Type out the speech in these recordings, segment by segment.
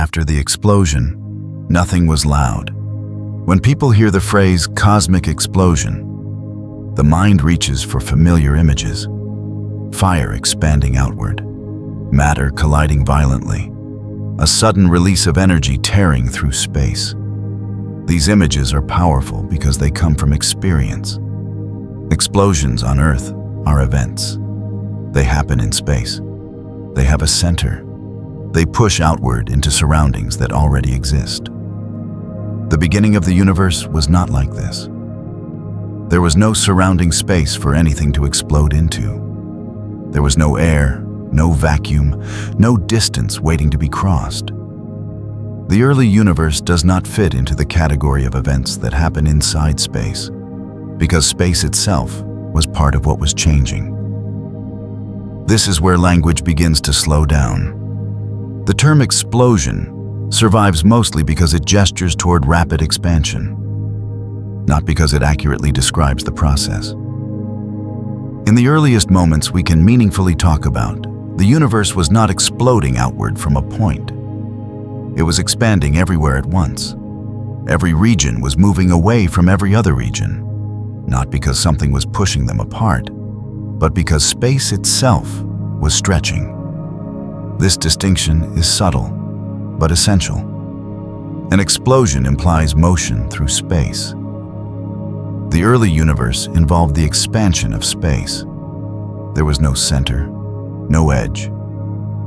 After the explosion, nothing was loud. When people hear the phrase cosmic explosion, the mind reaches for familiar images. Fire expanding outward, matter colliding violently, a sudden release of energy tearing through space. These images are powerful because they come from experience. Explosions on Earth are events. They happen in space. They have a center. They push outward into surroundings that already exist. The beginning of the universe was not like this. There was no surrounding space for anything to explode into. There was no air, no vacuum, no distance waiting to be crossed. The early universe does not fit into the category of events that happen inside space, because space itself was part of what was changing. This is where language begins to slow down. The term explosion survives mostly because it gestures toward rapid expansion, not because it accurately describes the process. In the earliest moments we can meaningfully talk about, the universe was not exploding outward from a point. It was expanding everywhere at once. Every region was moving away from every other region, not because something was pushing them apart, but because space itself was stretching. This distinction is subtle, but essential. An explosion implies motion through space. The early universe involved the expansion of space. There was no center, no edge,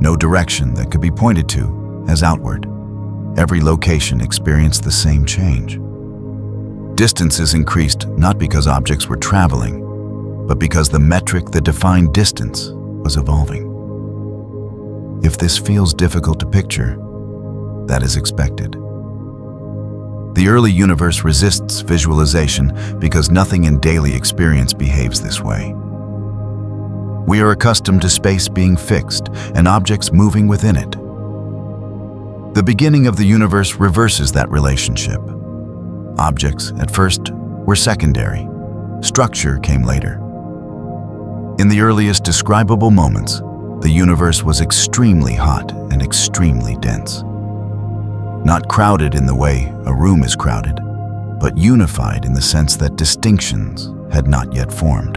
no direction that could be pointed to as outward. Every location experienced the same change. Distances increased not because objects were traveling, but because the metric that defined distance was evolving. If this feels difficult to picture, that is expected. The early universe resists visualization because nothing in daily experience behaves this way. We are accustomed to space being fixed and objects moving within it. The beginning of the universe reverses that relationship. Objects, at first, were secondary. Structure came later. In the earliest describable moments, the universe was extremely hot and extremely dense. Not crowded in the way a room is crowded, but unified in the sense that distinctions had not yet formed.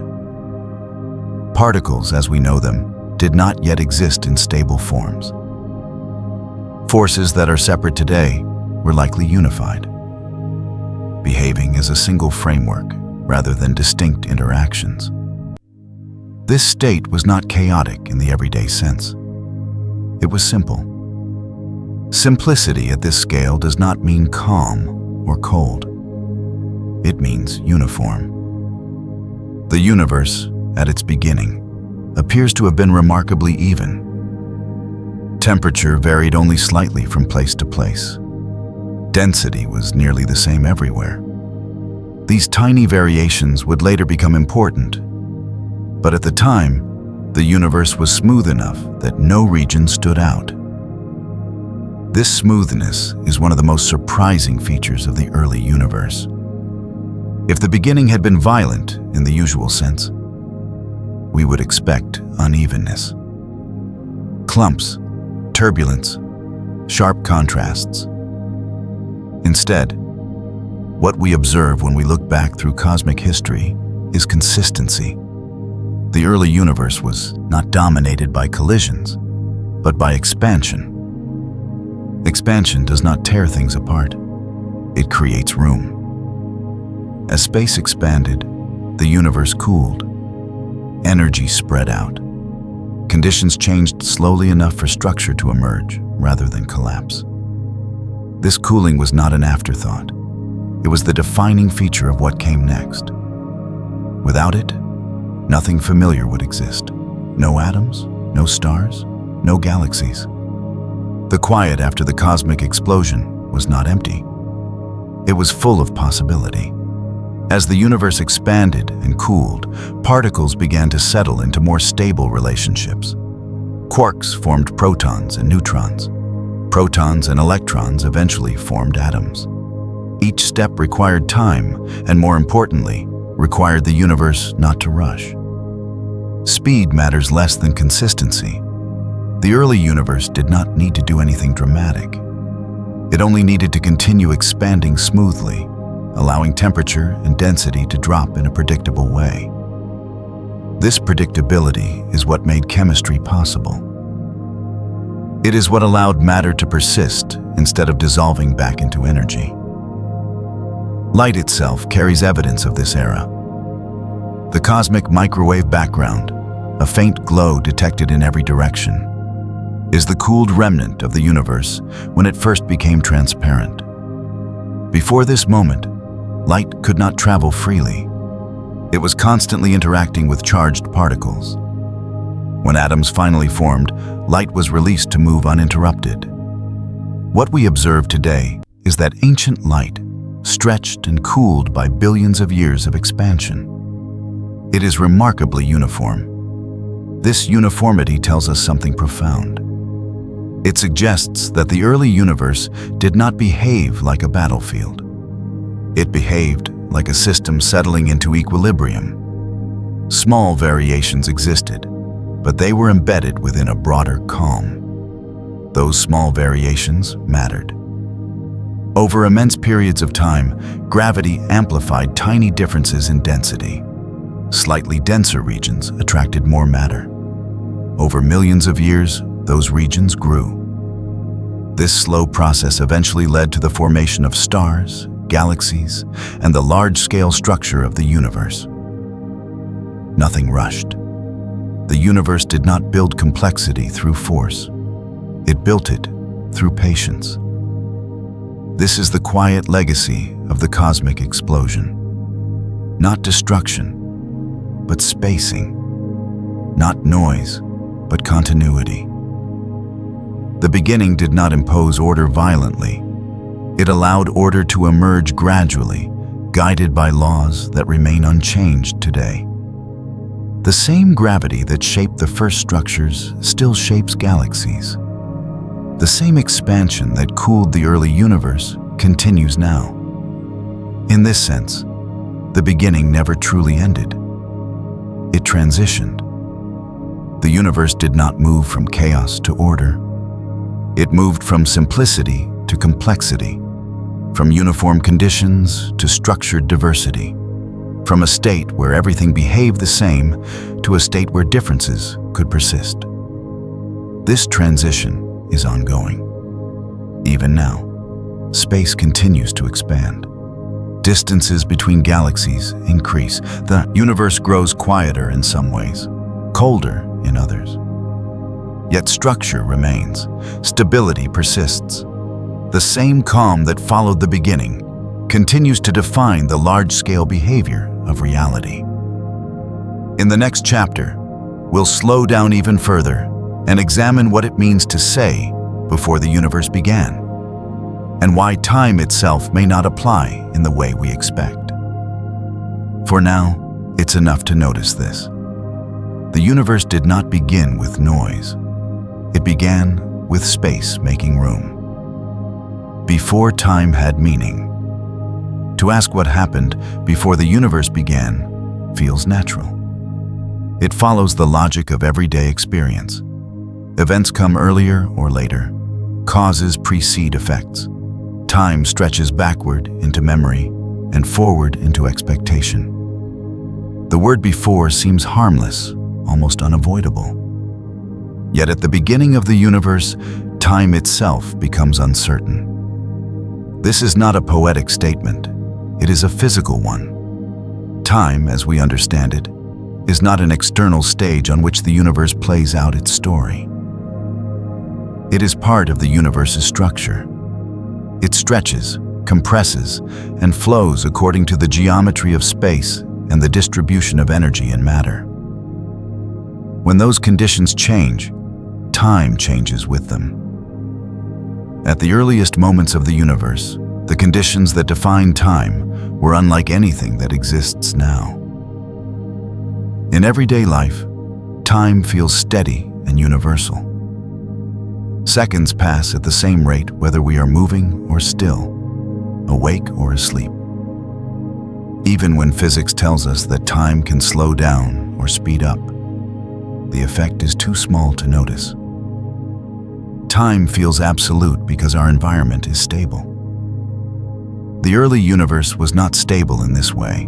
Particles, as we know them, did not yet exist in stable forms. Forces that are separate today were likely unified, behaving as a single framework rather than distinct interactions. This state was not chaotic in the everyday sense. It was simple. Simplicity at this scale does not mean calm or cold. It means uniform. The universe, at its beginning, appears to have been remarkably even. Temperature varied only slightly from place to place. Density was nearly the same everywhere. These tiny variations would later become important, but at the time, the universe was smooth enough that no region stood out. This smoothness is one of the most surprising features of the early universe. If the beginning had been violent in the usual sense, we would expect unevenness. Clumps, turbulence, sharp contrasts. Instead, what we observe when we look back through cosmic history is consistency. The early universe was not dominated by collisions, but by expansion. Expansion does not tear things apart. It creates room. As space expanded, the universe cooled. Energy spread out. Conditions changed slowly enough for structure to emerge rather than collapse. This cooling was not an afterthought. It was the defining feature of what came next. Without it, nothing familiar would exist. No atoms, no stars, no galaxies. The quiet after the cosmic explosion was not empty. It was full of possibility. As the universe expanded and cooled, particles began to settle into more stable relationships. Quarks formed protons and neutrons. Protons and electrons eventually formed atoms. Each step required time, and more importantly, required the universe not to rush. Speed matters less than consistency. The early universe did not need to do anything dramatic. It only needed to continue expanding smoothly, allowing temperature and density to drop in a predictable way. This predictability is what made chemistry possible. It is what allowed matter to persist instead of dissolving back into energy. Light itself carries evidence of this era. The cosmic microwave background, a faint glow detected in every direction, is the cooled remnant of the universe when it first became transparent. Before this moment, light could not travel freely. It was constantly interacting with charged particles. When atoms finally formed, light was released to move uninterrupted. What we observe today is that ancient light, stretched and cooled by billions of years of expansion. It is remarkably uniform. This uniformity tells us something profound. It suggests that the early universe did not behave like a battlefield. It behaved like a system settling into equilibrium. Small variations existed, but they were embedded within a broader calm. Those small variations mattered. Over immense periods of time, gravity amplified tiny differences in density. Slightly denser regions attracted more matter. Over millions of years, those regions grew. This slow process eventually led to the formation of stars, galaxies, and the large-scale structure of the universe. Nothing rushed. The universe did not build complexity through force. It built it through patience. This is the quiet legacy of the cosmic explosion. Not destruction, but spacing. Not noise, but continuity. The beginning did not impose order violently. It allowed order to emerge gradually, guided by laws that remain unchanged today. The same gravity that shaped the first structures still shapes galaxies. The same expansion that cooled the early universe continues now. In this sense, the beginning never truly ended. It transitioned. The universe did not move from chaos to order. It moved from simplicity to complexity, from uniform conditions to structured diversity, from a state where everything behaved the same to a state where differences could persist. This transition is ongoing. Even now, space continues to expand. Distances between galaxies increase. The universe grows quieter in some ways, colder in others. Yet structure remains. Stability persists. The same calm that followed the beginning continues to define the large-scale behavior of reality. In the next chapter, we'll slow down even further and examine what it means to say before the universe began, and why time itself may not apply in the way we expect. For now, it's enough to notice this. The universe did not begin with noise. It began with space making room. Before time had meaning. To ask what happened before the universe began feels natural. It follows the logic of everyday experience. Events come earlier or later. Causes precede effects. Time stretches backward into memory and forward into expectation. The word before seems harmless, almost unavoidable. Yet at the beginning of the universe, time itself becomes uncertain. This is not a poetic statement. It is a physical one. Time, as we understand it, is not an external stage on which the universe plays out its story. It is part of the universe's structure. It stretches, compresses, and flows according to the geometry of space and the distribution of energy and matter. When those conditions change, time changes with them. At the earliest moments of the universe, the conditions that define time were unlike anything that exists now. In everyday life, time feels steady and universal. Seconds pass at the same rate whether we are moving or still, awake or asleep. Even when physics tells us that time can slow down or speed up, the effect is too small to notice. time feels absolute because our environment is stable. The early universe was not stable in this way.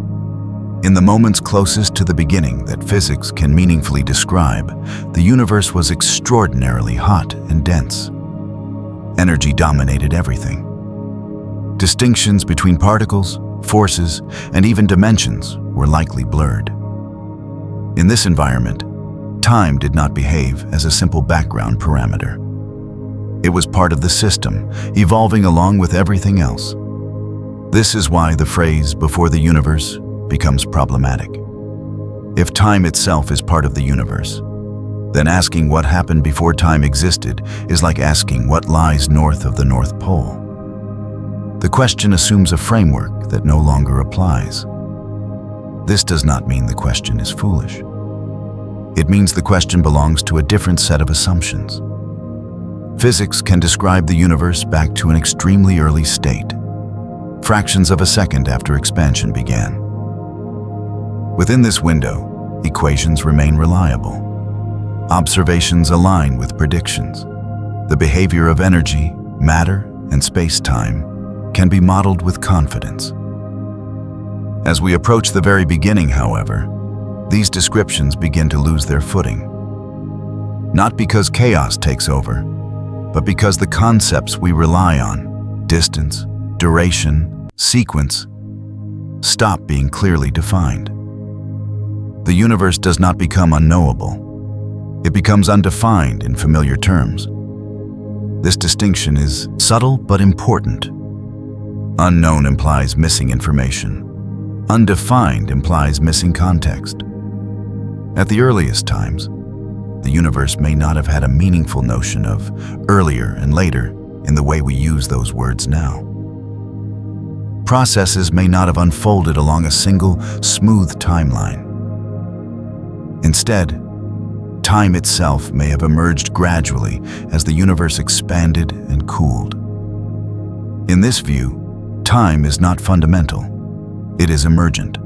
In the moments closest to the beginning that physics can meaningfully describe, the universe was extraordinarily hot and dense. Energy dominated everything. Distinctions between particles, forces, and even dimensions were likely blurred. In this environment, time did not behave as a simple background parameter. It was part of the system, evolving along with everything else. This is why the phrase "before the universe" becomes problematic. If time itself is part of the universe, then asking what happened before time existed is like asking what lies north of the North Pole. The question assumes a framework that no longer applies. This does not mean the question is foolish. It means the question belongs to a different set of assumptions. Physics can describe the universe back to an extremely early state, fractions of a second after expansion began. Within this window, equations remain reliable. Observations align with predictions. The behavior of energy, matter, and space-time can be modeled with confidence. As we approach the very beginning, however, these descriptions begin to lose their footing. Not because chaos takes over, but because the concepts we rely on, distance, duration, sequence, stop being clearly defined. The universe does not become unknowable. It becomes undefined in familiar terms. This distinction is subtle but important. Unknown implies missing information. Undefined implies missing context. At the earliest times, the universe may not have had a meaningful notion of earlier and later in the way we use those words now. Processes may not have unfolded along a single, smooth timeline. Instead, time itself may have emerged gradually as the universe expanded and cooled. In this view, time is not fundamental, it is emergent.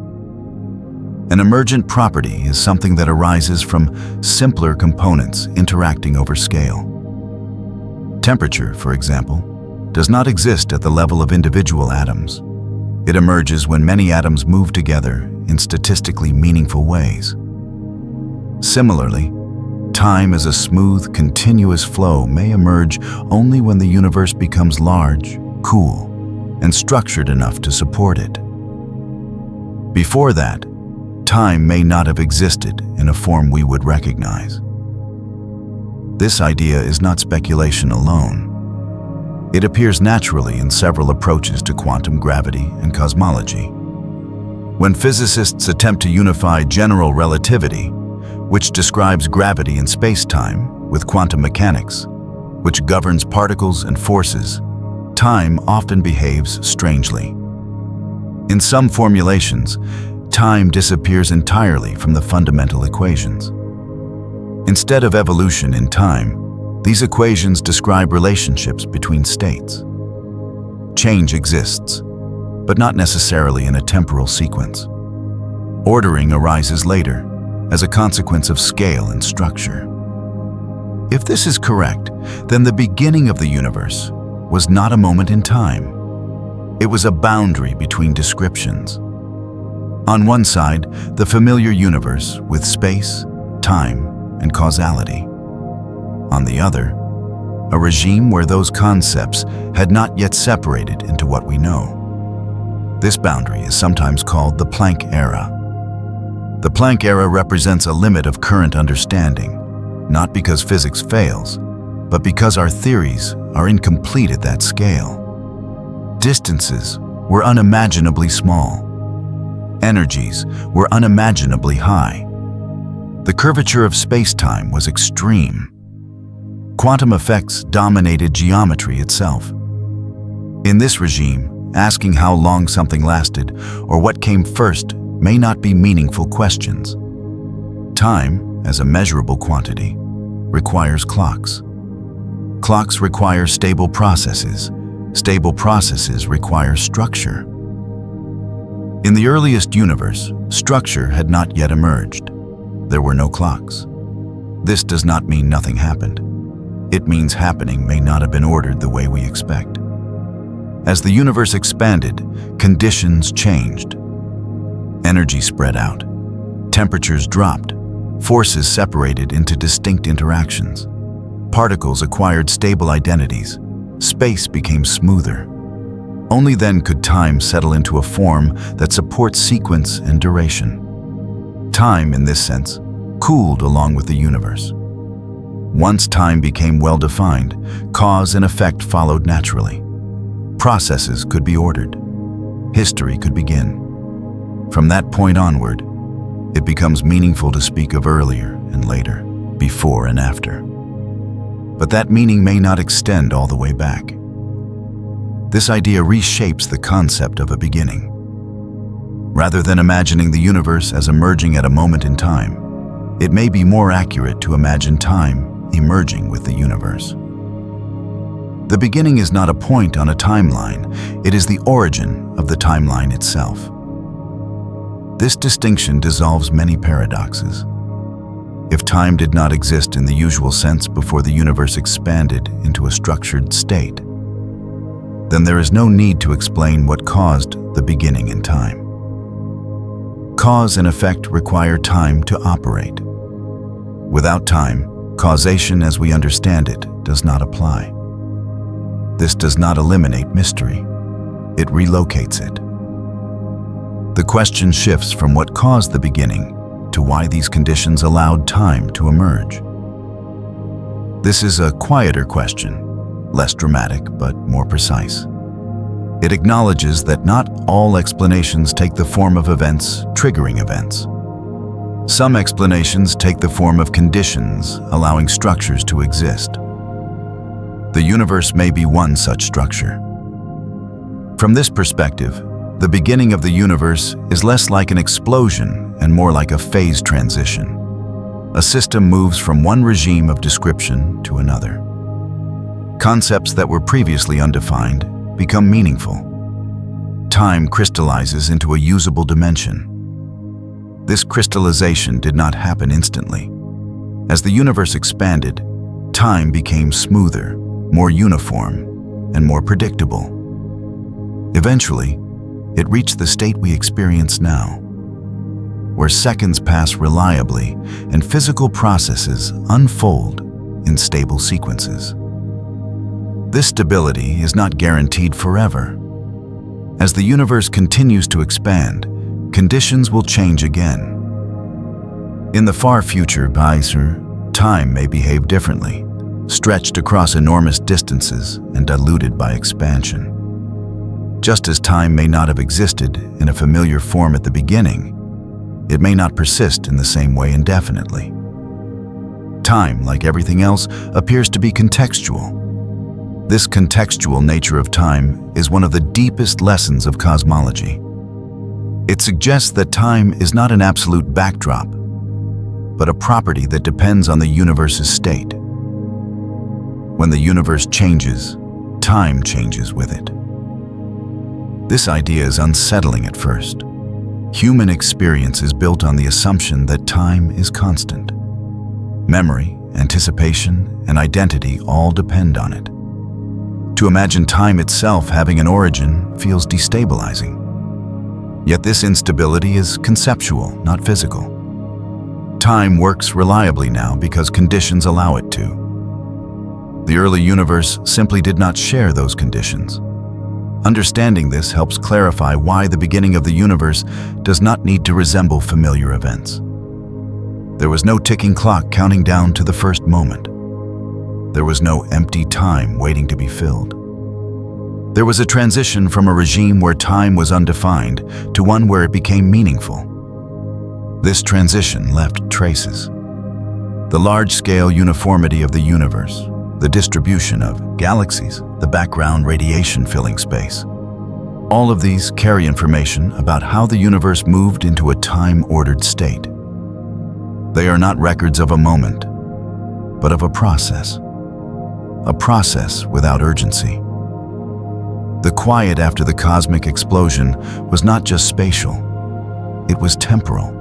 An emergent property is something that arises from simpler components interacting over scale. Temperature, for example, does not exist at the level of individual atoms. It emerges when many atoms move together in statistically meaningful ways. Similarly, time as a smooth, continuous flow may emerge only when the universe becomes large, cool, and structured enough to support it. Before that, time may not have existed in a form we would recognize. This idea is not speculation alone. It appears naturally in several approaches to quantum gravity and cosmology. When physicists attempt to unify general relativity, which describes gravity in space-time, with quantum mechanics, which governs particles and forces, time often behaves strangely. In some formulations, time disappears entirely from the fundamental equations. Instead of evolution in time, these equations describe relationships between states. Change exists, but not necessarily in a temporal sequence. Ordering arises later, as a consequence of scale and structure. If this is correct, then the beginning of the universe was not a moment in time. It was a boundary between descriptions. On one side, the familiar universe with space, time, and causality. On the other, a regime where those concepts had not yet separated into what we know. This boundary is sometimes called the Planck era. The Planck era represents a limit of current understanding, not because physics fails, but because our theories are incomplete at that scale. Distances were unimaginably small. Energies were unimaginably high. The curvature of space-time was extreme. Quantum effects dominated geometry itself. In this regime, asking how long something lasted or what came first may not be meaningful questions. Time, as a measurable quantity, requires clocks. Clocks require stable processes. Stable processes require structure. In the earliest universe, structure had not yet emerged. There were no clocks. This does not mean nothing happened. it means happening may not have been ordered the way we expect. As the universe expanded, conditions changed. Energy spread out. Temperatures dropped. Forces separated into distinct interactions. Particles acquired stable identities. Space became smoother. Only then could time settle into a form that supports sequence and duration. Time, in this sense, cooled along with the universe. Once time became well-defined, cause and effect followed naturally. Processes could be ordered. History could begin. From that point onward, it becomes meaningful to speak of earlier and later, before and after. But that meaning may not extend all the way back. This idea reshapes the concept of a beginning. Rather than imagining the universe as emerging at a moment in time, it may be more accurate to imagine time emerging with the universe. The beginning is not a point on a timeline, it is the origin of the timeline itself. This distinction dissolves many paradoxes. If time did not exist in the usual sense before the universe expanded into a structured state, then there is no need to explain what caused the beginning in time. Cause and effect require time to operate. Without time, causation as we understand it does not apply. This does not eliminate mystery. It relocates it. The question shifts from what caused the beginning to why these conditions allowed time to emerge. This is a quieter question, less dramatic but more precise. It acknowledges that not all explanations take the form of events triggering events. Some explanations take the form of conditions allowing structures to exist. The universe may be one such structure. From this perspective, the beginning of the universe is less like an explosion and more like a phase transition. A system moves from one regime of description to another. Concepts that were previously undefined become meaningful. Time crystallizes into a usable dimension. This crystallization did not happen instantly. As the universe expanded, time became smoother, more uniform, and more predictable. Eventually, it reached the state we experience now, where seconds pass reliably and physical processes unfold in stable sequences. This stability is not guaranteed forever. As the universe continues to expand, conditions will change again. In the far future, time may behave differently, stretched across enormous distances and diluted by expansion. Just as time may not have existed in a familiar form at the beginning, it may not persist in the same way indefinitely. Time, like everything else, appears to be contextual. This contextual nature of time is one of the deepest lessons of cosmology. It suggests that time is not an absolute backdrop, but a property that depends on the universe's state. When the universe changes, time changes with it. This idea is unsettling at first. Human experience is built on the assumption that time is constant. Memory, anticipation, and identity all depend on it. To imagine time itself having an origin feels destabilizing. Yet this instability is conceptual, not physical. Time works reliably now because conditions allow it to. The early universe simply did not share those conditions. Understanding this helps clarify why the beginning of the universe does not need to resemble familiar events. There was no ticking clock counting down to the first moment. There was no empty time waiting to be filled. There was a transition from a regime where time was undefined to one where it became meaningful. This transition left traces. The large-scale uniformity of the universe, the distribution of galaxies, the background radiation filling space. All of these carry information about how the universe moved into a time-ordered state. They are not records of a moment, but of a process without urgency. The quiet after the cosmic explosion was not just spatial, it was temporal.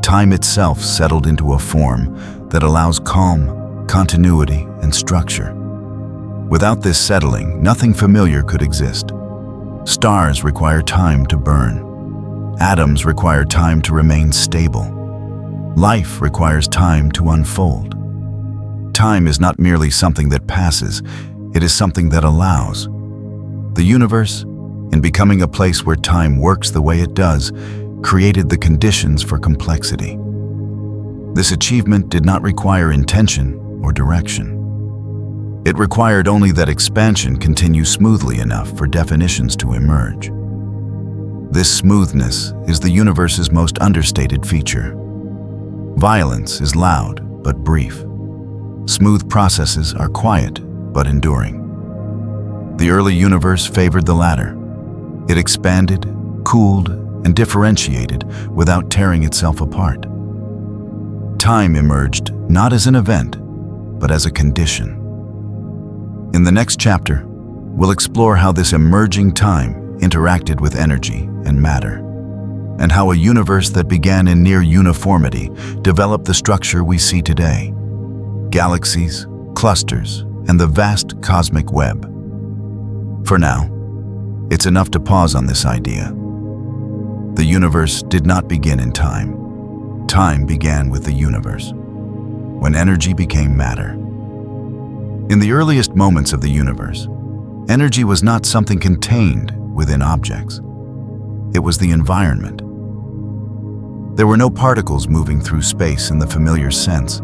Time itself settled into a form that allows calm, continuity, and structure. Without this settling, nothing familiar could exist. Stars require time to burn. Atoms require time to remain stable. Life requires time to unfold. Time is not merely something that passes, it is something that allows. The universe, in becoming a place where time works the way it does, created the conditions for complexity. This achievement did not require intention or direction. It required only that expansion continue smoothly enough for definitions to emerge. This smoothness is the universe's most understated feature. Violence is loud but brief. Smooth processes are quiet but enduring. The early universe favored the latter. It expanded, cooled, and differentiated without tearing itself apart. Time emerged not as an event, but as a condition. In the next chapter, we'll explore how this emerging time interacted with energy and matter, and how a universe that began in near uniformity developed the structure we see today: galaxies, clusters, and the vast cosmic web. For now, it's enough to pause on this idea. The universe did not begin in time. Time began with the universe, when energy became matter. In the earliest moments of the universe, energy was not something contained within objects. It was the environment. There were no particles moving through space in the familiar sense,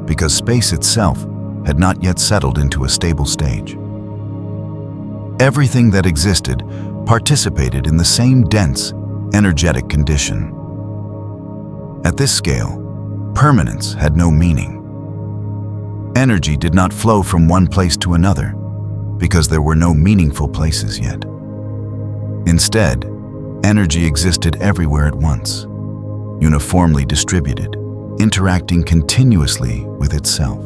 because space itself had not yet settled into a stable stage. Everything that existed participated in the same dense, energetic condition. At this scale, permanence had no meaning. Energy did not flow from one place to another, because there were no meaningful places yet. Instead, energy existed everywhere at once, uniformly distributed, interacting continuously with itself.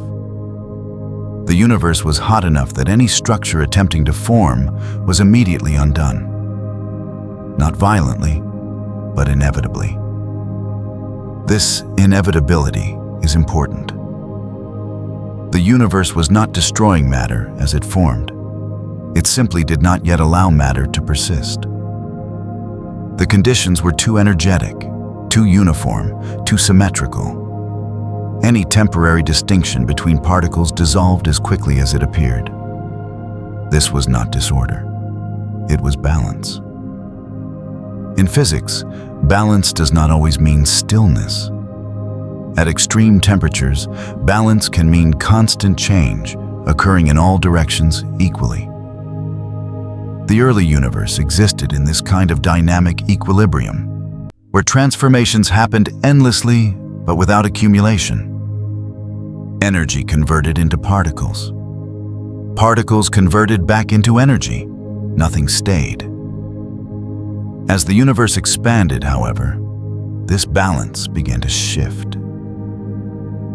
The universe was hot enough that any structure attempting to form was immediately undone. Not violently, but inevitably. This inevitability is important. The universe was not destroying matter as it formed. It simply did not yet allow matter to persist. The conditions were too energetic, too uniform, too symmetrical. Any temporary distinction between particles dissolved as quickly as it appeared. This was not disorder. It was balance. In physics, balance does not always mean stillness. At extreme temperatures, balance can mean constant change, occurring in all directions equally. The early universe existed in this kind of dynamic equilibrium, where transformations happened endlessly but without accumulation. Energy converted into particles. Particles converted back into energy. Nothing stayed. As the universe expanded, however, this balance began to shift.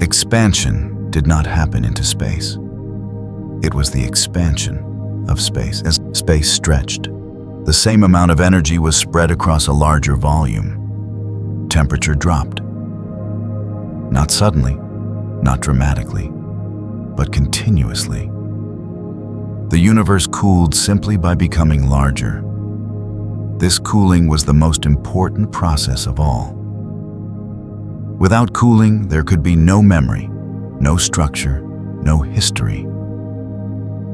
Expansion did not happen into space. It was the expansion of space. As space stretched, the same amount of energy was spread across a larger volume. Temperature dropped. Not suddenly, not dramatically, but continuously. The universe cooled simply by becoming larger. This cooling was the most important process of all. Without cooling, there could be no memory, no structure, no history.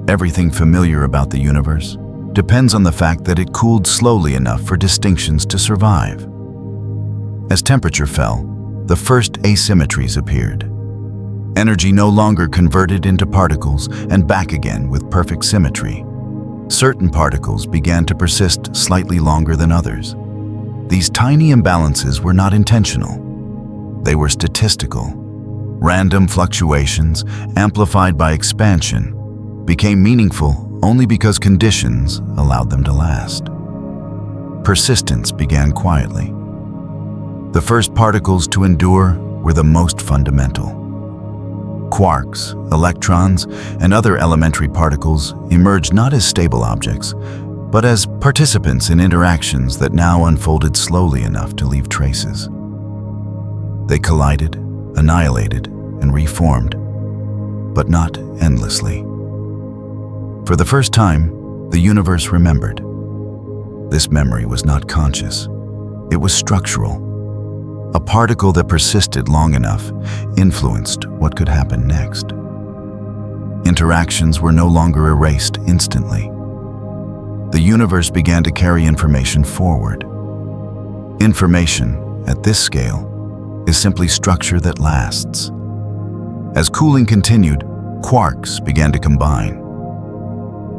Everything familiar about the universe depends on the fact that it cooled slowly enough for distinctions to survive. As temperature fell, the first asymmetries appeared. Energy no longer converted into particles and back again with perfect symmetry. Certain particles began to persist slightly longer than others. These tiny imbalances were not intentional. They were statistical. Random fluctuations, amplified by expansion, became meaningful only because conditions allowed them to last. Persistence began quietly. The first particles to endure were the most fundamental. Quarks, electrons, and other elementary particles emerged not as stable objects, but as participants in interactions that now unfolded slowly enough to leave traces. They collided, annihilated, and reformed. but not endlessly. For the first time, the universe remembered. This memory was not conscious. It was structural. A particle that persisted long enough influenced what could happen next. Interactions were no longer erased instantly. The universe began to carry information forward. Information, at this scale, is simply structure that lasts. As cooling continued, quarks began to combine.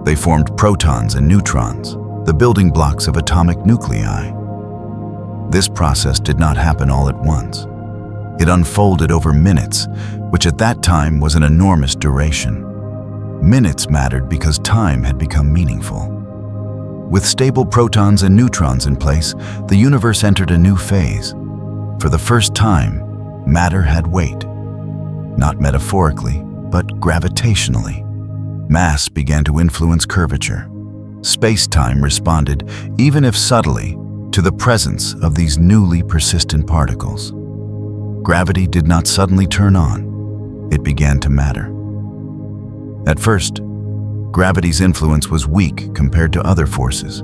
They formed protons and neutrons, the building blocks of atomic nuclei. This process did not happen all at once. It unfolded over minutes, which at that time was an enormous duration. Minutes mattered because time had become meaningful. With stable protons and neutrons in place, the universe entered a new phase. For the first time, matter had weight. Not metaphorically, but gravitationally. Mass began to influence curvature. Space-time responded, even if subtly, to the presence of these newly persistent particles. Gravity did not suddenly turn on. It began to matter. At first, gravity's influence was weak compared to other forces.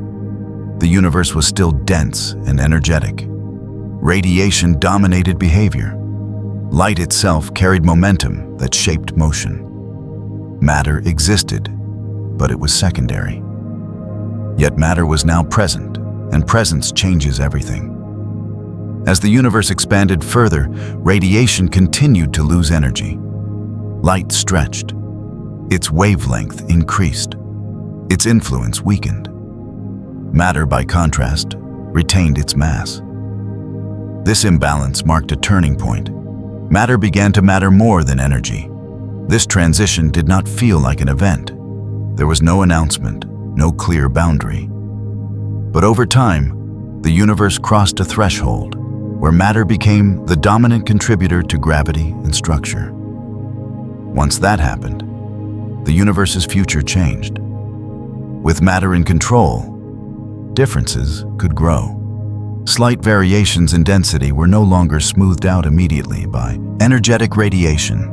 The universe was still dense and energetic. Radiation dominated behavior. Light itself carried momentum that shaped motion. Matter existed, but it was secondary. Yet matter was now present, and presence changes everything. As the universe expanded further, radiation continued to lose energy. Light stretched. Its wavelength increased. Its influence weakened. Matter, by contrast, retained its mass. This imbalance marked a turning point. Matter began to matter more than energy. This transition did not feel like an event. There was no announcement, no clear boundary. But over time, the universe crossed a threshold where matter became the dominant contributor to gravity and structure. Once that happened, the universe's future changed. With matter in control, differences could grow. Slight variations in density were no longer smoothed out immediately by energetic radiation.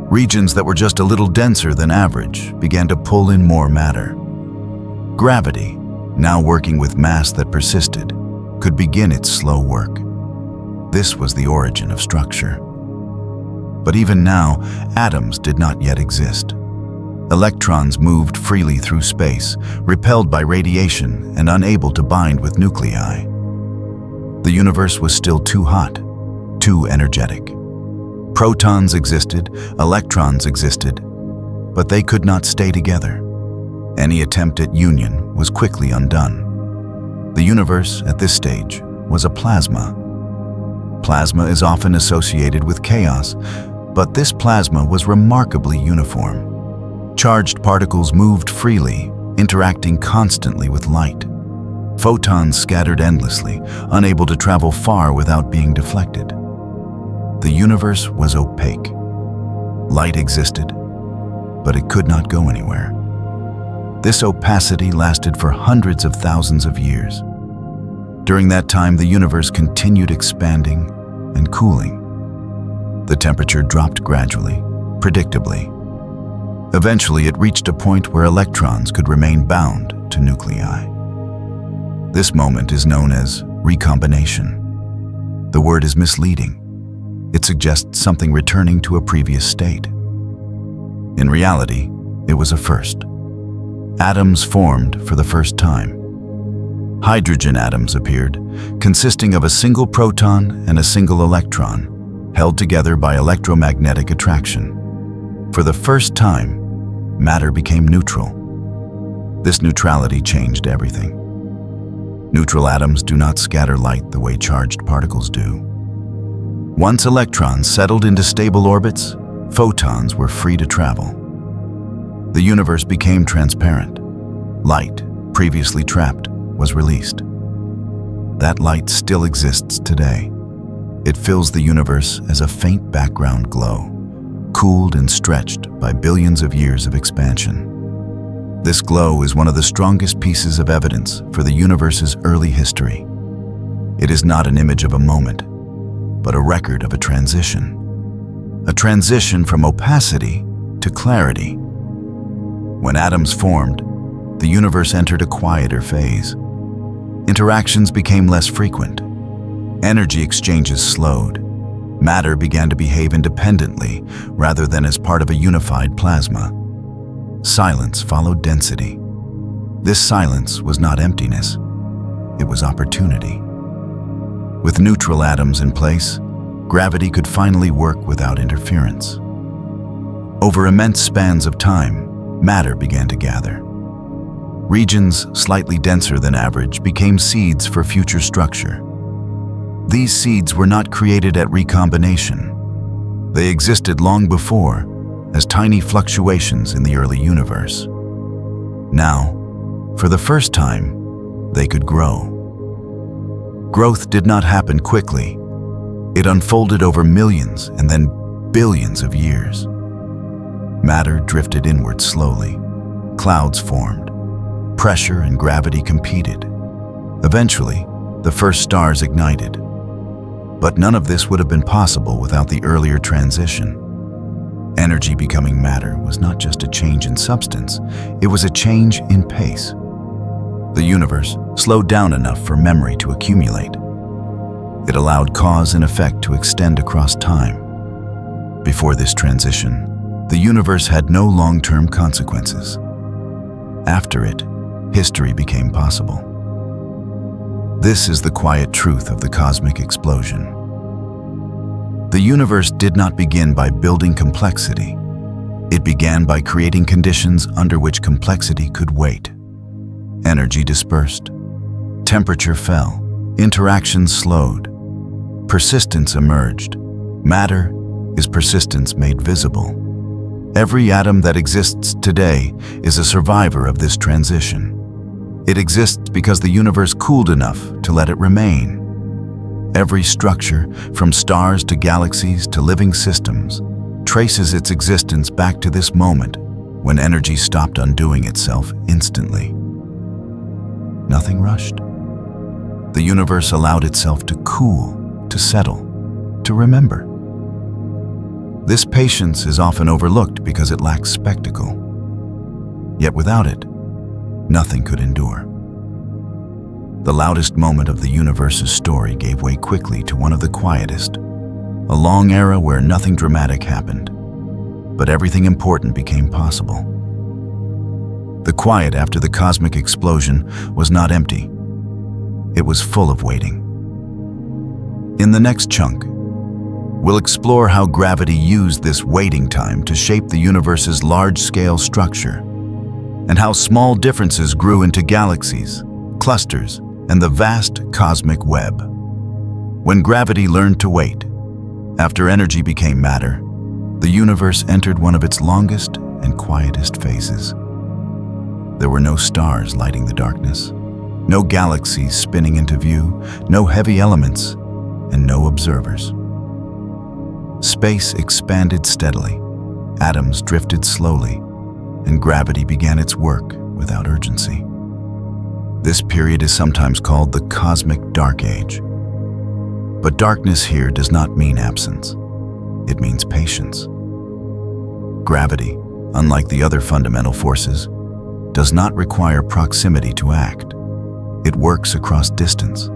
Regions that were just a little denser than average began to pull in more matter. Gravity, now working with mass that persisted, could begin its slow work. This was the origin of structure. But even now, atoms did not yet exist. Electrons moved freely through space, repelled by radiation and unable to bind with nuclei. The universe was still too hot, too energetic. Protons existed, electrons existed, but they could not stay together. Any attempt at union was quickly undone. The universe, at this stage, was a plasma. Plasma is often associated with chaos, but this plasma was remarkably uniform. Charged particles moved freely, interacting constantly with light. Photons scattered endlessly, unable to travel far without being deflected. The universe was opaque. Light existed, but it could not go anywhere. This opacity lasted for hundreds of thousands of years. During that time, the universe continued expanding and cooling. The temperature dropped gradually, predictably. Eventually, it reached a point where electrons could remain bound to nuclei. This moment is known as recombination. The word is misleading. It suggests something returning to a previous state. In reality, it was a first. Atoms formed for the first time. Hydrogen atoms appeared, consisting of a single proton and a single electron, held together by electromagnetic attraction. For the first time, matter became neutral. This neutrality changed everything. Neutral atoms do not scatter light the way charged particles do. Once electrons settled into stable orbits, photons were free to travel. The universe became transparent. Light, previously trapped, was released. That light still exists today. It fills the universe as a faint background glow, cooled and stretched by billions of years of expansion. This glow is one of the strongest pieces of evidence for the universe's early history. It is not an image of a moment, but a record of a transition. A transition from opacity to clarity. When atoms formed, the universe entered a quieter phase. Interactions became less frequent. Energy exchanges slowed. Matter began to behave independently rather than as part of a unified plasma. Silence followed density. This silence was not emptiness. It was opportunity. With neutral atoms in place, gravity could finally work without interference. Over immense spans of time, matter began to gather. Regions slightly denser than average became seeds for future structure. These seeds were not created at recombination. They existed long before, as tiny fluctuations in the early universe. Now, for the first time, they could grow. Growth did not happen quickly. It unfolded over millions and then billions of years. Matter drifted inward slowly. Clouds formed. Pressure and gravity competed. Eventually, the first stars ignited. But none of this would have been possible without the earlier transition. Energy becoming matter was not just a change in substance, it was a change in pace. The universe slowed down enough for memory to accumulate. It allowed cause and effect to extend across time. Before this transition, the universe had no long-term consequences. After it, history became possible. This is the quiet truth of the cosmic explosion. The universe did not begin by building complexity. It began by creating conditions under which complexity could wait. Energy dispersed. Temperature fell. Interactions slowed. Persistence emerged. Matter is persistence made visible. Every atom that exists today is a survivor of this transition. It exists because the universe cooled enough to let it remain. Every structure, from stars to galaxies to living systems, traces its existence back to this moment when energy stopped undoing itself instantly. Nothing rushed. The universe allowed itself to cool, to settle, to remember. This patience is often overlooked because it lacks spectacle. Yet without it, nothing could endure. The loudest moment of the universe's story gave way quickly to one of the quietest, a long era where nothing dramatic happened, but everything important became possible. The quiet after the cosmic explosion was not empty. It was full of waiting. In the next chunk, we'll explore how gravity used this waiting time to shape the universe's large-scale structure, and how small differences grew into galaxies, clusters, and the vast cosmic web. When gravity learned to wait, after energy became matter, the universe entered one of its longest and quietest phases. There were no stars lighting the darkness, no galaxies spinning into view, no heavy elements, and no observers. Space expanded steadily, atoms drifted slowly, and gravity began its work without urgency. This period is sometimes called the cosmic dark age. But darkness here does not mean absence. It means patience. Gravity, unlike the other fundamental forces, does not require proximity to act. It works across distance.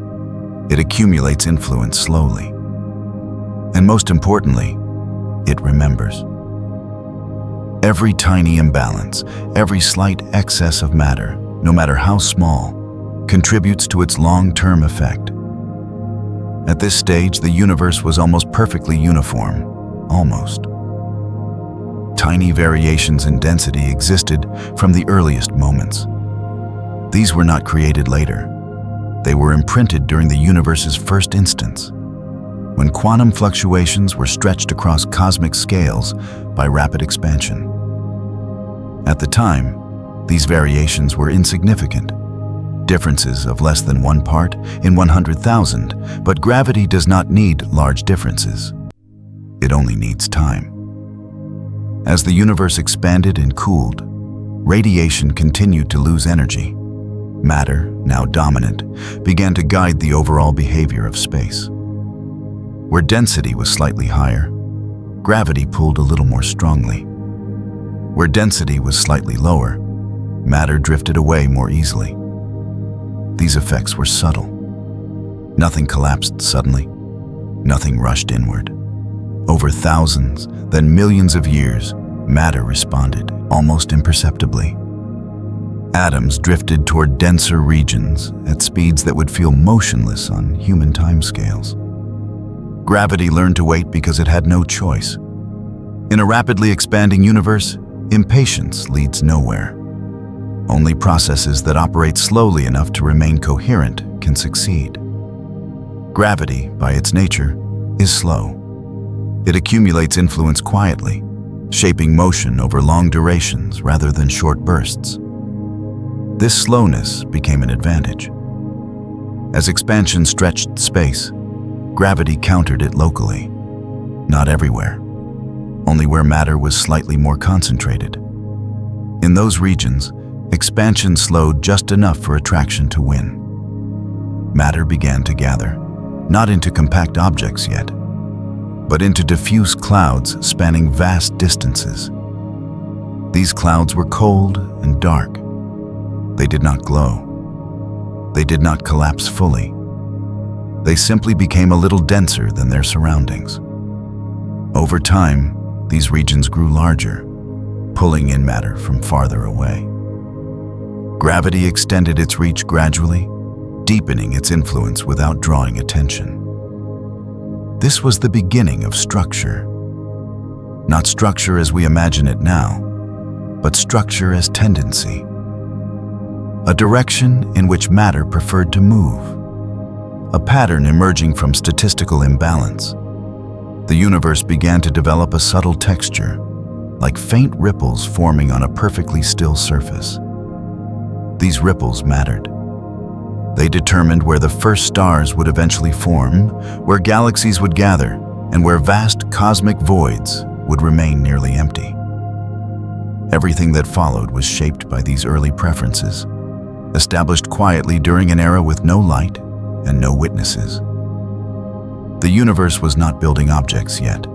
It accumulates influence slowly. And most importantly, it remembers. Every tiny imbalance, every slight excess of matter, no matter how small, contributes to its long-term effect. At this stage, the universe was almost perfectly uniform, almost. Tiny variations in density existed from the earliest moments. These were not created later. They were imprinted during the universe's first instance, when quantum fluctuations were stretched across cosmic scales by rapid expansion. At the time, these variations were insignificant, differences of less than 1 part in 100,000, but gravity does not need large differences. It only needs time. As the universe expanded and cooled, radiation continued to lose energy. Matter, now dominant, began to guide the overall behavior of space. Where density was slightly higher, gravity pulled a little more strongly. Where density was slightly lower, matter drifted away more easily. These effects were subtle. Nothing collapsed suddenly. Nothing rushed inward. Over thousands, then millions of years, matter responded, almost imperceptibly. Atoms drifted toward denser regions at speeds that would feel motionless on human timescales. Gravity learned to wait because it had no choice. In a rapidly expanding universe, impatience leads nowhere. Only processes that operate slowly enough to remain coherent can succeed. Gravity, by its nature, is slow. It accumulates influence quietly, shaping motion over long durations rather than short bursts. This slowness became an advantage. As expansion stretched space, gravity countered it locally. Not everywhere, only where matter was slightly more concentrated. In those regions, expansion slowed just enough for attraction to win. Matter began to gather, not into compact objects yet, but into diffuse clouds spanning vast distances. These clouds were cold and dark. They did not glow. They did not collapse fully. They simply became a little denser than their surroundings. Over time, these regions grew larger, pulling in matter from farther away. Gravity extended its reach gradually, deepening its influence without drawing attention. This was the beginning of structure. Not structure as we imagine it now, but structure as tendency. A direction in which matter preferred to move. A pattern emerging from statistical imbalance. The universe began to develop a subtle texture, like faint ripples forming on a perfectly still surface. These ripples mattered. They determined where the first stars would eventually form, where galaxies would gather, and where vast cosmic voids would remain nearly empty. Everything that followed was shaped by these early preferences, established quietly during an era with no light and no witnesses. The universe was not building objects yet.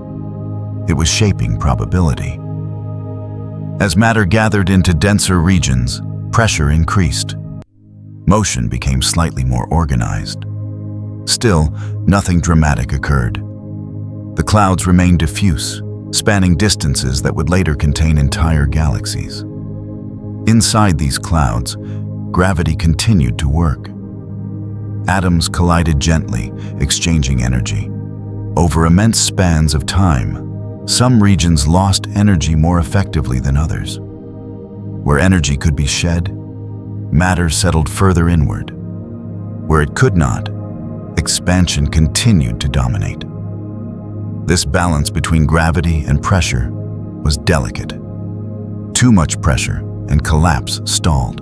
It was shaping probability. As matter gathered into denser regions, pressure increased. Motion became slightly more organized. Still, nothing dramatic occurred. The clouds remained diffuse, spanning distances that would later contain entire galaxies. Inside these clouds, gravity continued to work. Atoms collided gently, exchanging energy. Over immense spans of time, some regions lost energy more effectively than others. Where energy could be shed, matter settled further inward. Where it could not, expansion continued to dominate. This balance between gravity and pressure was delicate. Too much pressure and collapse stalled.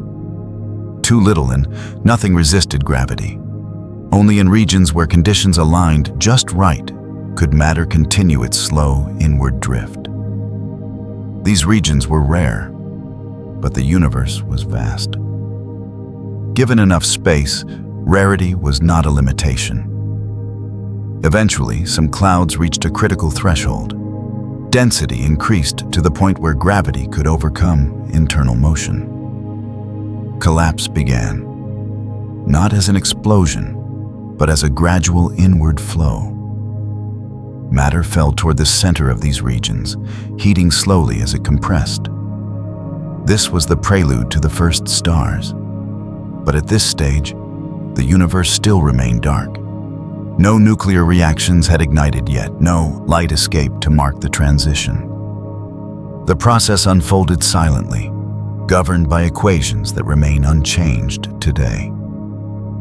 Too little and nothing resisted gravity. Only in regions where conditions aligned just right could matter continue its slow inward drift. These regions were rare, but the universe was vast. Given enough space, rarity was not a limitation. Eventually, some clouds reached a critical threshold. Density increased to the point where gravity could overcome internal motion. Collapse began, not as an explosion, but as a gradual inward flow. Matter fell toward the center of these regions, heating slowly as it compressed. This was the prelude to the first stars. But at this stage, the universe still remained dark. No nuclear reactions had ignited yet, no light escape to mark the transition. The process unfolded silently, governed by equations that remain unchanged today.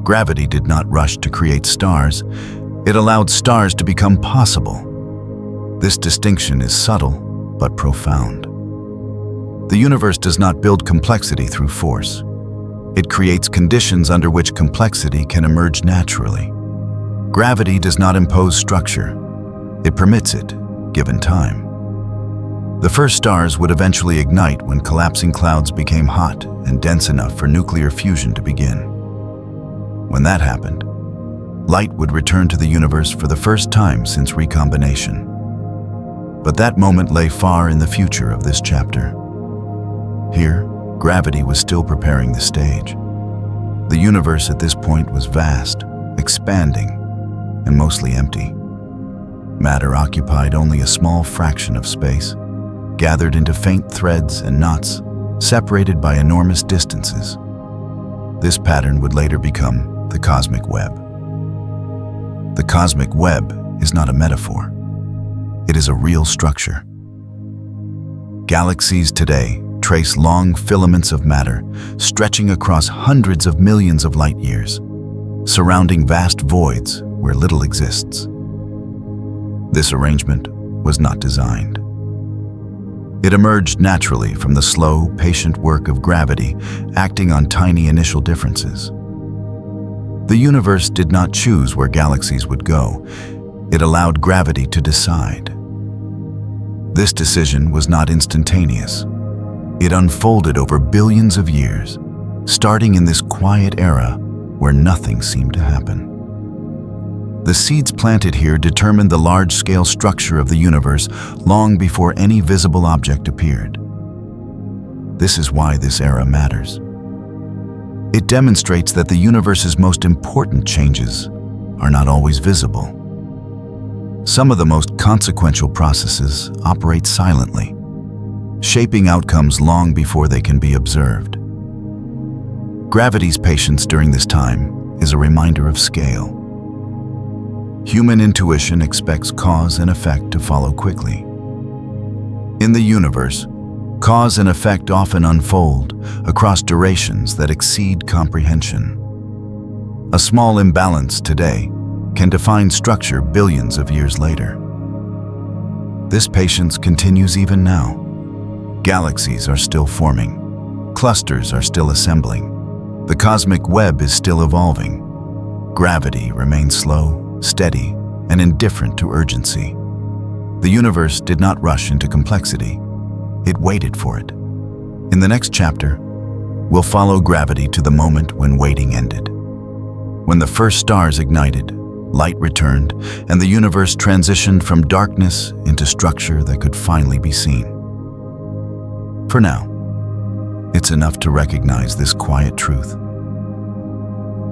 Gravity did not rush to create stars. It allowed stars to become possible. This distinction is subtle, but profound. The universe does not build complexity through force. It creates conditions under which complexity can emerge naturally. Gravity does not impose structure. It permits it, given time. The first stars would eventually ignite when collapsing clouds became hot and dense enough for nuclear fusion to begin. When that happened, light would return to the universe for the first time since recombination. But that moment lay far in the future of this chapter. Here, gravity was still preparing the stage. The universe at this point was vast, expanding, and mostly empty. Matter occupied only a small fraction of space, gathered into faint threads and knots, separated by enormous distances. This pattern would later become the cosmic web. The cosmic web is not a metaphor. It is a real structure. Galaxies today trace long filaments of matter stretching across hundreds of millions of light years, surrounding vast voids where little exists. This arrangement was not designed. It emerged naturally from the slow, patient work of gravity acting on tiny initial differences. The universe did not choose where galaxies would go. It allowed gravity to decide. This decision was not instantaneous. It unfolded over billions of years, starting in this quiet era where nothing seemed to happen. The seeds planted here determined the large-scale structure of the universe long before any visible object appeared. This is why this era matters. It demonstrates that the universe's most important changes are not always visible. Some of the most consequential processes operate silently, shaping outcomes long before they can be observed. Gravity's patience during this time is a reminder of scale. Human intuition expects cause and effect to follow quickly. In the universe, cause and effect often unfold across durations that exceed comprehension. A small imbalance today can define structure billions of years later. This patience continues even now. Galaxies are still forming. Clusters are still assembling. The cosmic web is still evolving. Gravity remains slow, steady, and indifferent to urgency. The universe did not rush into complexity. It waited for it. In the next chapter, we'll follow gravity to the moment when waiting ended. When the first stars ignited, light returned, and the universe transitioned from darkness into structure that could finally be seen. For now, it's enough to recognize this quiet truth.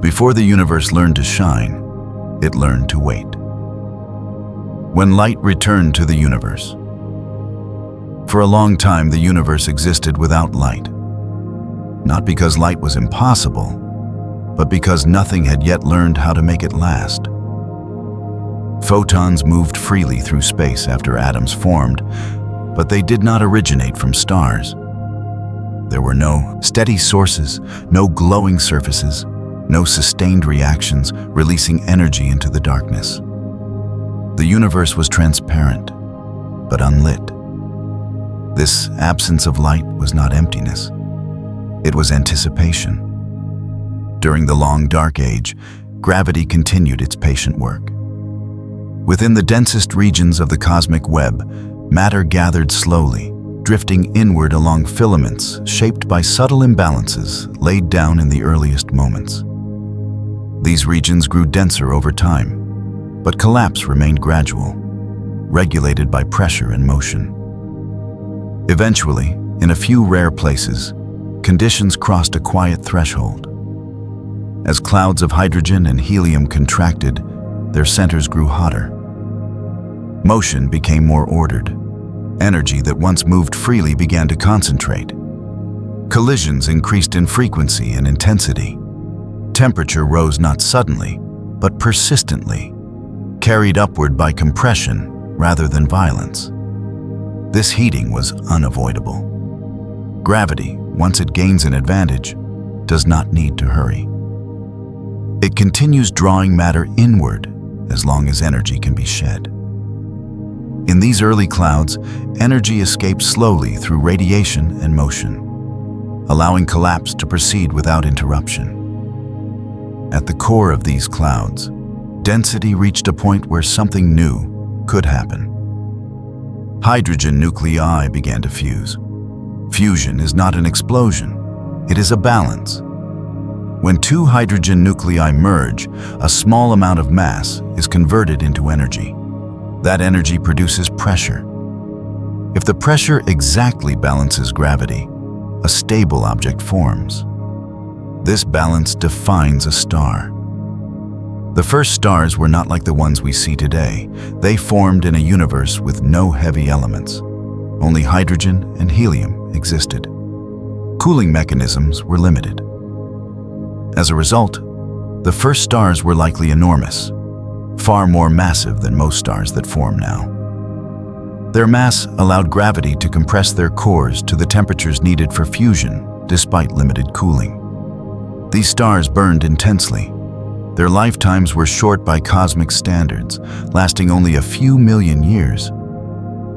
Before the universe learned to shine, it learned to wait. When light returned to the universe. For a long time, the universe existed without light. Not because light was impossible, but because nothing had yet learned how to make it last. Photons moved freely through space after atoms formed, but they did not originate from stars. There were no steady sources, no glowing surfaces, no sustained reactions releasing energy into the darkness. The universe was transparent, but unlit. This absence of light was not emptiness. It was anticipation. During the long dark age, gravity continued its patient work. Within the densest regions of the cosmic web, matter gathered slowly, drifting inward along filaments shaped by subtle imbalances laid down in the earliest moments. These regions grew denser over time, but collapse remained gradual, regulated by pressure and motion. Eventually, in a few rare places, conditions crossed a quiet threshold. As clouds of hydrogen and helium contracted, their centers grew hotter. Motion became more ordered. Energy that once moved freely began to concentrate. Collisions increased in frequency and intensity. Temperature rose not suddenly, but persistently, carried upward by compression rather than violence. This heating was unavoidable. Gravity, once it gains an advantage, does not need to hurry. It continues drawing matter inward as long as energy can be shed. In these early clouds, energy escapes slowly through radiation and motion, allowing collapse to proceed without interruption. At the core of these clouds, density reached a point where something new could happen. Hydrogen nuclei began to fuse. Fusion is not an explosion, it is a balance. When two hydrogen nuclei merge, a small amount of mass is converted into energy. That energy produces pressure. If the pressure exactly balances gravity, a stable object forms. This balance defines a star. The first stars were not like the ones we see today. They formed in a universe with no heavy elements. Only hydrogen and helium existed. Cooling mechanisms were limited. As a result, the first stars were likely enormous, far more massive than most stars that form now. Their mass allowed gravity to compress their cores to the temperatures needed for fusion, despite limited cooling. These stars burned intensely. Their lifetimes were short by cosmic standards, lasting only a few million years.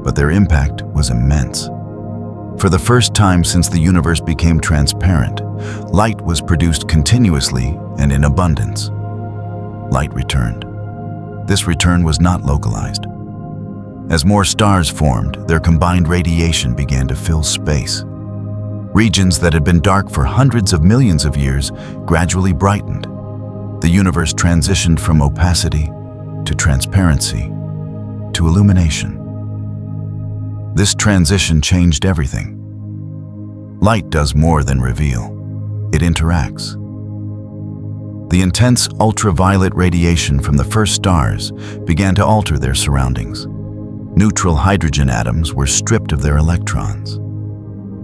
But their impact was immense. For the first time since the universe became transparent, light was produced continuously and in abundance. Light returned. This return was not localized. As more stars formed, their combined radiation began to fill space. Regions that had been dark for hundreds of millions of years gradually brightened. The universe transitioned from opacity to transparency to illumination. This transition changed everything. Light does more than reveal. It interacts. The intense ultraviolet radiation from the first stars began to alter their surroundings. Neutral hydrogen atoms were stripped of their electrons.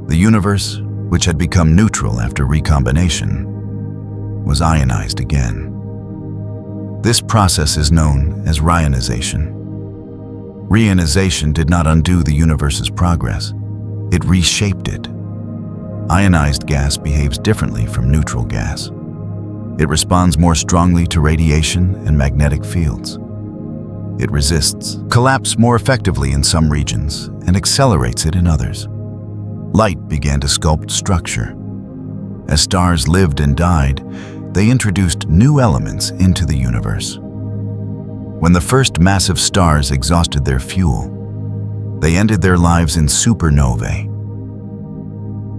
The universe, which had become neutral after recombination, was ionized again. This process is known as reionization. Reionization did not undo the universe's progress. It reshaped it. Ionized gas behaves differently from neutral gas. It responds more strongly to radiation and magnetic fields. It resists collapse more effectively in some regions and accelerates it in others. Light began to sculpt structure. As stars lived and died, they introduced new elements into the universe. When the first massive stars exhausted their fuel, they ended their lives in supernovae.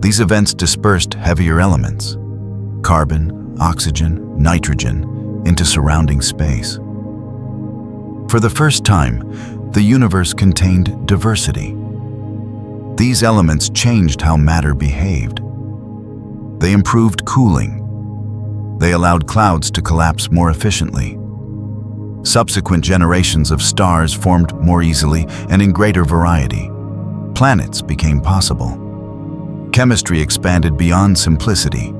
These events dispersed heavier elements, carbon, oxygen, nitrogen, into surrounding space. For the first time, the universe contained diversity. These elements changed how matter behaved. They improved cooling. They allowed clouds to collapse more efficiently. Subsequent generations of stars formed more easily and in greater variety. Planets became possible. Chemistry expanded beyond simplicity.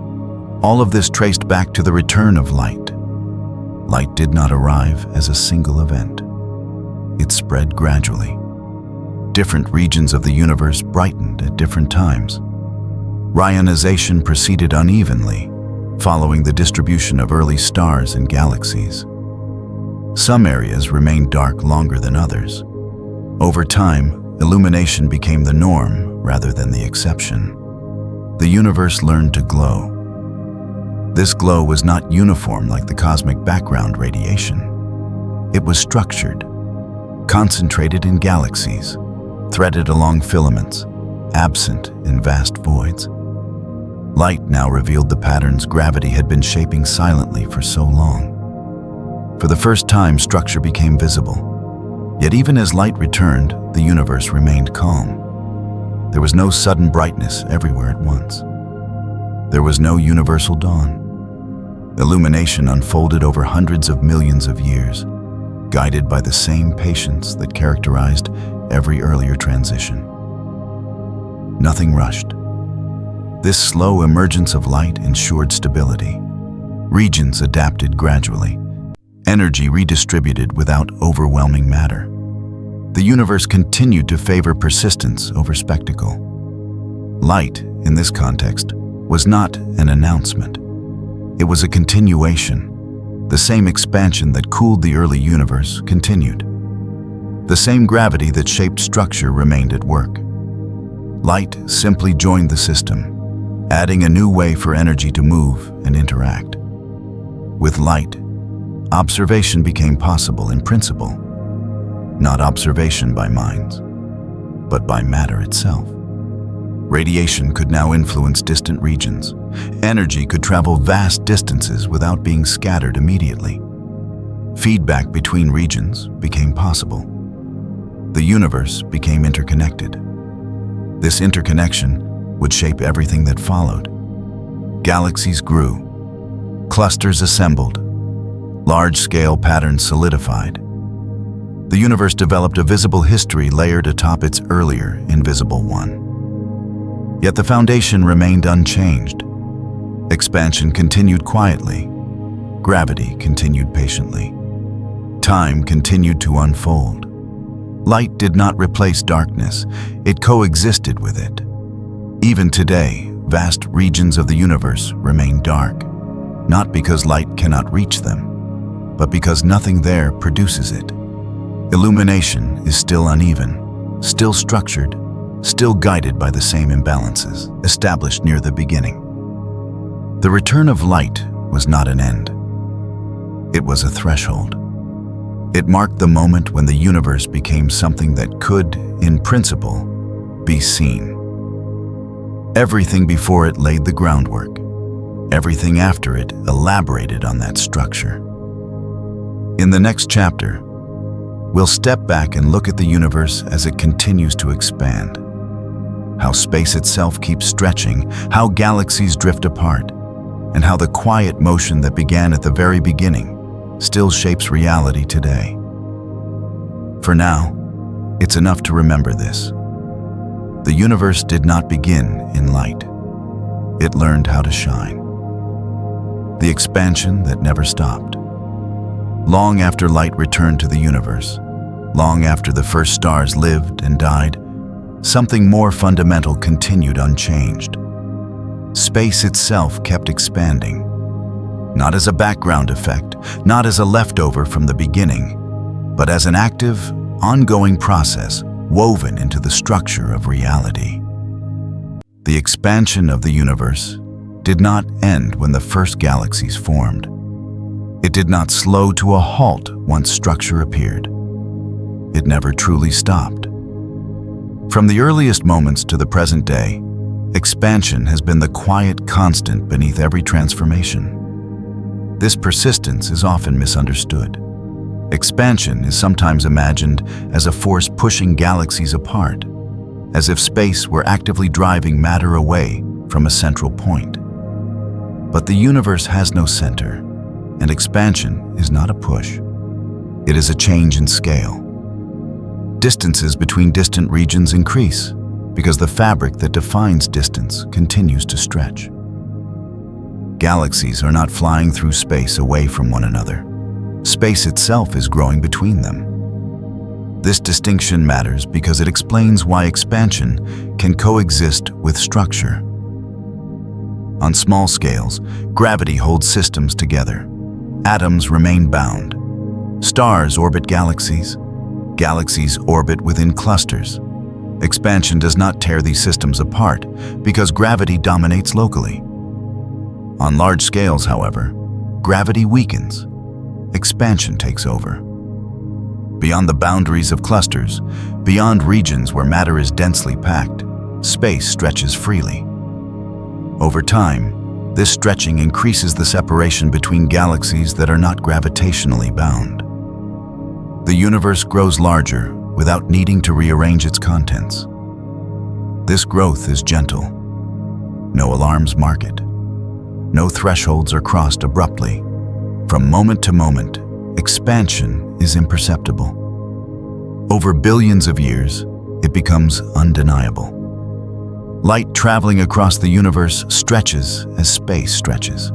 All of this traced back to the return of light. Light did not arrive as a single event. It spread gradually. Different regions of the universe brightened at different times. Reionization proceeded unevenly, following the distribution of early stars and galaxies. Some areas remained dark longer than others. Over time, illumination became the norm rather than the exception. The universe learned to glow. This glow was not uniform like the cosmic background radiation. It was structured, concentrated in galaxies, threaded along filaments, absent in vast voids. Light now revealed the patterns gravity had been shaping silently for so long. For the first time, structure became visible. Yet even as light returned, the universe remained calm. There was no sudden brightness everywhere at once. There was no universal dawn. Illumination unfolded over hundreds of millions of years, guided by the same patience that characterized every earlier transition. Nothing rushed. This slow emergence of light ensured stability. Regions adapted gradually. Energy redistributed without overwhelming matter. The universe continued to favor persistence over spectacle. Light, in this context, was not an announcement. It was a continuation. The same expansion that cooled the early universe continued. The same gravity that shaped structure remained at work. Light simply joined the system, adding a new way for energy to move and interact. With light, observation became possible in principle, not observation by minds, but by matter itself. Radiation could now influence distant regions. Energy could travel vast distances without being scattered immediately. Feedback between regions became possible. The universe became interconnected. This interconnection would shape everything that followed. Galaxies grew, clusters assembled, large-scale patterns solidified. The universe developed a visible history layered atop its earlier invisible one. Yet the foundation remained unchanged. Expansion continued quietly. Gravity continued patiently. Time continued to unfold. Light did not replace darkness, it coexisted with it. Even today, vast regions of the universe remain dark, not because light cannot reach them, but because nothing there produces it. Illumination is still uneven, still structured, still guided by the same imbalances established near the beginning. The return of light was not an end. It was a threshold. It marked the moment when the universe became something that could, in principle, be seen. Everything before it laid the groundwork. Everything after it elaborated on that structure. In the next chapter, we'll step back and look at the universe as it continues to expand. How space itself keeps stretching, how galaxies drift apart, and how the quiet motion that began at the very beginning still shapes reality today. For now, it's enough to remember this. The universe did not begin in light. It learned how to shine. The expansion that never stopped. Long after light returned to the universe, long after the first stars lived and died, something more fundamental continued unchanged. Space itself kept expanding. Not as a background effect, not as a leftover from the beginning, but as an active, ongoing process woven into the structure of reality. The expansion of the universe did not end when the first galaxies formed. It did not slow to a halt once structure appeared. It never truly stopped. From the earliest moments to the present day, expansion has been the quiet constant beneath every transformation. This persistence is often misunderstood. Expansion is sometimes imagined as a force pushing galaxies apart, as if space were actively driving matter away from a central point. But the universe has no center, and expansion is not a push. It is a change in scale. Distances between distant regions increase because the fabric that defines distance continues to stretch. Galaxies are not flying through space away from one another. Space itself is growing between them. This distinction matters because it explains why expansion can coexist with structure. On small scales, gravity holds systems together. Atoms remain bound. Stars orbit galaxies. Galaxies orbit within clusters. Expansion does not tear these systems apart because gravity dominates locally. On large scales, however, gravity weakens. Expansion takes over. Beyond the boundaries of clusters, beyond regions where matter is densely packed, space stretches freely. Over time, this stretching increases the separation between galaxies that are not gravitationally bound. The universe grows larger without needing to rearrange its contents. This growth is gentle. No alarms mark it. No thresholds are crossed abruptly. From moment to moment, expansion is imperceptible. Over billions of years, it becomes undeniable. Light traveling across the universe stretches as space stretches.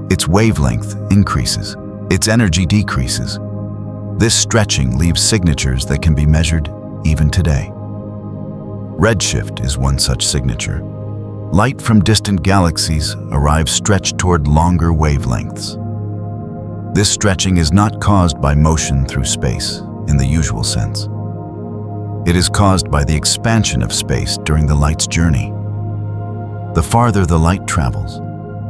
Its wavelength increases, its energy decreases. This stretching leaves signatures that can be measured even today. Redshift is one such signature. Light from distant galaxies arrives stretched toward longer wavelengths. This stretching is not caused by motion through space in the usual sense. It is caused by the expansion of space during the light's journey. The farther the light travels,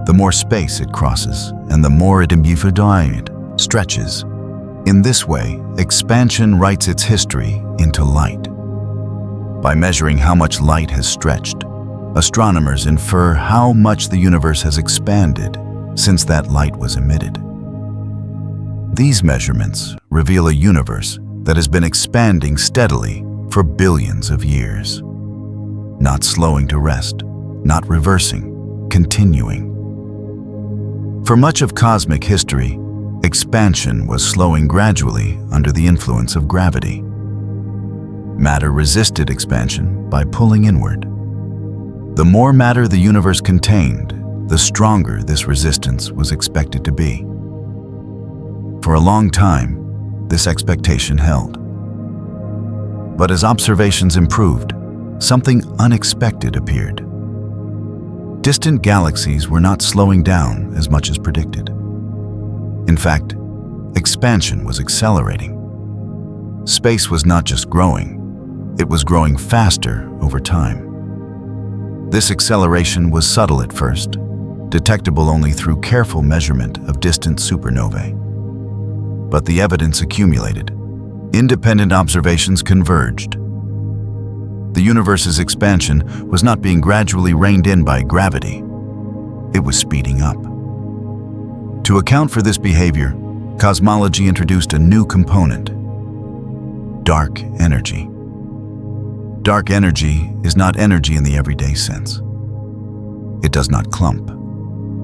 the more space it crosses and the more it stretches. In this way, expansion writes its history into light. By measuring how much light has stretched, astronomers infer how much the universe has expanded since that light was emitted. These measurements reveal a universe that has been expanding steadily for billions of years. not slowing to rest, not reversing, continuing. For much of cosmic history, expansion was slowing gradually under the influence of gravity. Matter resisted expansion by pulling inward. The more matter the universe contained, the stronger this resistance was expected to be. For a long time, this expectation held. But as observations improved, something unexpected appeared. Distant galaxies were not slowing down as much as predicted. In fact, expansion was accelerating. Space was not just growing, it was growing faster over time. This acceleration was subtle at first, detectable only through careful measurement of distant supernovae. But the evidence accumulated. Independent observations converged. The universe's expansion was not being gradually reined in by gravity. It was speeding up. To account for this behavior, cosmology introduced a new component: dark energy. Dark energy is not energy in the everyday sense. It does not clump.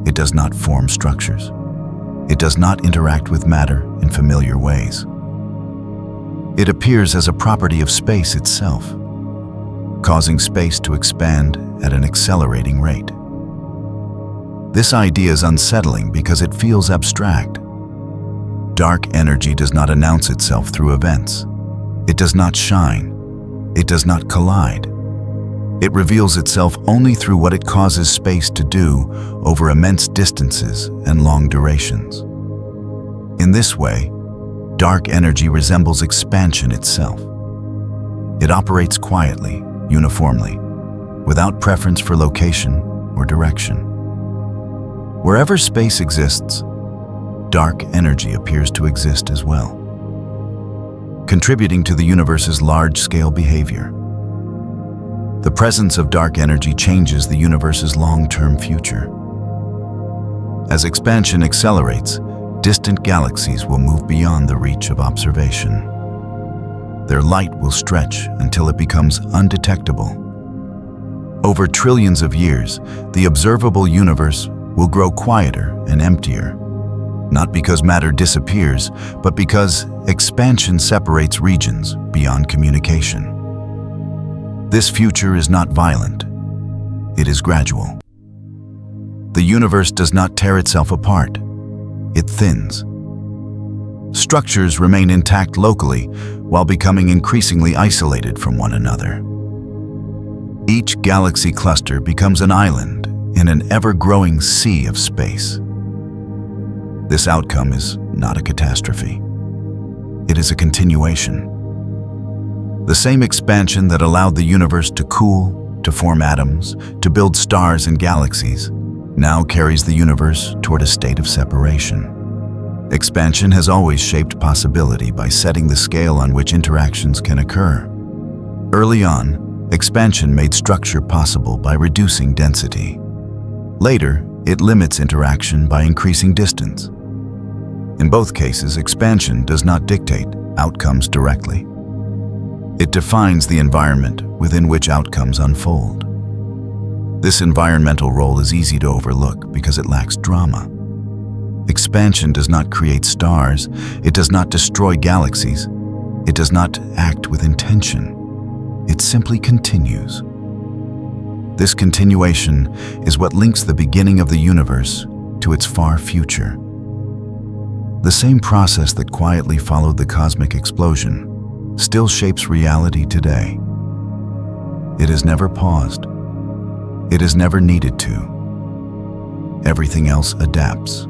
It does not form structures. It does not interact with matter in familiar ways. It appears as a property of space itself, causing space to expand at an accelerating rate. This idea is unsettling because it feels abstract. Dark energy does not announce itself through events. It does not shine. It does not collide. It reveals itself only through what it causes space to do over immense distances and long durations. In this way, dark energy resembles expansion itself. It operates quietly, uniformly, without preference for location or direction. Wherever space exists, dark energy appears to exist as well, contributing to the universe's large-scale behavior. The presence of dark energy changes the universe's long-term future. As expansion accelerates, distant galaxies will move beyond the reach of observation. Their light will stretch until it becomes undetectable. Over trillions of years, the observable universe will grow quieter and emptier, not because matter disappears, but because expansion separates regions beyond communication. This future is not violent. It is gradual. The universe does not tear itself apart. It thins. Structures remain intact locally while becoming increasingly isolated from one another. Each galaxy cluster becomes an island in an ever-growing sea of space. This outcome is not a catastrophe. It is a continuation. The same expansion that allowed the universe to cool, to form atoms, to build stars and galaxies, now carries the universe toward a state of separation. Expansion has always shaped possibility by setting the scale on which interactions can occur. Early on, expansion made structure possible by reducing density. Later, it limits interaction by increasing distance. In both cases, expansion does not dictate outcomes directly. It defines the environment within which outcomes unfold. This environmental role is easy to overlook because it lacks drama. Expansion does not create stars. It does not destroy galaxies. It does not act with intention. It simply continues. This continuation is what links the beginning of the universe to its far future. The same process that quietly followed the cosmic explosion still shapes reality today. It has never paused. It has never needed to. Everything else adapts.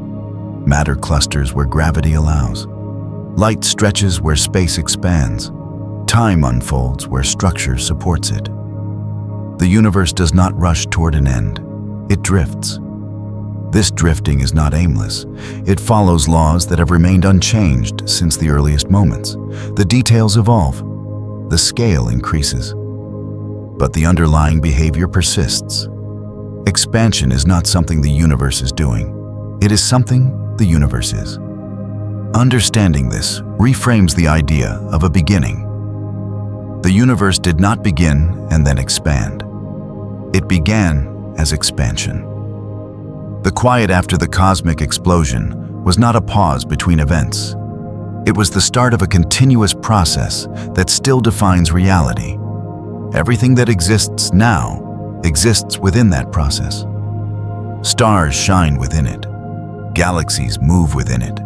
Matter clusters where gravity allows. Light stretches where space expands. Time unfolds where structure supports it. The universe does not rush toward an end. It drifts. This drifting is not aimless. It follows laws that have remained unchanged since the earliest moments. The details evolve. The scale increases. But the underlying behavior persists. Expansion is not something the universe is doing. It is something the universe is. Understanding this reframes the idea of a beginning. The universe did not begin and then expand. It began as expansion. The quiet after the cosmic explosion was not a pause between events. It was the start of a continuous process that still defines reality. Everything that exists now exists within that process. Stars shine within it. Galaxies move within it.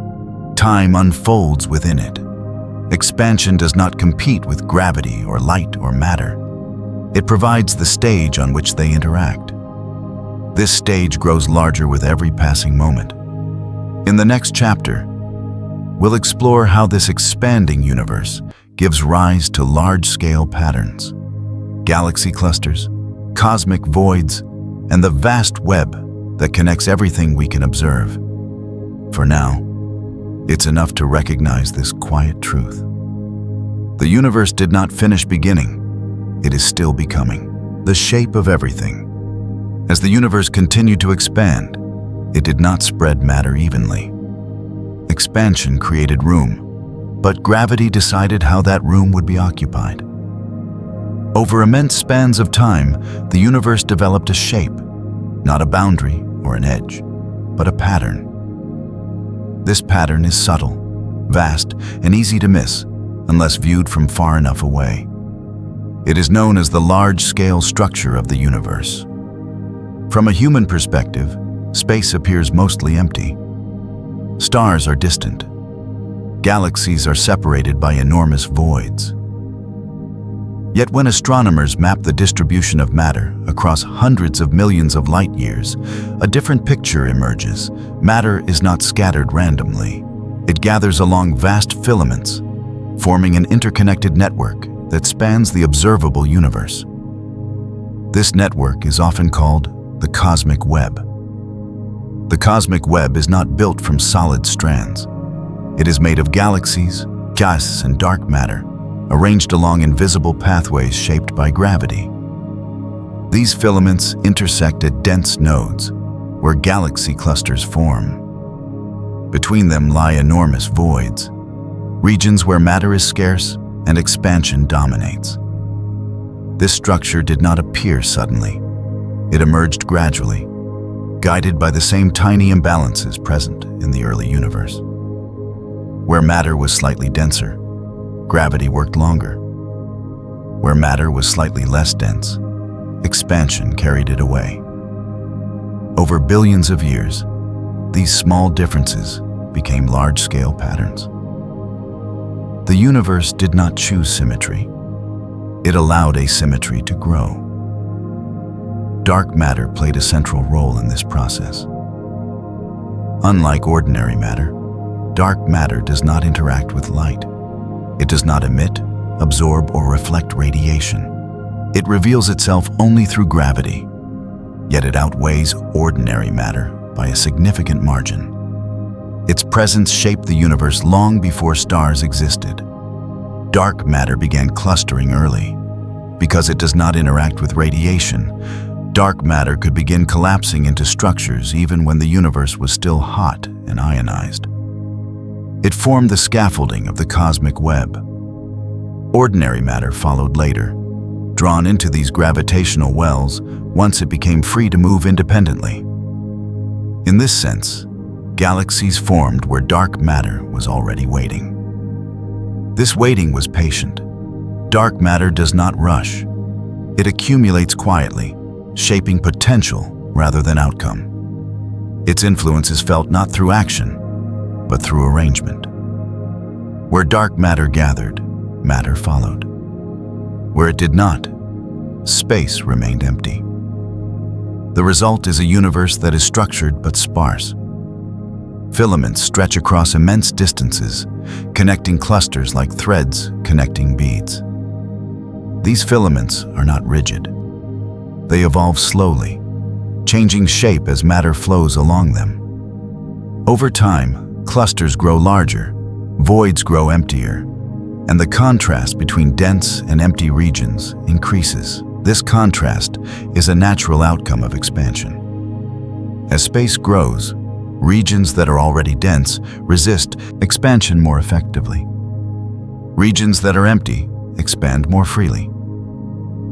Time unfolds within it. Expansion does not compete with gravity or light or matter. It provides the stage on which they interact. This stage grows larger with every passing moment. In the next chapter, we'll explore how this expanding universe gives rise to large-scale patterns, galaxy clusters, cosmic voids, and the vast web that connects everything we can observe. For now, it's enough to recognize this quiet truth. The universe did not finish beginning. It is still becoming. The shape of everything. As the universe continued to expand, it did not spread matter evenly. Expansion created room, but gravity decided how that room would be occupied. Over immense spans of time, the universe developed a shape, not a boundary or an edge, but a pattern. This pattern is subtle, vast, and easy to miss unless viewed from far enough away. It is known as the large-scale structure of the universe. From a human perspective, space appears mostly empty. Stars are distant. Galaxies are separated by enormous voids. Yet when astronomers map the distribution of matter across hundreds of millions of light years, a different picture emerges. Matter is not scattered randomly. It gathers along vast filaments, forming an interconnected network that spans the observable universe. This network is often called the cosmic web. The cosmic web is not built from solid strands. It is made of galaxies, gas, and dark matter, arranged along invisible pathways shaped by gravity. These filaments intersect at dense nodes, where galaxy clusters form. Between them lie enormous voids, regions where matter is scarce and expansion dominates. This structure did not appear suddenly. It emerged gradually, guided by the same tiny imbalances present in the early universe. Where matter was slightly denser, gravity worked longer. Where matter was slightly less dense, expansion carried it away. Over billions of years, these small differences became large-scale patterns. The universe did not choose symmetry. It allowed asymmetry to grow. Dark matter played a central role in this process. Unlike ordinary matter, dark matter does not interact with light. It does not emit, absorb, or reflect radiation. It reveals itself only through gravity, yet it outweighs ordinary matter by a significant margin. Its presence shaped the universe long before stars existed. Dark matter began clustering early. Because it does not interact with radiation, dark matter could begin collapsing into structures even when the universe was still hot and ionized. It formed the scaffolding of the cosmic web. Ordinary matter followed later, drawn into these gravitational wells once it became free to move independently. In this sense, galaxies formed where dark matter was already waiting. This waiting was patient. Dark matter does not rush. It accumulates quietly, shaping potential rather than outcome. Its influence is felt not through action, but through arrangement. Where dark matter gathered, matter followed. Where it did not, space remained empty. The result is a universe that is structured but sparse. Filaments stretch across immense distances, connecting clusters like threads connecting beads. These filaments are not rigid. They evolve slowly, changing shape as matter flows along them. Over time, clusters grow larger, voids grow emptier, and the contrast between dense and empty regions increases. This contrast is a natural outcome of expansion. As space grows, regions that are already dense resist expansion more effectively. Regions that are empty expand more freely.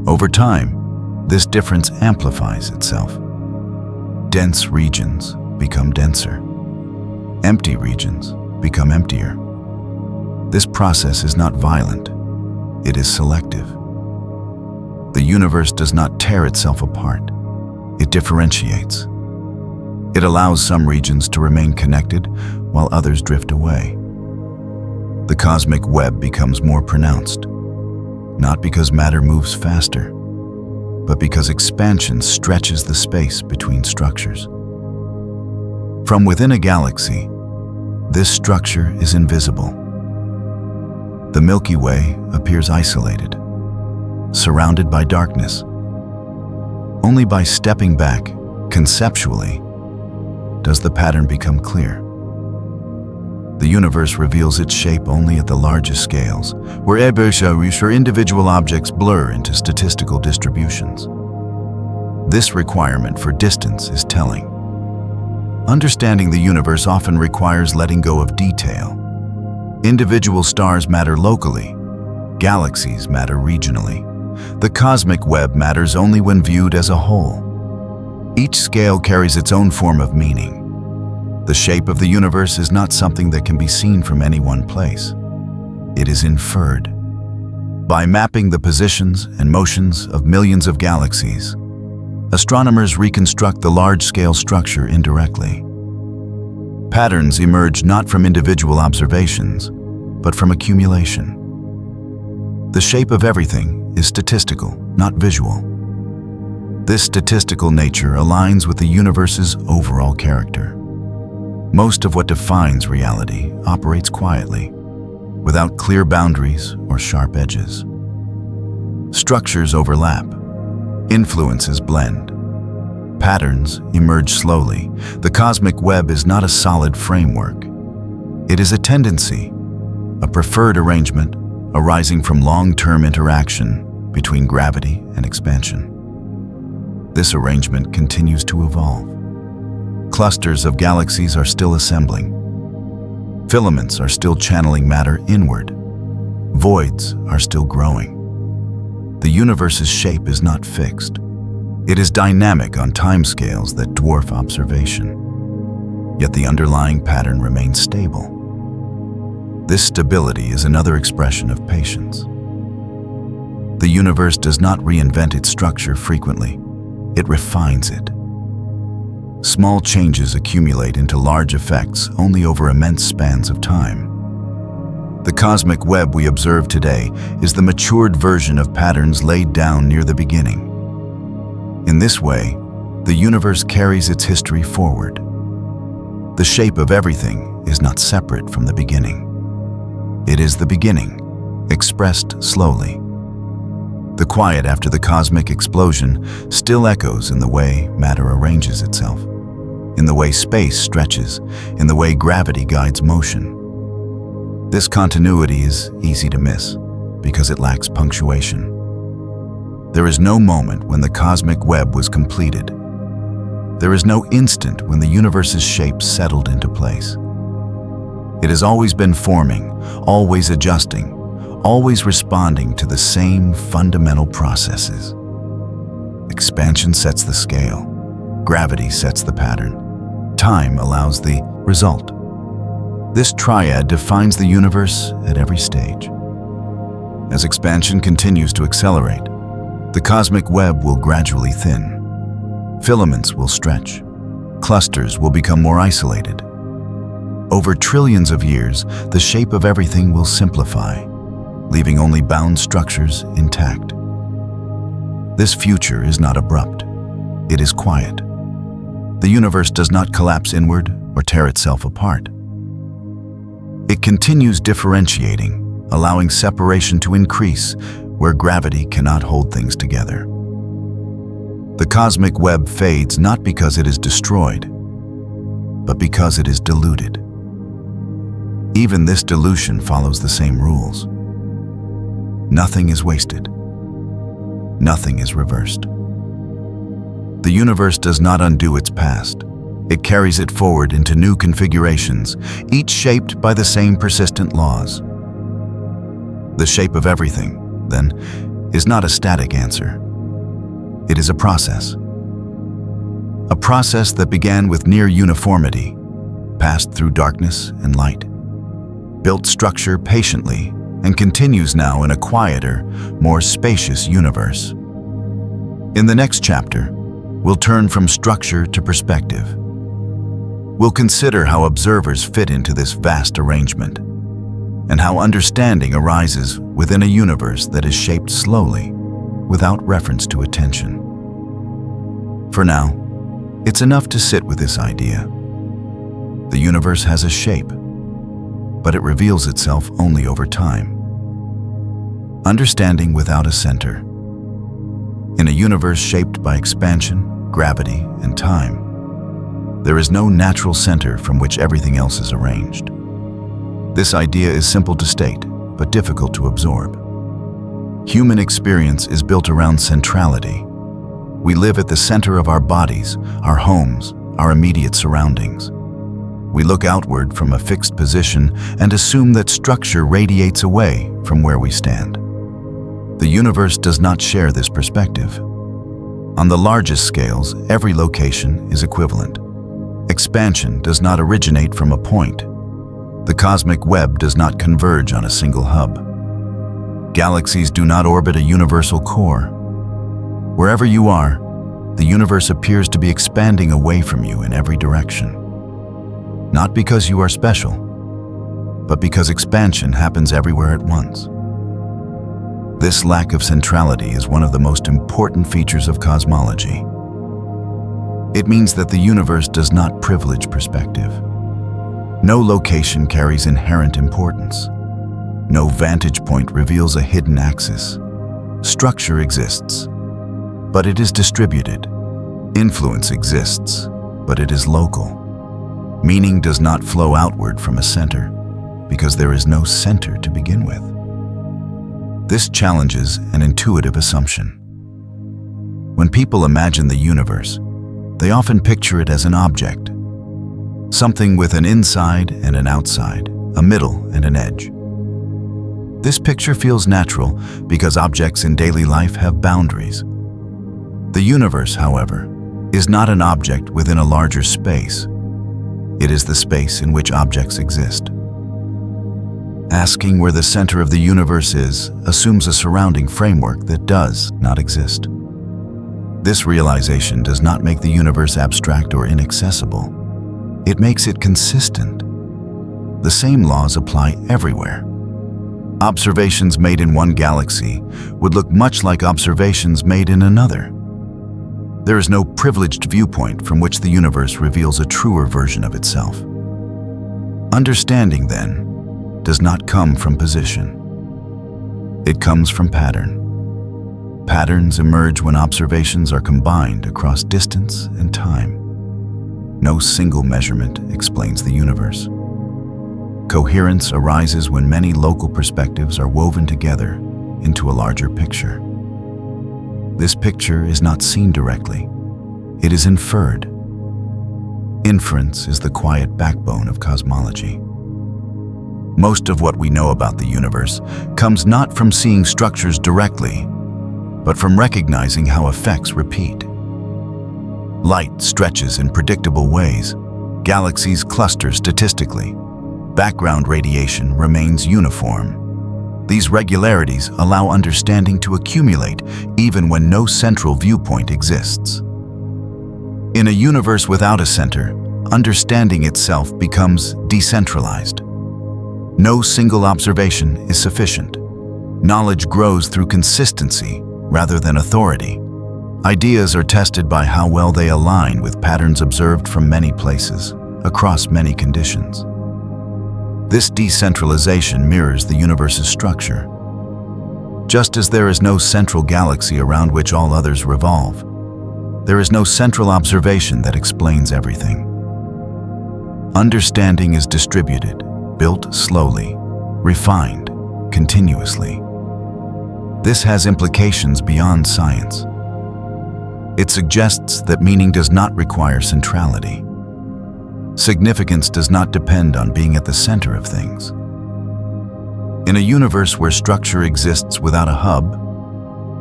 Over time, This difference amplifies itself. Dense regions become denser. Empty regions become emptier. This process is not violent, it is selective. The universe does not tear itself apart, it differentiates. It allows some regions to remain connected while others drift away. The cosmic web becomes more pronounced, not because matter moves faster, but because expansion stretches the space between structures. From within a galaxy, this structure is invisible. The Milky Way appears isolated, surrounded by darkness. Only by stepping back, conceptually, does the pattern become clear. The universe reveals its shape only at the largest scales, where individual objects blur into statistical distributions. This requirement for distance is telling. Understanding the universe often requires letting go of detail. Individual stars matter locally, galaxies matter regionally. The cosmic web matters only when viewed as a whole. Each scale carries its own form of meaning. The shape of the universe is not something that can be seen from any one place. It is inferred. By mapping the positions and motions of millions of galaxies, astronomers reconstruct the large-scale structure indirectly. Patterns emerge not from individual observations, but from accumulation. The shape of everything is statistical, not visual. This statistical nature aligns with the universe's overall character. Most of what defines reality operates quietly, without clear boundaries or sharp edges. Structures overlap, influences blend, patterns emerge slowly. The cosmic web is not a solid framework. It is a tendency, a preferred arrangement arising from long-term interaction between gravity and expansion. This arrangement continues to evolve. Clusters of galaxies are still assembling. Filaments are still channeling matter inward. Voids are still growing. The universe's shape is not fixed. It is dynamic on timescales that dwarf observation. Yet the underlying pattern remains stable. This stability is another expression of patience. The universe does not reinvent its structure frequently. It refines it. Small changes accumulate into large effects only over immense spans of time. The cosmic web we observe today is the matured version of patterns laid down near the beginning. In this way, the universe carries its history forward. The shape of everything is not separate from the beginning. It is the beginning, expressed slowly. The quiet after the cosmic explosion still echoes in the way matter arranges itself, in the way space stretches, in the way gravity guides motion. This continuity is easy to miss because it lacks punctuation. There is no moment when the cosmic web was completed. There is no instant when the universe's shape settled into place. It has always been forming, always adjusting, always responding to the same fundamental processes. Expansion sets the scale. Gravity sets the pattern. Time allows the result. This triad defines the universe at every stage. As expansion continues to accelerate, the cosmic web will gradually thin. Filaments will stretch. Clusters will become more isolated. Over trillions of years, the shape of everything will simplify, leaving only bound structures intact. This future is not abrupt. It is quiet. The universe does not collapse inward or tear itself apart. It continues differentiating, allowing separation to increase where gravity cannot hold things together. The cosmic web fades not because it is destroyed, but because it is diluted. Even this dilution follows the same rules. Nothing is wasted. Nothing is reversed. The universe does not undo its past. It carries it forward into new configurations, each shaped by the same persistent laws. The shape of everything, then, is not a static answer. It is a process. A process that began with near uniformity, passed through darkness and light, built structure patiently, and continues now in a quieter, more spacious universe. In the next chapter, we'll turn from structure to perspective. We'll consider how observers fit into this vast arrangement, and how understanding arises within a universe that is shaped slowly, without reference to attention. For now, it's enough to sit with this idea. The universe has a shape, but it reveals itself only over time. Understanding without a center. In a universe shaped by expansion, gravity, and time, there is no natural center from which everything else is arranged. This idea is simple to state, but difficult to absorb. Human experience is built around centrality. We live at the center of our bodies, our homes, our immediate surroundings. We look outward from a fixed position and assume that structure radiates away from where we stand. The universe does not share this perspective. On the largest scales, every location is equivalent. Expansion does not originate from a point. The cosmic web does not converge on a single hub. Galaxies do not orbit a universal core. Wherever you are, the universe appears to be expanding away from you in every direction. Not because you are special, but because expansion happens everywhere at once. This lack of centrality is one of the most important features of cosmology. It means that the universe does not privilege perspective. No location carries inherent importance. No vantage point reveals a hidden axis. Structure exists, but it is distributed. Influence exists, but it is local. Meaning does not flow outward from a center, because there is no center to begin with. This challenges an intuitive assumption. When people imagine the universe, they often picture it as an object, something with an inside and an outside, a middle and an edge. This picture feels natural because objects in daily life have boundaries. The universe, however, is not an object within a larger space. It is the space in which objects exist. Asking where the center of the universe is assumes a surrounding framework that does not exist. This realization does not make the universe abstract or inaccessible. It makes it consistent. The same laws apply everywhere. Observations made in one galaxy would look much like observations made in another. There is no privileged viewpoint from which the universe reveals a truer version of itself. Understanding, then, does not come from position. It comes from pattern. Patterns emerge when observations are combined across distance and time. No single measurement explains the universe. Coherence arises when many local perspectives are woven together into a larger picture. This picture is not seen directly. It is inferred. Inference is the quiet backbone of cosmology. Most of what we know about the universe comes not from seeing structures directly, but from recognizing how effects repeat. Light stretches in predictable ways. Galaxies cluster statistically. Background radiation remains uniform. These regularities allow understanding to accumulate even when no central viewpoint exists. In a universe without a center, understanding itself becomes decentralized. No single observation is sufficient. Knowledge grows through consistency rather than authority. Ideas are tested by how well they align with patterns observed from many places, across many conditions. This decentralization mirrors the universe's structure. Just as there is no central galaxy around which all others revolve, there is no central observation that explains everything. Understanding is distributed, built slowly, refined continuously. This has implications beyond science. It suggests that meaning does not require centrality. Significance does not depend on being at the center of things. In a universe where structure exists without a hub,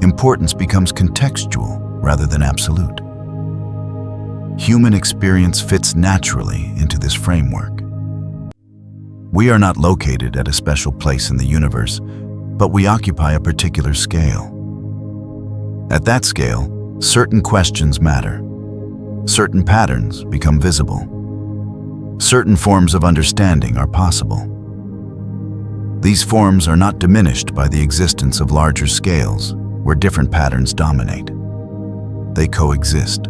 importance becomes contextual rather than absolute. Human experience fits naturally into this framework. We are not located at a special place in the universe, but we occupy a particular scale. At that scale, certain questions matter. Certain patterns become visible. Certain forms of understanding are possible. These forms are not diminished by the existence of larger scales where different patterns dominate. They coexist.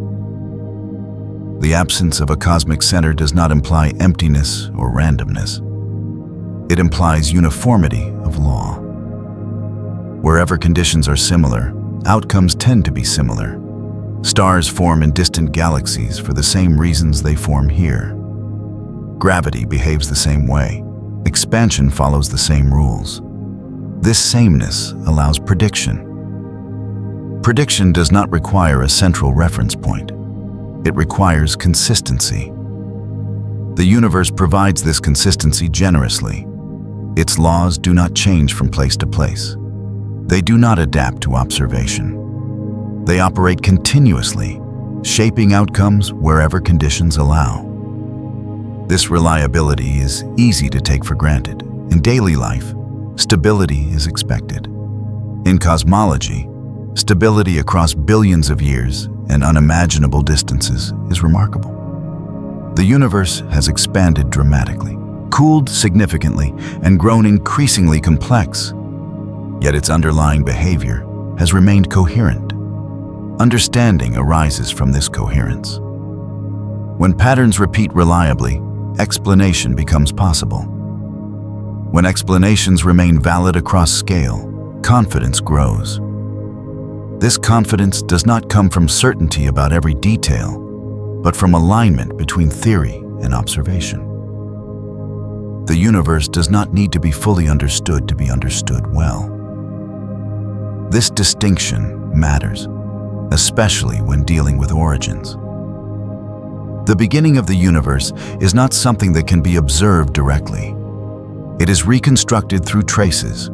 The absence of a cosmic center does not imply emptiness or randomness. It implies uniformity of law. Wherever conditions are similar, outcomes tend to be similar. Stars form in distant galaxies for the same reasons they form here. Gravity behaves the same way. Expansion follows the same rules. This sameness allows prediction. Prediction does not require a central reference point. It requires consistency. The universe provides this consistency generously. Its laws do not change from place to place. They do not adapt to observation. They operate continuously, shaping outcomes wherever conditions allow. This reliability is easy to take for granted. In daily life, stability is expected. In cosmology, stability across billions of years and unimaginable distances is remarkable. The universe has expanded dramatically, cooled significantly, and grown increasingly complex. Yet its underlying behavior has remained coherent. Understanding arises from this coherence. When patterns repeat reliably, explanation becomes possible. When explanations remain valid across scale, confidence grows. This confidence does not come from certainty about every detail, but from alignment between theory and observation. The universe does not need to be fully understood to be understood well. This distinction matters, especially when dealing with origins. The beginning of the universe is not something that can be observed directly. It is reconstructed through traces,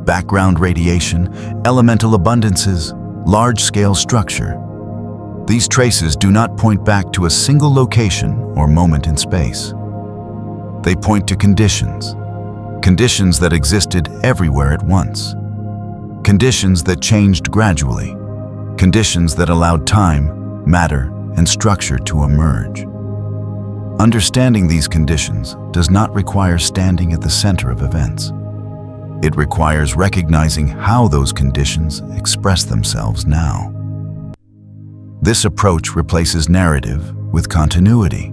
background radiation, elemental abundances, large-scale structure. These traces do not point back to a single location or moment in space. They point to conditions that existed everywhere at once. Conditions that changed gradually. Conditions that allowed time, matter, and structure to emerge. Understanding these conditions does not require standing at the center of events. It requires recognizing how those conditions express themselves now. This approach replaces narrative with continuity.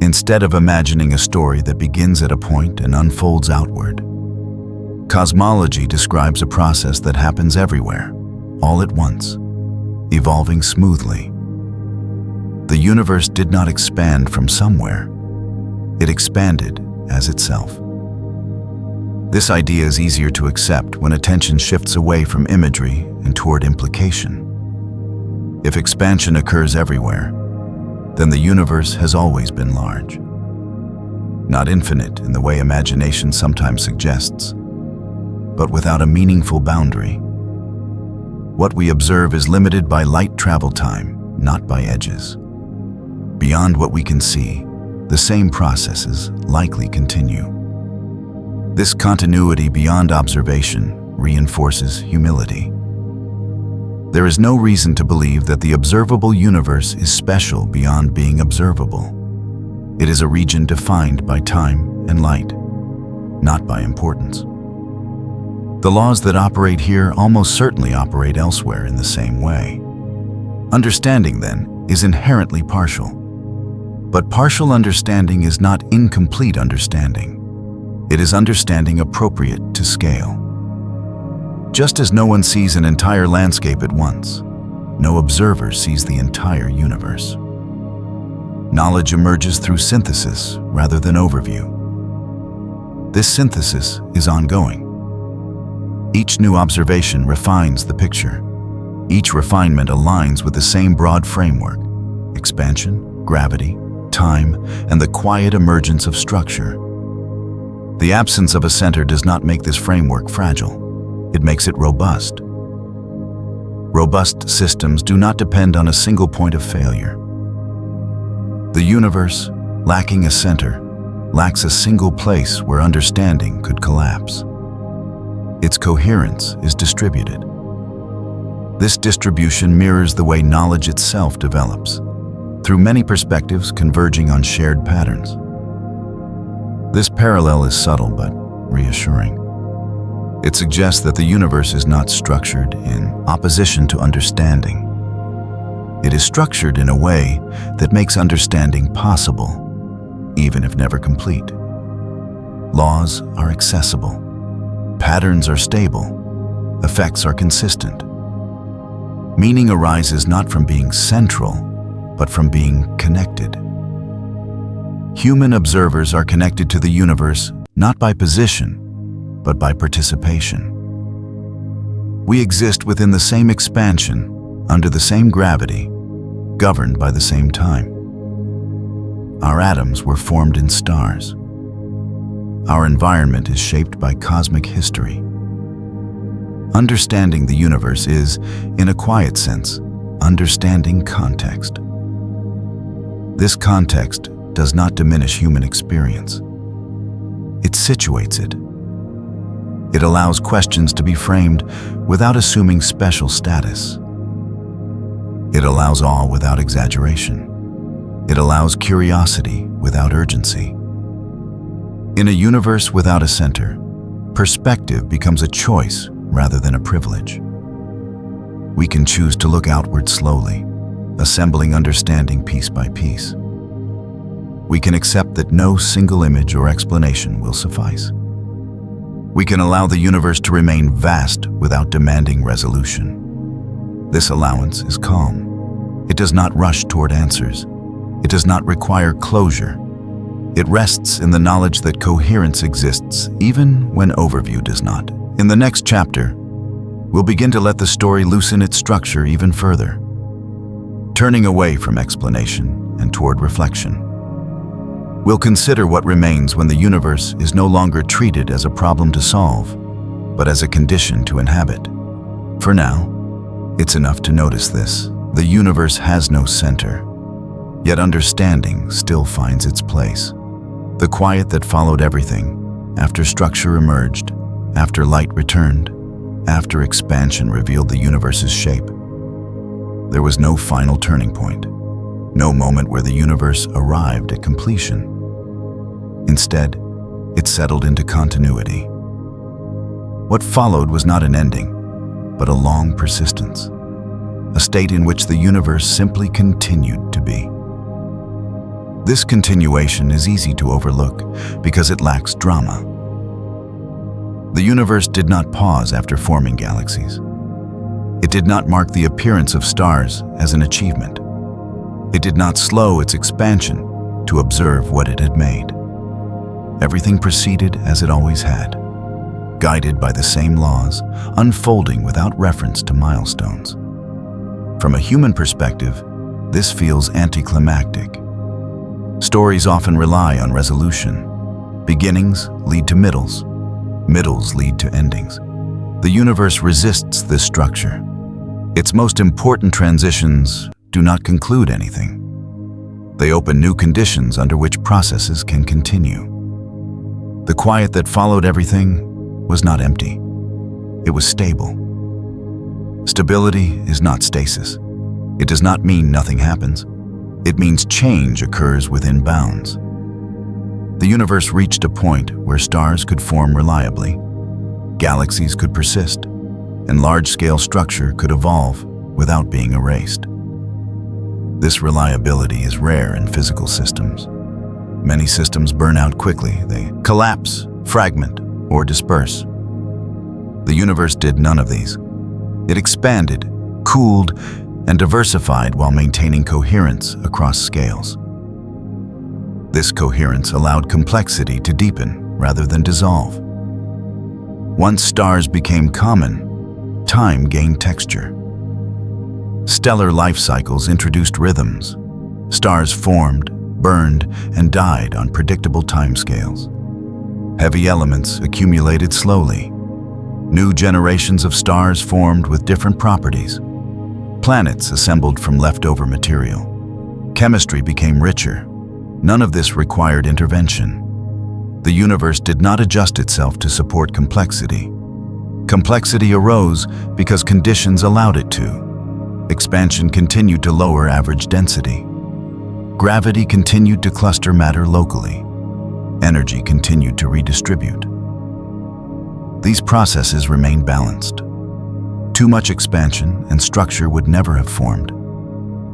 Instead of imagining a story that begins at a point and unfolds outward, cosmology describes a process that happens everywhere, all at once, evolving smoothly. The universe did not expand from somewhere. It expanded as itself. This idea is easier to accept when attention shifts away from imagery and toward implication. If expansion occurs everywhere, then the universe has always been large. Not infinite in the way imagination sometimes suggests, but without a meaningful boundary. What we observe is limited by light travel time, not by edges. Beyond what we can see, the same processes likely continue. This continuity beyond observation reinforces humility. There is no reason to believe that the observable universe is special beyond being observable. It is a region defined by time and light, not by importance. The laws that operate here almost certainly operate elsewhere in the same way. Understanding, then, is inherently partial. But partial understanding is not incomplete understanding. It is understanding appropriate to scale. Just as no one sees an entire landscape at once, no observer sees the entire universe. Knowledge emerges through synthesis rather than overview. This synthesis is ongoing. Each new observation refines the picture. Each refinement aligns with the same broad framework: expansion, gravity, time, and the quiet emergence of structure. The absence of a center does not make this framework fragile. It makes it robust. Robust systems do not depend on a single point of failure. The universe, lacking a center, lacks a single place where understanding could collapse. Its coherence is distributed. This distribution mirrors the way knowledge itself develops, through many perspectives converging on shared patterns. This parallel is subtle but reassuring. It suggests that the universe is not structured in opposition to understanding. It is structured in a way that makes understanding possible, even if never complete. Laws are accessible. Patterns are stable. Effects are consistent. Meaning arises not from being central, but from being connected. Human observers are connected to the universe not by position, but by participation. We exist within the same expansion, under the same gravity, governed by the same time. Our atoms were formed in stars. Our environment is shaped by cosmic history. Understanding the universe is, in a quiet sense, understanding context. This context does not diminish human experience. It situates it. It allows questions to be framed without assuming special status. It allows awe without exaggeration. It allows curiosity without urgency. In a universe without a center, perspective becomes a choice rather than a privilege. We can choose to look outward slowly, assembling understanding piece by piece. We can accept that no single image or explanation will suffice. We can allow the universe to remain vast without demanding resolution. This allowance is calm. It does not rush toward answers. It does not require closure. It rests in the knowledge that coherence exists even when overview does not. In the next chapter, we'll begin to let the story loosen its structure even further, turning away from explanation and toward reflection. We'll consider what remains when the universe is no longer treated as a problem to solve, but as a condition to inhabit. For now, it's enough to notice this. The universe has no center, yet understanding still finds its place. The quiet that followed everything, after structure emerged, after light returned, after expansion revealed the universe's shape. There was no final turning point, no moment where the universe arrived at completion. Instead, it settled into continuity. What followed was not an ending, but a long persistence, a state in which the universe simply continued to be. This continuation is easy to overlook because it lacks drama. The universe did not pause after forming galaxies. It did not mark the appearance of stars as an achievement. It did not slow its expansion to observe what it had made. Everything proceeded as it always had, guided by the same laws, unfolding without reference to milestones. From a human perspective, this feels anticlimactic. Stories often rely on resolution. Beginnings lead to middles. Middles lead to endings. The universe resists this structure. Its most important transitions do not conclude anything. They open new conditions under which processes can continue. The quiet that followed everything was not empty. It was stable. Stability is not stasis. It does not mean nothing happens. It means change occurs within bounds. The universe reached a point where stars could form reliably, galaxies could persist, and large-scale structure could evolve without being erased. This reliability is rare in physical systems. Many systems burn out quickly. They collapse, fragment, or disperse. The universe did none of these. It expanded, cooled, and diversified while maintaining coherence across scales. This coherence allowed complexity to deepen rather than dissolve. Once stars became common, time gained texture. Stellar life cycles introduced rhythms. Stars formed, burned, and died on predictable timescales. Heavy elements accumulated slowly. New generations of stars formed with different properties. Planets assembled from leftover material. Chemistry became richer. None of this required intervention. The universe did not adjust itself to support complexity. Complexity arose because conditions allowed it to. Expansion continued to lower average density. Gravity continued to cluster matter locally. Energy continued to redistribute. These processes remained balanced. Too much expansion and structure would never have formed.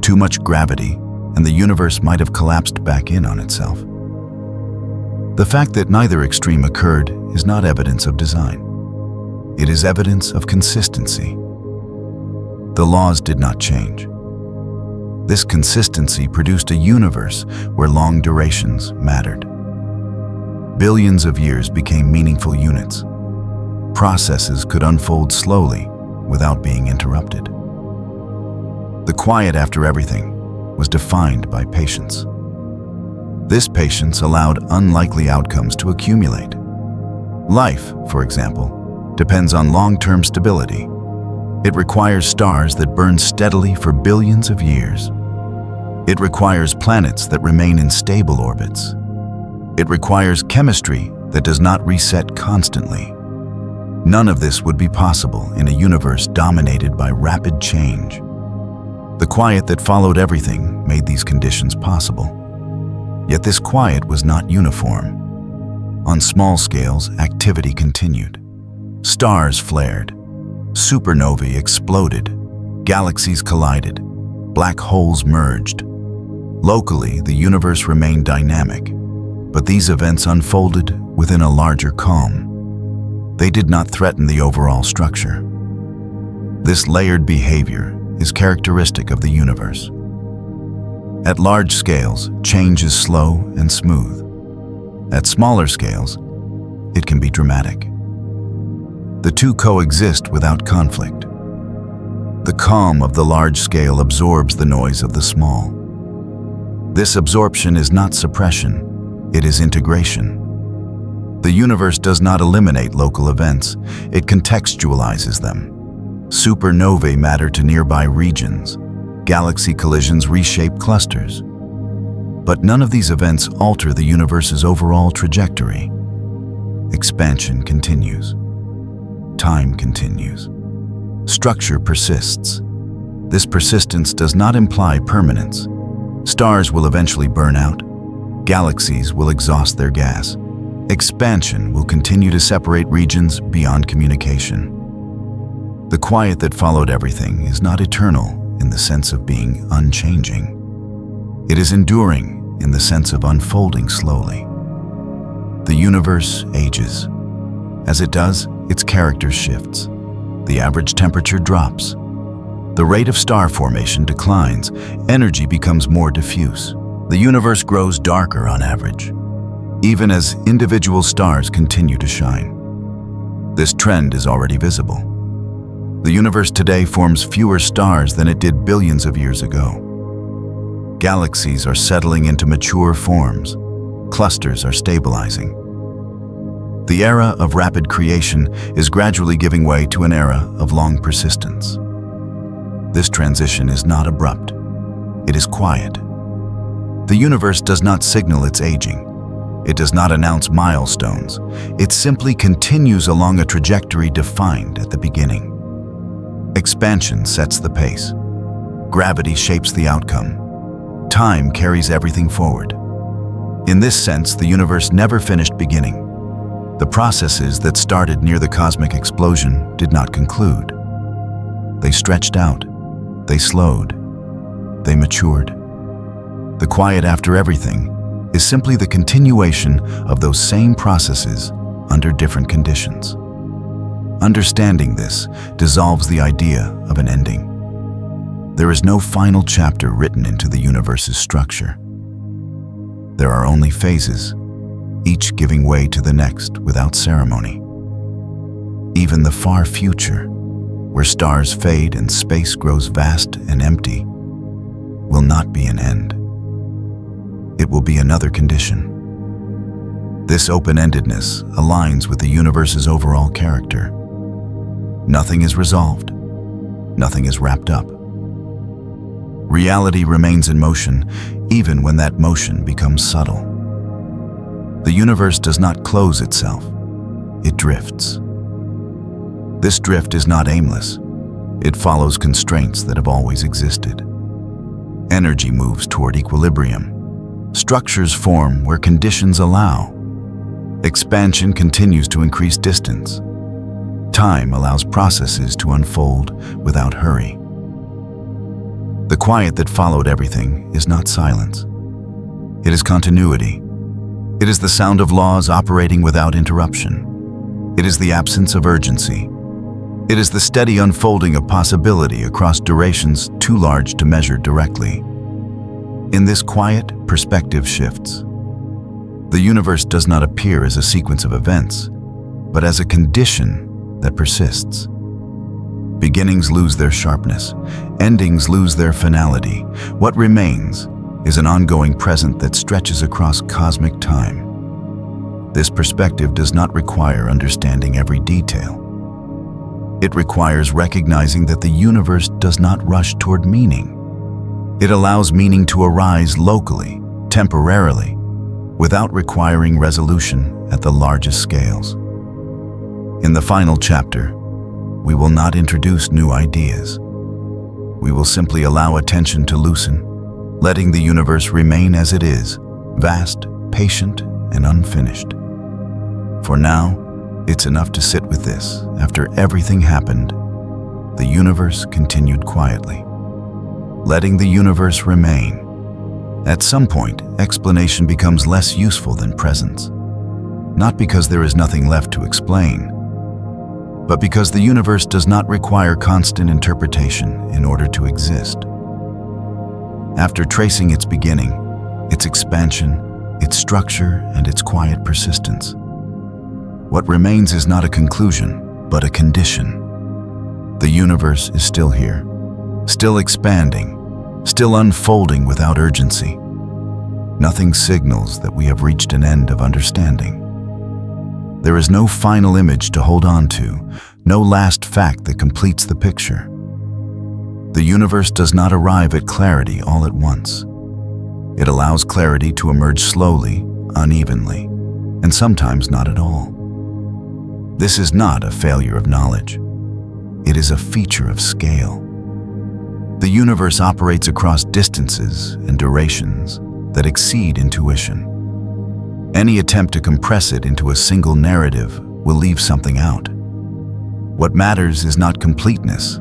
Too much gravity, and the universe might have collapsed back in on itself. The fact that neither extreme occurred is not evidence of design. It is evidence of consistency. The laws did not change. This consistency produced a universe where long durations mattered. Billions of years became meaningful units. Processes could unfold slowly without being interrupted. The quiet after everything was defined by patience. This patience allowed unlikely outcomes to accumulate. Life, for example, depends on long-term stability. It requires stars that burn steadily for billions of years. It requires planets that remain in stable orbits. It requires chemistry that does not reset constantly. None of this would be possible in a universe dominated by rapid change. The quiet that followed everything made these conditions possible. Yet this quiet was not uniform. On small scales, activity continued. Stars flared. Supernovae exploded. Galaxies collided. Black holes merged. Locally, the universe remained dynamic, but these events unfolded within a larger calm. They did not threaten the overall structure. This layered behavior is characteristic of the universe. At large scales, change is slow and smooth. At smaller scales, it can be dramatic. The two coexist without conflict. The calm of the large scale absorbs the noise of the small. This absorption is not suppression, it is integration. The universe does not eliminate local events, it contextualizes them. Supernovae matter to nearby regions. Galaxy collisions reshape clusters. But none of these events alter the universe's overall trajectory. Expansion continues. Time continues. Structure persists. This persistence does not imply permanence. Stars will eventually burn out. Galaxies will exhaust their gas. Expansion will continue to separate regions beyond communication. The quiet that followed everything is not eternal in the sense of being unchanging. It is enduring in the sense of unfolding slowly. The universe ages. As it does, its character shifts. The average temperature drops. The rate of star formation declines. Energy becomes more diffuse. The universe grows darker on average, even as individual stars continue to shine. This trend is already visible. The universe today forms fewer stars than it did billions of years ago. Galaxies are settling into mature forms. Clusters are stabilizing. The era of rapid creation is gradually giving way to an era of long persistence. This transition is not abrupt. It is quiet. The universe does not signal its aging. It does not announce milestones. It simply continues along a trajectory defined at the beginning. Expansion sets the pace. Gravity shapes the outcome. Time carries everything forward. In this sense, the universe never finished beginning. The processes that started near the cosmic explosion did not conclude. They stretched out. They slowed. They matured. The quiet after everything is simply the continuation of those same processes under different conditions. Understanding this dissolves the idea of an ending. There is no final chapter written into the universe's structure. There are only phases, each giving way to the next without ceremony. Even the far future, where stars fade and space grows vast and empty, will not be an end. It will be another condition. This open-endedness aligns with the universe's overall character. Nothing is resolved. Nothing is wrapped up. Reality remains in motion, even when that motion becomes subtle. The universe does not close itself, it drifts. This drift is not aimless. It follows constraints that have always existed. Energy moves toward equilibrium. Structures form where conditions allow. Expansion continues to increase distance. Time allows processes to unfold without hurry. The quiet that followed everything is not silence. It is continuity. It is the sound of laws operating without interruption. It is the absence of urgency. It is the steady unfolding of possibility across durations too large to measure directly. In this quiet, perspective shifts. The universe does not appear as a sequence of events, but as a condition that persists. Beginnings lose their sharpness, endings lose their finality. What remains is an ongoing present that stretches across cosmic time. This perspective does not require understanding every detail. It requires recognizing that the universe does not rush toward meaning. It allows meaning to arise locally, temporarily, without requiring resolution at the largest scales. In the final chapter, we will not introduce new ideas. We will simply allow attention to loosen, letting the universe remain as it is, vast, patient, and unfinished. For now, it's enough to sit with this. After everything happened, the universe continued quietly, letting the universe remain. At some point, explanation becomes less useful than presence. Not because there is nothing left to explain, but because the universe does not require constant interpretation in order to exist. After tracing its beginning, its expansion, its structure, and its quiet persistence, what remains is not a conclusion, but a condition. The universe is still here, still expanding, still unfolding without urgency. Nothing signals that we have reached an end of understanding. There is no final image to hold on to, no last fact that completes the picture. The universe does not arrive at clarity all at once. It allows clarity to emerge slowly, unevenly, and sometimes not at all. This is not a failure of knowledge. It is a feature of scale. The universe operates across distances and durations that exceed intuition. Any attempt to compress it into a single narrative will leave something out. What matters is not completeness,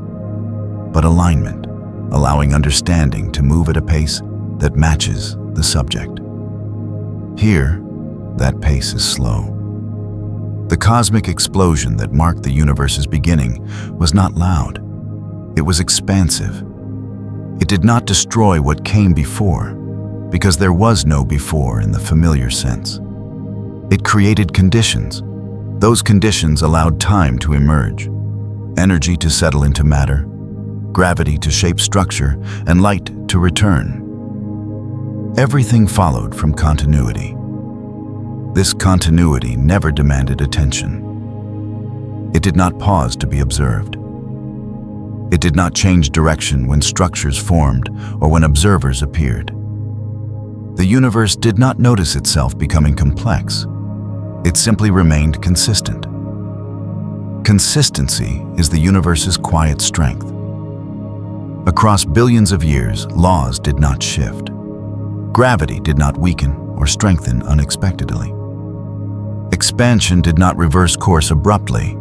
but alignment, allowing understanding to move at a pace that matches the subject. Here, that pace is slow. The cosmic explosion that marked the universe's beginning was not loud. It was expansive. It did not destroy what came before, because there was no before in the familiar sense. It created conditions. Those conditions allowed time to emerge, energy to settle into matter, gravity to shape structure, and light to return. Everything followed from continuity. This continuity never demanded attention. It did not pause to be observed. It did not change direction when structures formed or when observers appeared. The universe did not notice itself becoming complex. It simply remained consistent. Consistency is the universe's quiet strength. Across billions of years, laws did not shift. Gravity did not weaken or strengthen unexpectedly. Expansion did not reverse course abruptly.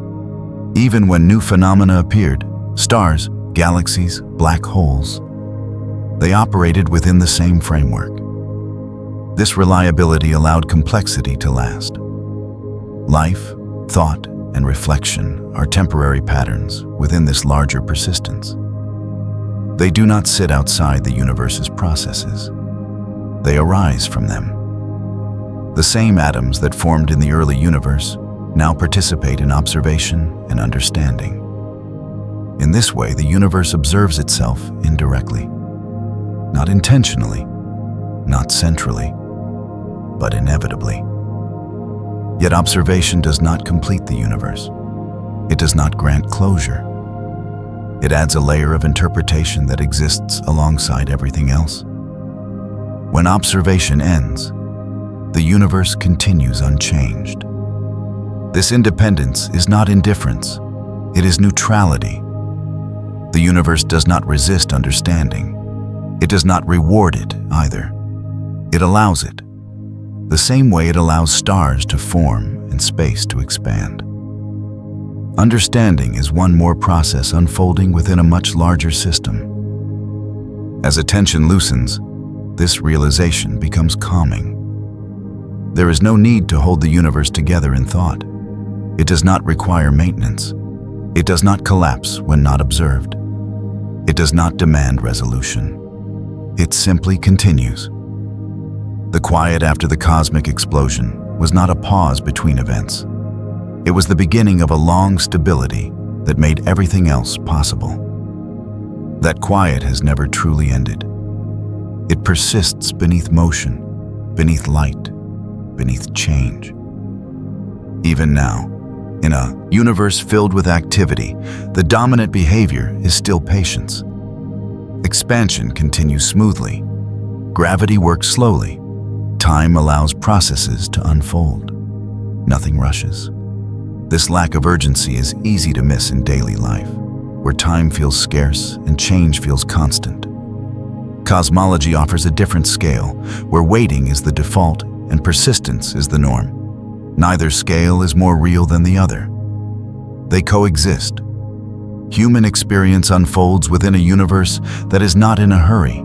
Even when new phenomena appeared, stars, galaxies, black holes, they operated within the same framework. This reliability allowed complexity to last. Life, thought, and reflection are temporary patterns within this larger persistence. They do not sit outside the universe's processes. They arise from them. The same atoms that formed in the early universe now participate in observation and understanding. In this way, the universe observes itself indirectly, not intentionally, not centrally, but inevitably. Yet observation does not complete the universe. It does not grant closure. It adds a layer of interpretation that exists alongside everything else. When observation ends, the universe continues unchanged. This independence is not indifference, it is neutrality. The universe does not resist understanding. It does not reward it either. It allows it, the same way it allows stars to form and space to expand. Understanding is one more process unfolding within a much larger system. As attention loosens, this realization becomes calming. There is no need to hold the universe together in thought. It does not require maintenance. It does not collapse when not observed. It does not demand resolution. It simply continues. The quiet after the cosmic explosion was not a pause between events. It was the beginning of a long stability that made everything else possible. That quiet has never truly ended. It persists beneath motion, beneath light, beneath change. Even now, in a universe filled with activity, the dominant behavior is still patience. Expansion continues smoothly. Gravity works slowly. Time allows processes to unfold. Nothing rushes. This lack of urgency is easy to miss in daily life, where time feels scarce and change feels constant. Cosmology offers a different scale, where waiting is the default and persistence is the norm. Neither scale is more real than the other. They coexist. Human experience unfolds within a universe that is not in a hurry.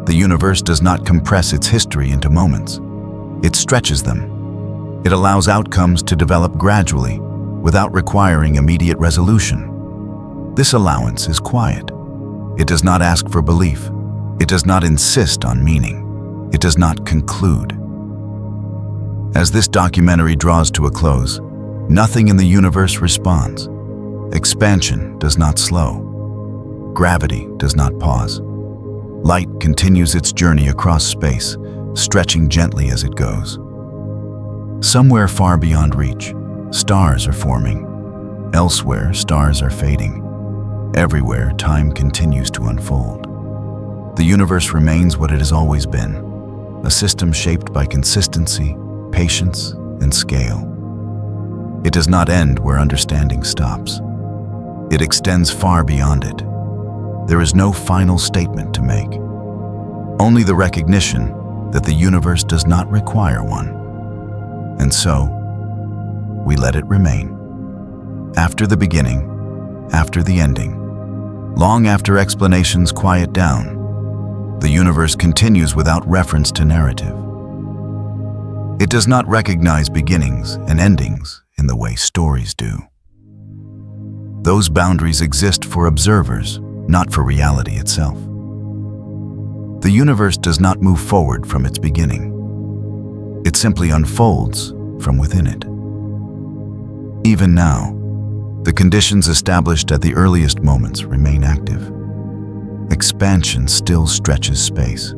The universe does not compress its history into moments. It stretches them. It allows outcomes to develop gradually, without requiring immediate resolution. This allowance is quiet. It does not ask for belief. It does not insist on meaning. It does not conclude. As this documentary draws to a close, nothing in the universe responds. Expansion does not slow. Gravity does not pause. Light continues its journey across space, stretching gently as it goes. Somewhere far beyond reach, stars are forming. Elsewhere, stars are fading. Everywhere, time continues to unfold. The universe remains what it has always been, a system shaped by consistency, patience, and scale. It does not end where understanding stops. It extends far beyond it. There is no final statement to make, only the recognition that the universe does not require one. And so, we let it remain. After the beginning, after the ending, long after explanations quiet down, the universe continues without reference to narrative. It does not recognize beginnings and endings in the way stories do. Those boundaries exist for observers, not for reality itself. The universe does not move forward from its beginning. It simply unfolds from within it. Even now, the conditions established at the earliest moments remain active. Expansion still stretches space.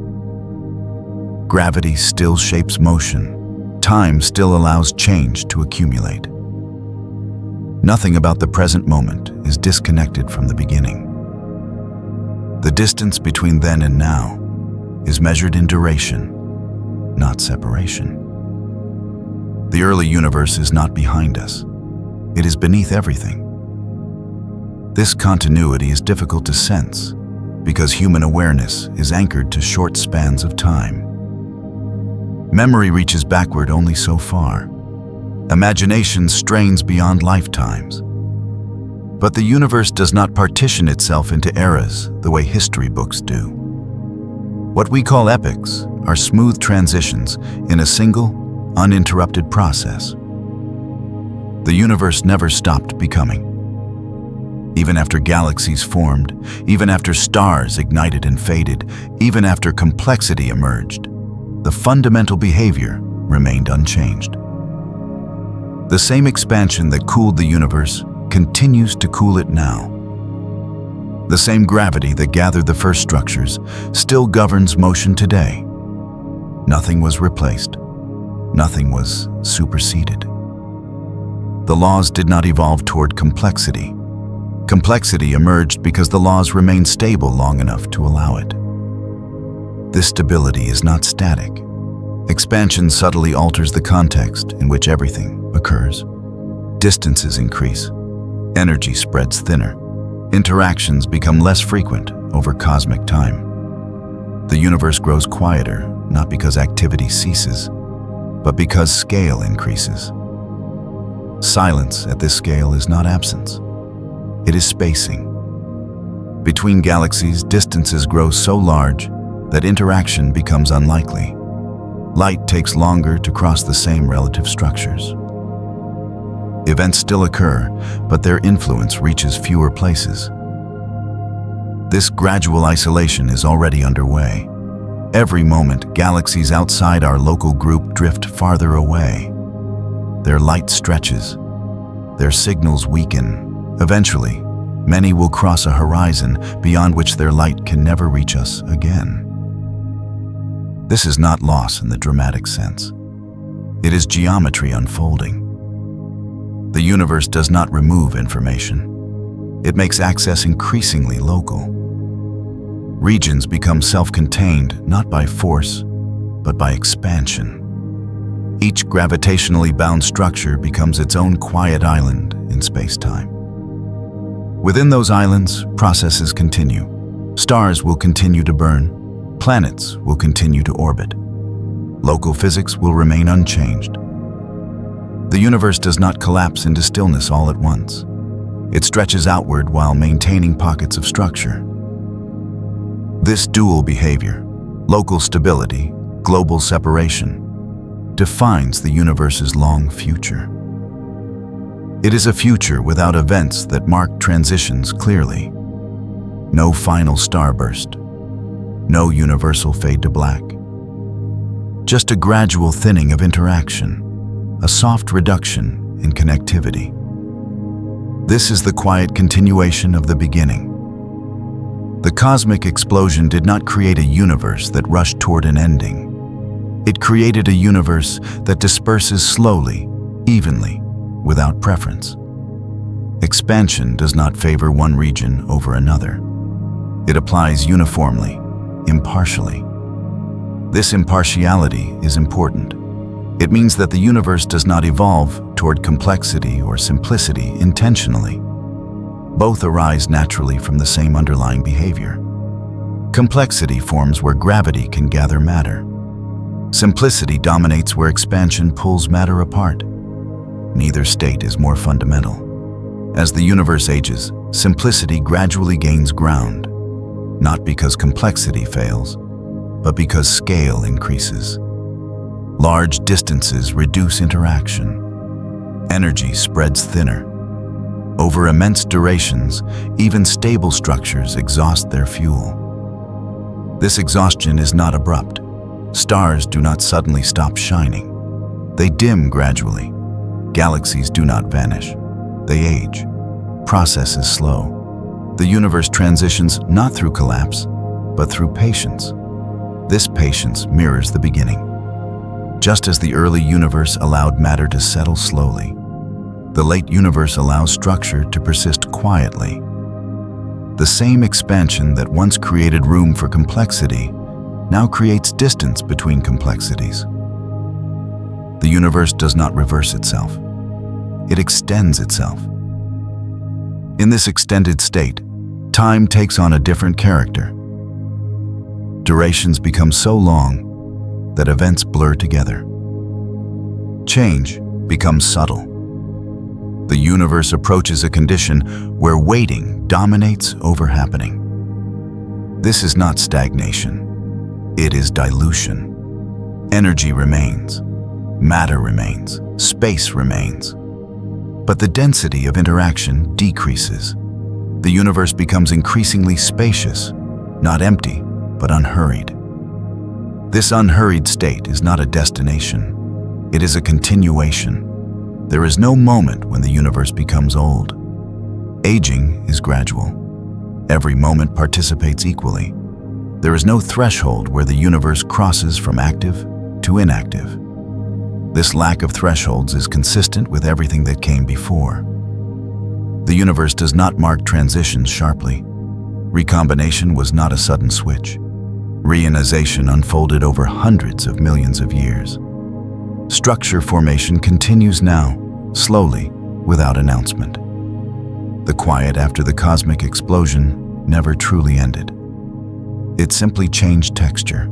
Gravity still shapes motion. Time still allows change to accumulate. Nothing about the present moment is disconnected from the beginning. The distance between then and now is measured in duration, not separation. The early universe is not behind us. It is beneath everything. This continuity is difficult to sense because human awareness is anchored to short spans of time. Memory reaches backward only so far. Imagination strains beyond lifetimes. But the universe does not partition itself into eras the way history books do. What we call epochs are smooth transitions in a single, uninterrupted process. The universe never stopped becoming. Even after galaxies formed, even after stars ignited and faded, even after complexity emerged, the fundamental behavior remained unchanged. The same expansion that cooled the universe continues to cool it now. The same gravity that gathered the first structures still governs motion today. Nothing was replaced. Nothing was superseded. The laws did not evolve toward complexity. Complexity emerged because the laws remained stable long enough to allow it. This stability is not static. Expansion subtly alters the context in which everything occurs. Distances increase. Energy spreads thinner. Interactions become less frequent over cosmic time. The universe grows quieter, not because activity ceases, but because scale increases. Silence at this scale is not absence. It is spacing. Between galaxies, distances grow so large that interaction becomes unlikely. Light takes longer to cross the same relative structures. Events still occur, but their influence reaches fewer places. This gradual isolation is already underway. Every moment, galaxies outside our local group drift farther away. Their light stretches. Their signals weaken. Eventually, many will cross a horizon beyond which their light can never reach us again. This is not loss in the dramatic sense. It is geometry unfolding. The universe does not remove information. It makes access increasingly local. Regions become self-contained not by force, but by expansion. Each gravitationally bound structure becomes its own quiet island in space-time. Within those islands, processes continue. Stars will continue to burn. Planets will continue to orbit. Local physics will remain unchanged. The universe does not collapse into stillness all at once. It stretches outward while maintaining pockets of structure. This dual behavior, local stability, global separation, defines the universe's long future. It is a future without events that mark transitions clearly. No final starburst. No universal fade to black. Just a gradual thinning of interaction, a soft reduction in connectivity. This is the quiet continuation of the beginning. The cosmic explosion did not create a universe that rushed toward an ending. It created a universe that disperses slowly, evenly, without preference. Expansion does not favor one region over another. It applies uniformly, impartially. This impartiality is important. It means that the universe does not evolve toward complexity or simplicity intentionally. Both arise naturally from the same underlying behavior. Complexity forms where gravity can gather matter. Simplicity dominates where expansion pulls matter apart. Neither state is more fundamental. As the universe ages, simplicity gradually gains ground, not because complexity fails, but because scale increases. Large distances reduce interaction. Energy spreads thinner. Over immense durations, even stable structures exhaust their fuel. This exhaustion is not abrupt. Stars do not suddenly stop shining. They dim gradually. Galaxies do not vanish. They age. Process is slow. The universe transitions not through collapse, but through patience. This patience mirrors the beginning. Just as the early universe allowed matter to settle slowly, the late universe allows structure to persist quietly. The same expansion that once created room for complexity now creates distance between complexities. The universe does not reverse itself. It extends itself. In this extended state, time takes on a different character. Durations become so long that events blur together. Change becomes subtle. The universe approaches a condition where waiting dominates over happening. This is not stagnation. It is dilution. Energy remains. Matter remains. Space remains. But the density of interaction decreases. The universe becomes increasingly spacious, not empty, but unhurried. This unhurried state is not a destination. It is a continuation. There is no moment when the universe becomes old. Aging is gradual. Every moment participates equally. There is no threshold where the universe crosses from active to inactive. This lack of thresholds is consistent with everything that came before. The universe does not mark transitions sharply. Recombination was not a sudden switch. Reionization unfolded over hundreds of millions of years. Structure formation continues now, slowly, without announcement. The quiet after the cosmic explosion never truly ended. It simply changed texture.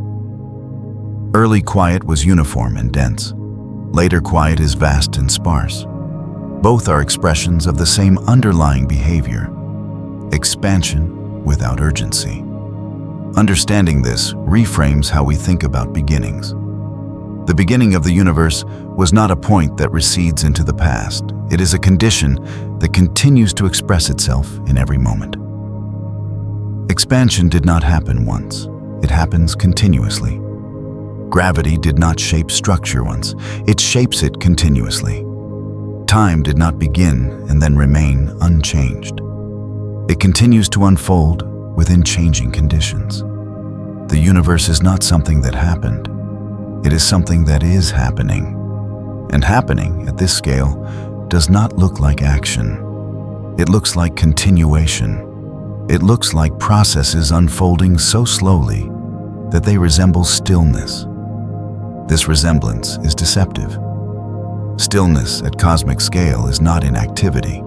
Early quiet was uniform and dense. Later quiet is vast and sparse. Both are expressions of the same underlying behavior: expansion without urgency. Understanding this reframes how we think about beginnings. The beginning of the universe was not a point that recedes into the past. It is a condition that continues to express itself in every moment. Expansion did not happen once. It happens continuously. Gravity did not shape structure once. It shapes it continuously. Time did not begin and then remain unchanged. It continues to unfold within changing conditions. The universe is not something that happened. It is something that is happening. And happening at this scale does not look like action. It looks like continuation. It looks like processes unfolding so slowly that they resemble stillness. This resemblance is deceptive. Stillness at cosmic scale is not inactivity.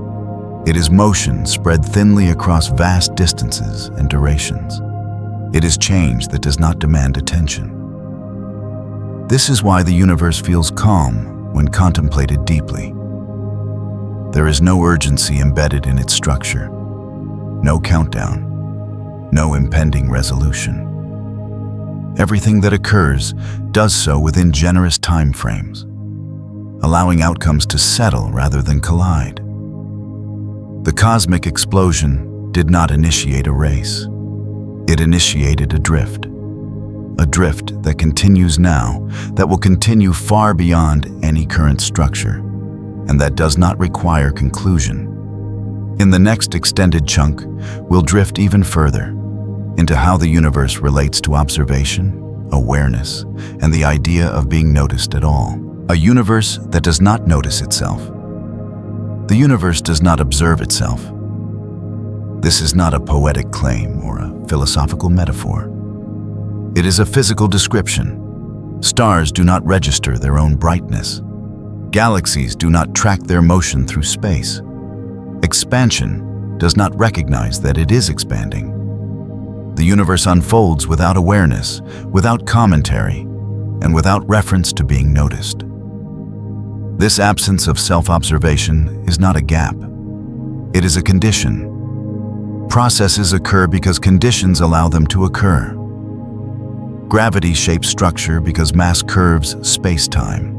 It is motion spread thinly across vast distances and durations. It is change that does not demand attention. This is why the universe feels calm when contemplated deeply. There is no urgency embedded in its structure, no countdown, no impending resolution. Everything that occurs does so within generous time frames, allowing outcomes to settle rather than collide. The cosmic explosion did not initiate a race. It initiated a drift that continues now, that will continue far beyond any current structure, and that does not require conclusion. In the next extended chunk, we'll drift even further into how the universe relates to observation, awareness, and the idea of being noticed at all. A universe that does not notice itself. The universe does not observe itself. This is not a poetic claim or a philosophical metaphor. It is a physical description. Stars do not register their own brightness. Galaxies do not track their motion through space. Expansion does not recognize that it is expanding. The universe unfolds without awareness, without commentary, and without reference to being noticed. This absence of self-observation is not a gap. It is a condition. Processes occur because conditions allow them to occur. Gravity shapes structure because mass curves space-time.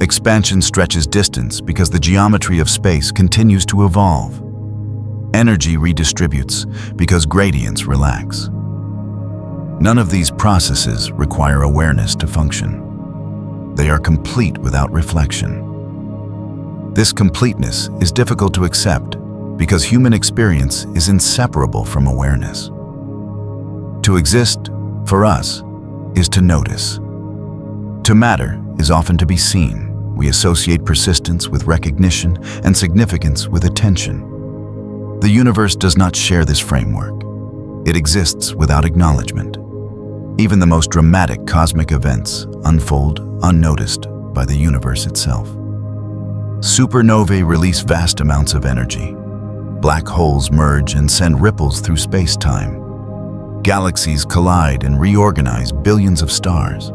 Expansion stretches distance because the geometry of space continues to evolve. Energy redistributes because gradients relax. None of these processes require awareness to function. They are complete without reflection. This completeness is difficult to accept because human experience is inseparable from awareness. To exist, for us, is to notice. To matter is often to be seen. We associate persistence with recognition and significance with attention. The universe does not share this framework. It exists without acknowledgement. Even the most dramatic cosmic events unfold unnoticed by the universe itself. Supernovae release vast amounts of energy. Black holes merge and send ripples through space-time. Galaxies collide and reorganize billions of stars.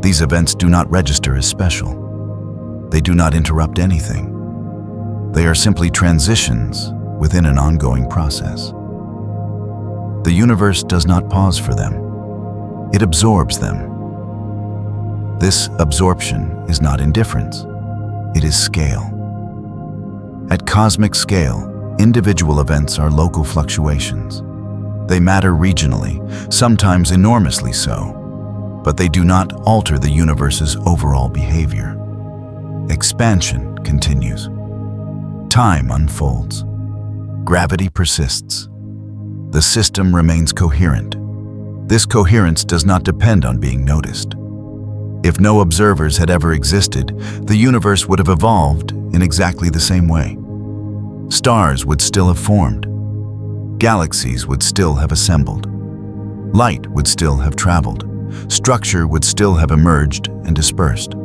These events do not register as special. They do not interrupt anything. They are simply transitions within an ongoing process. The universe does not pause for them. It absorbs them. This absorption is not indifference. It is scale. At cosmic scale, individual events are local fluctuations. They matter regionally, sometimes enormously so, but they do not alter the universe's overall behavior. Expansion continues. Time unfolds. Gravity persists. The system remains coherent. This coherence does not depend on being noticed. If no observers had ever existed, the universe would have evolved in exactly the same way. Stars would still have formed. Galaxies would still have assembled. Light would still have traveled. Structure would still have emerged and dispersed.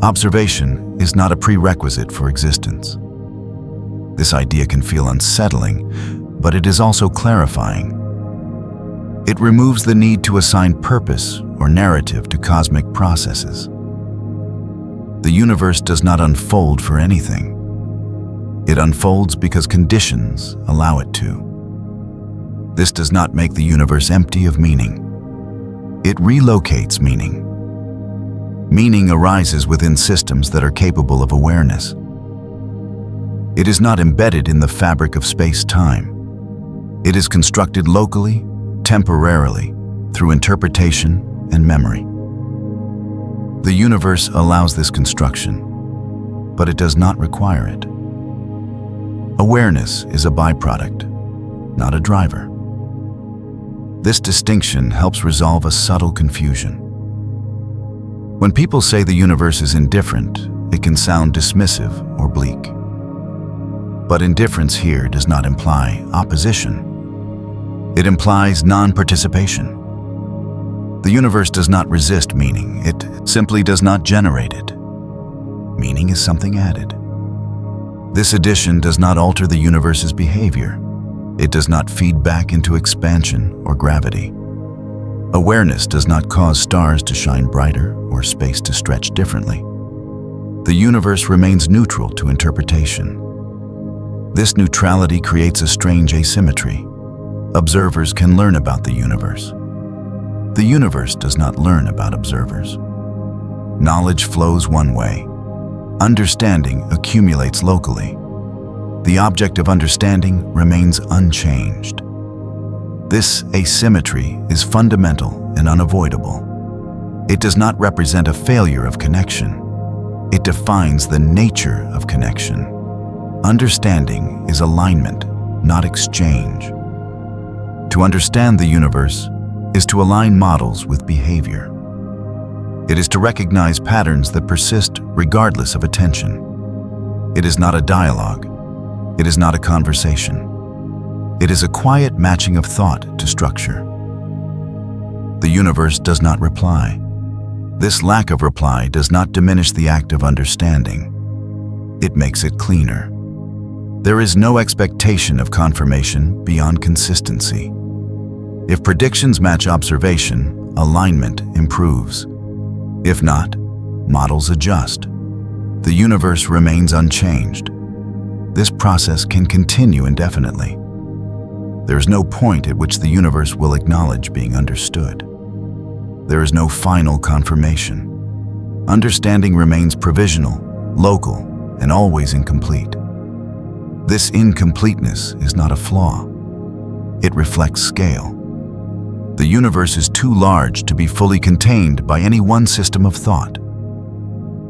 Observation is not a prerequisite for existence. This idea can feel unsettling, but it is also clarifying. It removes the need to assign purpose or narrative to cosmic processes. The universe does not unfold for anything. It unfolds because conditions allow it to. This does not make the universe empty of meaning. It relocates meaning. Meaning arises within systems that are capable of awareness. It is not embedded in the fabric of space-time. It is constructed locally, temporarily, through interpretation and memory. The universe allows this construction, but it does not require it. Awareness is a byproduct, not a driver. This distinction helps resolve a subtle confusion. When people say the universe is indifferent, it can sound dismissive or bleak. But indifference here does not imply opposition. It implies non-participation. The universe does not resist meaning, it simply does not generate it. Meaning is something added. This addition does not alter the universe's behavior. It does not feed back into expansion or gravity. Awareness does not cause stars to shine brighter or space to stretch differently. The universe remains neutral to interpretation. This neutrality creates a strange asymmetry. Observers can learn about the universe. The universe does not learn about observers. Knowledge flows one way. Understanding accumulates locally. The object of understanding remains unchanged. This asymmetry is fundamental and unavoidable. It does not represent a failure of connection. It defines the nature of connection. Understanding is alignment, not exchange. To understand the universe is to align models with behavior. It is to recognize patterns that persist regardless of attention. It is not a dialogue. It is not a conversation. It is a quiet matching of thought to structure. The universe does not reply. This lack of reply does not diminish the act of understanding. It makes it cleaner. There is no expectation of confirmation beyond consistency. If predictions match observation, alignment improves. If not, models adjust. The universe remains unchanged. This process can continue indefinitely. There is no point at which the universe will acknowledge being understood. There is no final confirmation. Understanding remains provisional, local, and always incomplete. This incompleteness is not a flaw. It reflects scale. The universe is too large to be fully contained by any one system of thought.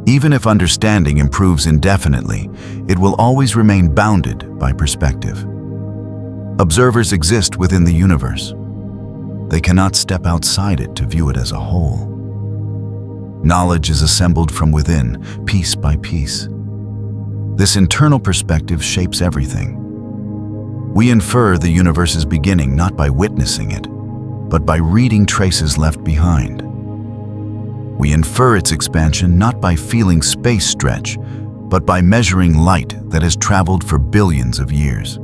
Even if understanding improves indefinitely, it will always remain bounded by perspective. Observers exist within the universe. They cannot step outside it to view it as a whole. Knowledge is assembled from within, piece by piece. This internal perspective shapes everything. We infer the universe's beginning not by witnessing it, but by reading traces left behind. We infer its expansion not by feeling space stretch, but by measuring light that has traveled for billions of years.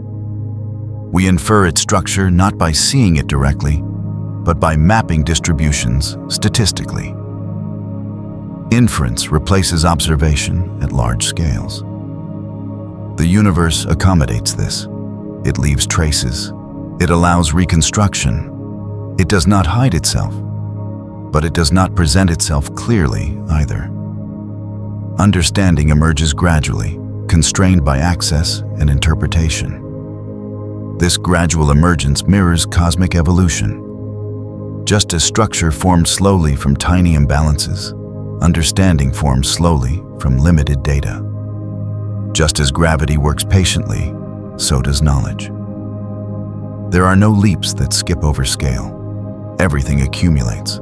We infer its structure not by seeing it directly, but by mapping distributions statistically. Inference replaces observation at large scales. The universe accommodates this. It leaves traces. It allows reconstruction. It does not hide itself, but it does not present itself clearly either. Understanding emerges gradually, constrained by access and interpretation. This gradual emergence mirrors cosmic evolution. Just as structure formed slowly from tiny imbalances, understanding forms slowly from limited data. Just as gravity works patiently, so does knowledge. There are no leaps that skip over scale. Everything accumulates.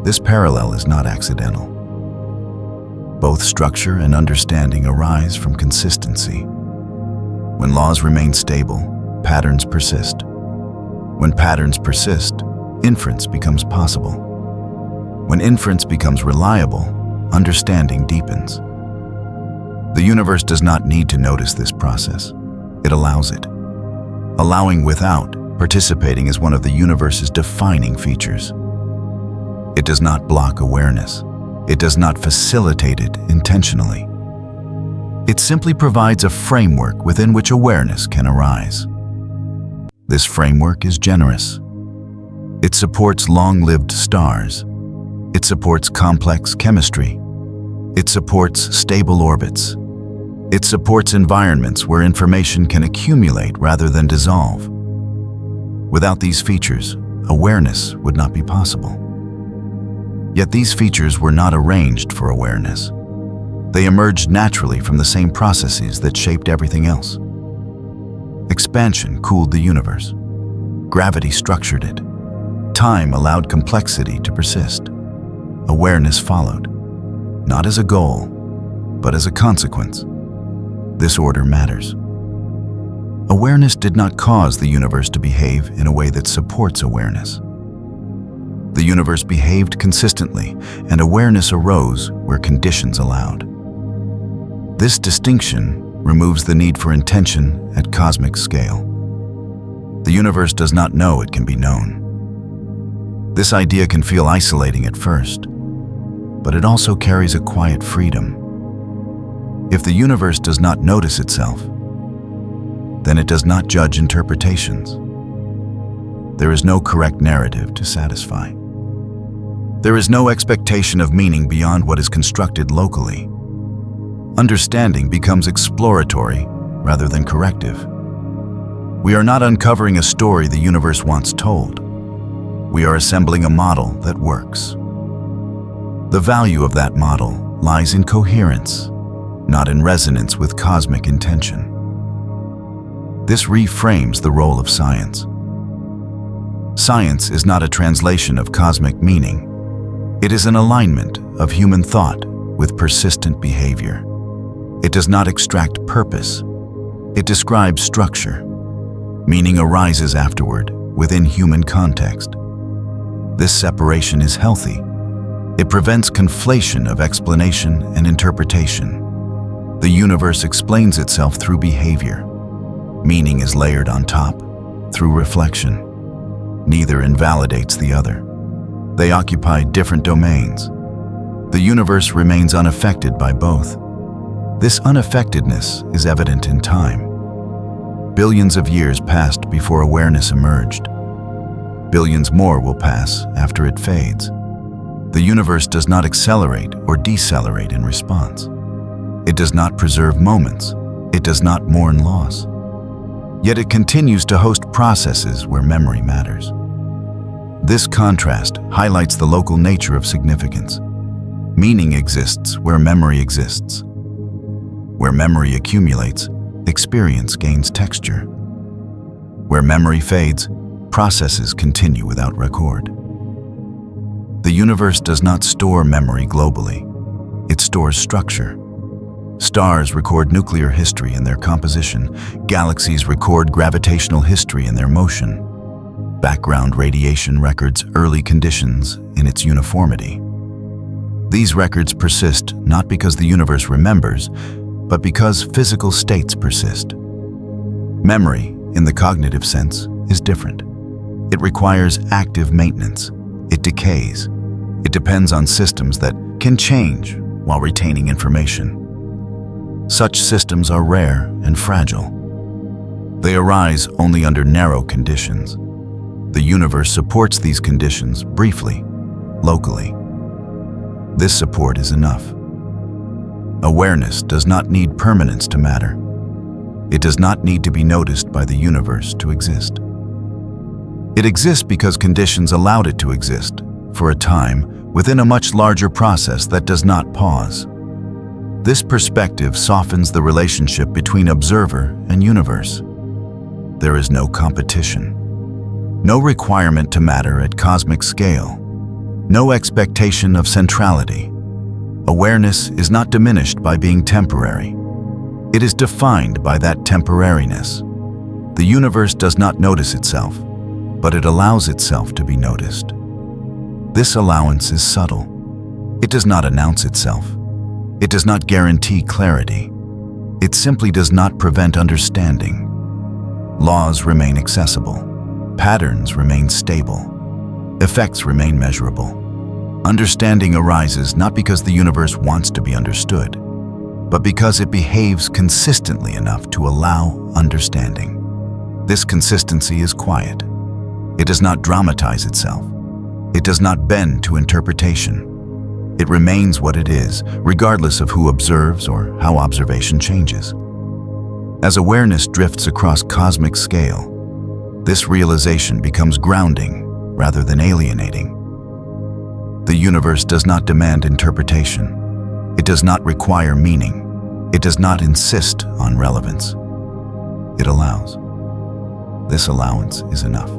This parallel is not accidental. Both structure and understanding arise from consistency. When laws remain stable, patterns persist. When patterns persist, inference becomes possible. When inference becomes reliable, understanding deepens. The universe does not need to notice this process. It allows it. Allowing without participating is one of the universe's defining features. It does not block awareness. It does not facilitate it intentionally. It simply provides a framework within which awareness can arise. This framework is generous. It supports long-lived stars. It supports complex chemistry. It supports stable orbits. It supports environments where information can accumulate rather than dissolve. Without these features, awareness would not be possible. Yet these features were not arranged for awareness. They emerged naturally from the same processes that shaped everything else. Expansion cooled the universe. Gravity structured it. Time allowed complexity to persist. Awareness followed, not as a goal, but as a consequence. This order matters. Awareness did not cause the universe to behave in a way that supports awareness. The universe behaved consistently, and awareness arose where conditions allowed. This distinction removes the need for intention at cosmic scale. The universe does not know it can be known. This idea can feel isolating at first, but it also carries a quiet freedom. If the universe does not notice itself, then it does not judge interpretations. There is no correct narrative to satisfy. There is no expectation of meaning beyond what is constructed locally. Understanding becomes exploratory rather than corrective. We are not uncovering a story the universe once told. We are assembling a model that works. The value of that model lies in coherence, not in resonance with cosmic intention. This reframes the role of science. Science is not a translation of cosmic meaning. It is an alignment of human thought with persistent behavior. It does not extract purpose. It describes structure. Meaning arises afterward, within human context. This separation is healthy. It prevents conflation of explanation and interpretation. The universe explains itself through behavior. Meaning is layered on top, through reflection. Neither invalidates the other. They occupy different domains. The universe remains unaffected by both. This unaffectedness is evident in time. Billions of years passed before awareness emerged. Billions more will pass after it fades. The universe does not accelerate or decelerate in response. It does not preserve moments. It does not mourn loss. Yet it continues to host processes where memory matters. This contrast highlights the local nature of significance. Meaning exists where memory exists. Where memory accumulates, experience gains texture. Where memory fades, processes continue without record. The universe does not store memory globally. It stores structure. Stars record nuclear history in their composition. Galaxies record gravitational history in their motion. Background radiation records early conditions in its uniformity. These records persist not because the universe remembers, but because physical states persist. Memory, in the cognitive sense, is different. It requires active maintenance. It decays. It depends on systems that can change while retaining information. Such systems are rare and fragile. They arise only under narrow conditions. The universe supports these conditions briefly, locally. This support is enough. Awareness does not need permanence to matter. It does not need to be noticed by the universe to exist. It exists because conditions allowed it to exist, for a time, within a much larger process that does not pause. This perspective softens the relationship between observer and universe. There is no competition. No requirement to matter at cosmic scale. No expectation of centrality. Awareness is not diminished by being temporary. It is defined by that temporariness. The universe does not notice itself, but it allows itself to be noticed. This allowance is subtle. It does not announce itself. It does not guarantee clarity. It simply does not prevent understanding. Laws remain accessible. Patterns remain stable. Effects remain measurable. Understanding arises not because the universe wants to be understood, but because it behaves consistently enough to allow understanding. This consistency is quiet. It does not dramatize itself. It does not bend to interpretation. It remains what it is, regardless of who observes or how observation changes. As awareness drifts across cosmic scale, this realization becomes grounding rather than alienating. The universe does not demand interpretation. It does not require meaning. It does not insist on relevance. It allows. This allowance is enough.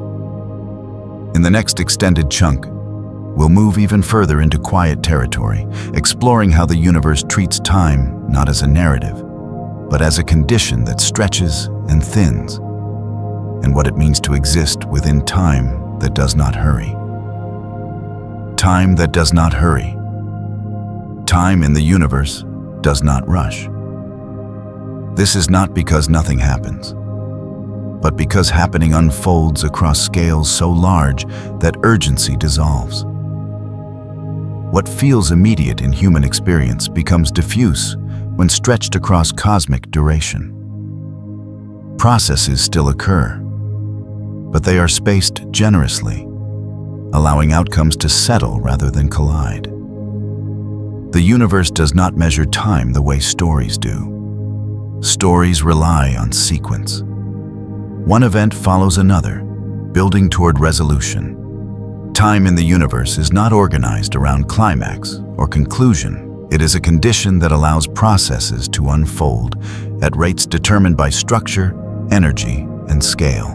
In the next extended chunk, we'll move even further into quiet territory, exploring how the universe treats time not as a narrative, but as a condition that stretches and thins, and what it means to exist within time that does not hurry. Time that does not hurry. Time in the universe does not rush. This is not because nothing happens, but because happening unfolds across scales so large that urgency dissolves. What feels immediate in human experience becomes diffuse when stretched across cosmic duration. Processes still occur, but they are spaced generously, allowing outcomes to settle rather than collide. The universe does not measure time the way stories do. Stories rely on sequence. One event follows another, building toward resolution. Time in the universe is not organized around climax or conclusion. It is a condition that allows processes to unfold at rates determined by structure, energy, and scale.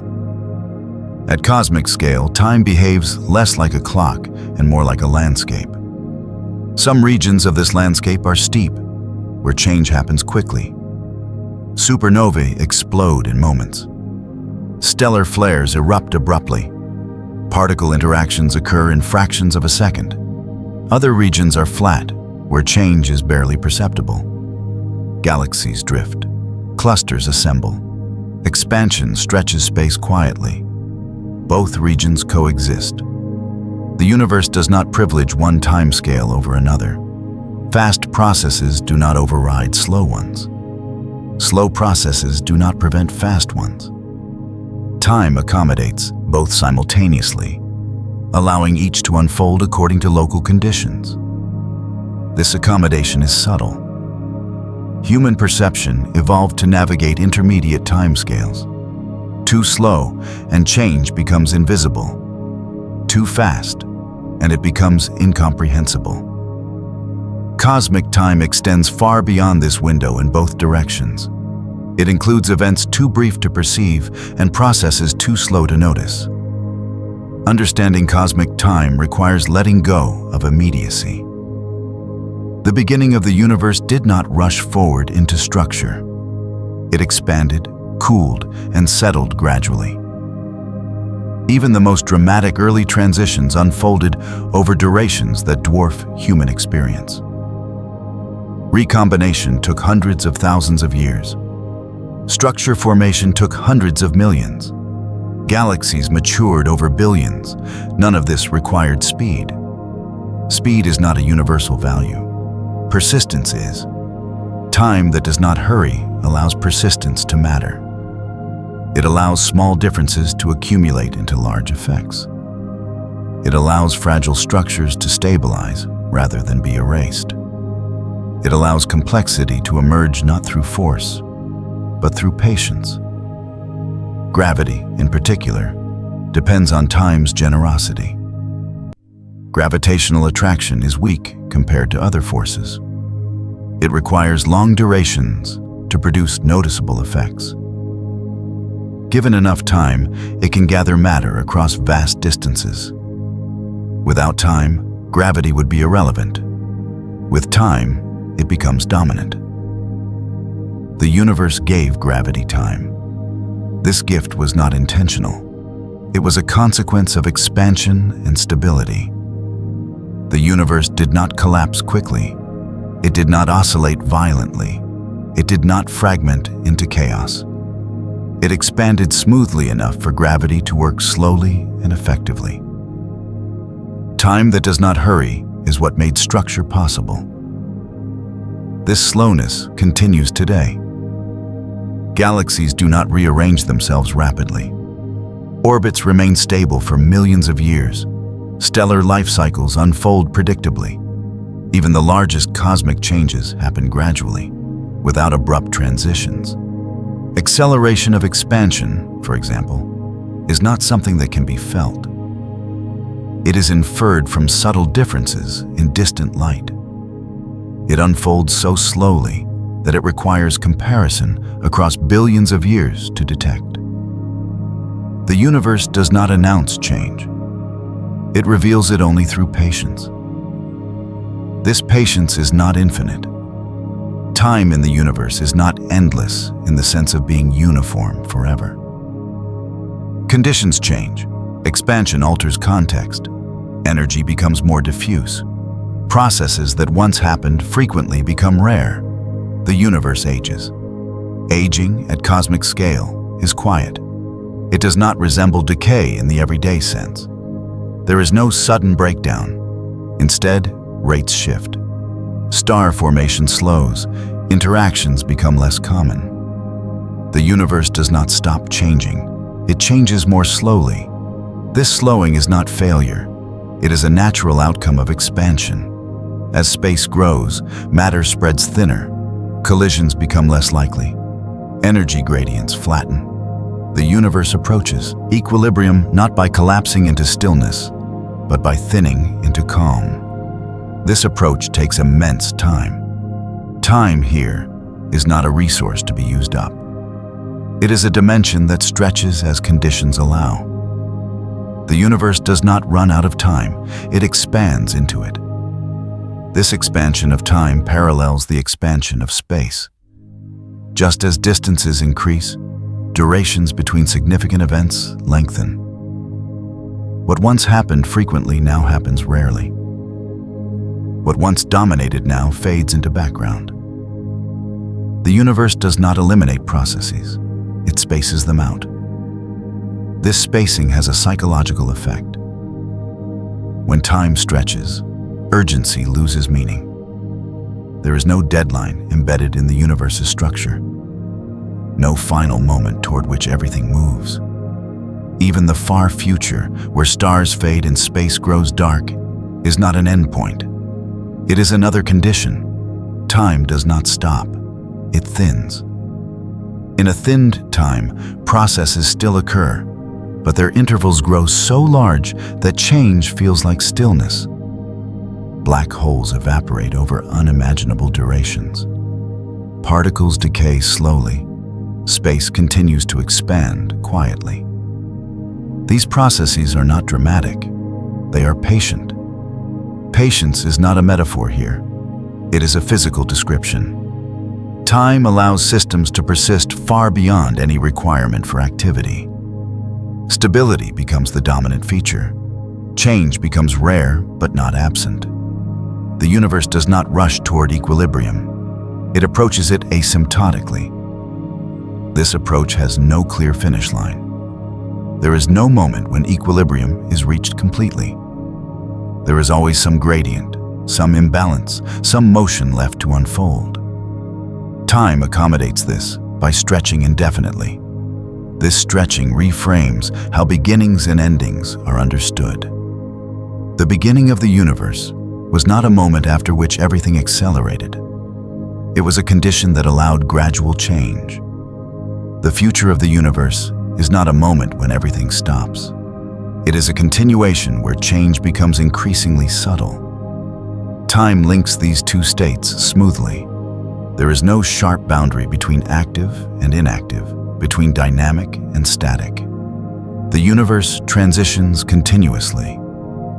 At cosmic scale, time behaves less like a clock and more like a landscape. Some regions of this landscape are steep, where change happens quickly. Supernovae explode in moments. Stellar flares erupt abruptly. Particle interactions occur in fractions of a second. Other regions are flat, where change is barely perceptible. Galaxies drift. Clusters assemble. Expansion stretches space quietly. Both regions coexist. The universe does not privilege one timescale over another. Fast processes do not override slow ones. Slow processes do not prevent fast ones. Time accommodates both simultaneously, allowing each to unfold according to local conditions. This accommodation is subtle. Human perception evolved to navigate intermediate timescales. Too slow, and change becomes invisible. Too fast, and it becomes incomprehensible. Cosmic time extends far beyond this window in both directions. It includes events too brief to perceive and processes too slow to notice. Understanding cosmic time requires letting go of immediacy. The beginning of the universe did not rush forward into structure. It expanded, cooled, and settled gradually. Even the most dramatic early transitions unfolded over durations that dwarf human experience. Recombination took hundreds of thousands of years. Structure formation took hundreds of millions. Galaxies matured over billions. None of this required speed. Speed is not a universal value. Persistence is. Time that does not hurry allows persistence to matter. It allows small differences to accumulate into large effects. It allows fragile structures to stabilize rather than be erased. It allows complexity to emerge not through force, but through patience. Gravity, in particular, depends on time's generosity. Gravitational attraction is weak compared to other forces. It requires long durations to produce noticeable effects. Given enough time, it can gather matter across vast distances. Without time, gravity would be irrelevant. With time, it becomes dominant. The universe gave gravity time. This gift was not intentional. It was a consequence of expansion and stability. The universe did not collapse quickly. It did not oscillate violently. It did not fragment into chaos. It expanded smoothly enough for gravity to work slowly and effectively. Time that does not hurry is what made structure possible. This slowness continues today. Galaxies do not rearrange themselves rapidly. Orbits remain stable for millions of years. Stellar life cycles unfold predictably. Even the largest cosmic changes happen gradually, without abrupt transitions. Acceleration of expansion, for example, is not something that can be felt. It is inferred from subtle differences in distant light. It unfolds so slowly that it requires comparison across billions of years to detect. The universe does not announce change. It reveals it only through patience. This patience is not infinite. Time in the universe is not endless in the sense of being uniform forever. Conditions change. Expansion alters context. Energy becomes more diffuse. Processes that once happened frequently become rare. The universe ages. Aging at cosmic scale is quiet. It does not resemble decay in the everyday sense. There is no sudden breakdown. Instead, rates shift. Star formation slows. Interactions become less common. The universe does not stop changing. It changes more slowly. This slowing is not failure. It is a natural outcome of expansion. As space grows, matter spreads thinner. Collisions become less likely. Energy gradients flatten. The universe approaches equilibrium not by collapsing into stillness, but by thinning into calm. This approach takes immense time. Time here is not a resource to be used up. It is a dimension that stretches as conditions allow. The universe does not run out of time, it expands into it. This expansion of time parallels the expansion of space. Just as distances increase, durations between significant events lengthen. What once happened frequently now happens rarely. What once dominated now fades into background. The universe does not eliminate processes, it spaces them out. This spacing has a psychological effect. When time stretches, urgency loses meaning. There is no deadline embedded in the universe's structure. No final moment toward which everything moves. Even the far future, where stars fade and space grows dark, is not an endpoint. It is another condition. Time does not stop. It thins. In a thinned time, processes still occur, but their intervals grow so large that change feels like stillness. Black holes evaporate over unimaginable durations. Particles decay slowly. Space continues to expand quietly. These processes are not dramatic. They are patient. Patience is not a metaphor here. It is a physical description. Time allows systems to persist far beyond any requirement for activity. Stability becomes the dominant feature. Change becomes rare but not absent. The universe does not rush toward equilibrium. It approaches it asymptotically. This approach has no clear finish line. There is no moment when equilibrium is reached completely. There is always some gradient, some imbalance, some motion left to unfold. Time accommodates this by stretching indefinitely. This stretching reframes how beginnings and endings are understood. The beginning of the universe was not a moment after which everything accelerated. It was a condition that allowed gradual change. The future of the universe is not a moment when everything stops. It is a continuation where change becomes increasingly subtle. Time links these two states smoothly. There is no sharp boundary between active and inactive, between dynamic and static. The universe transitions continuously.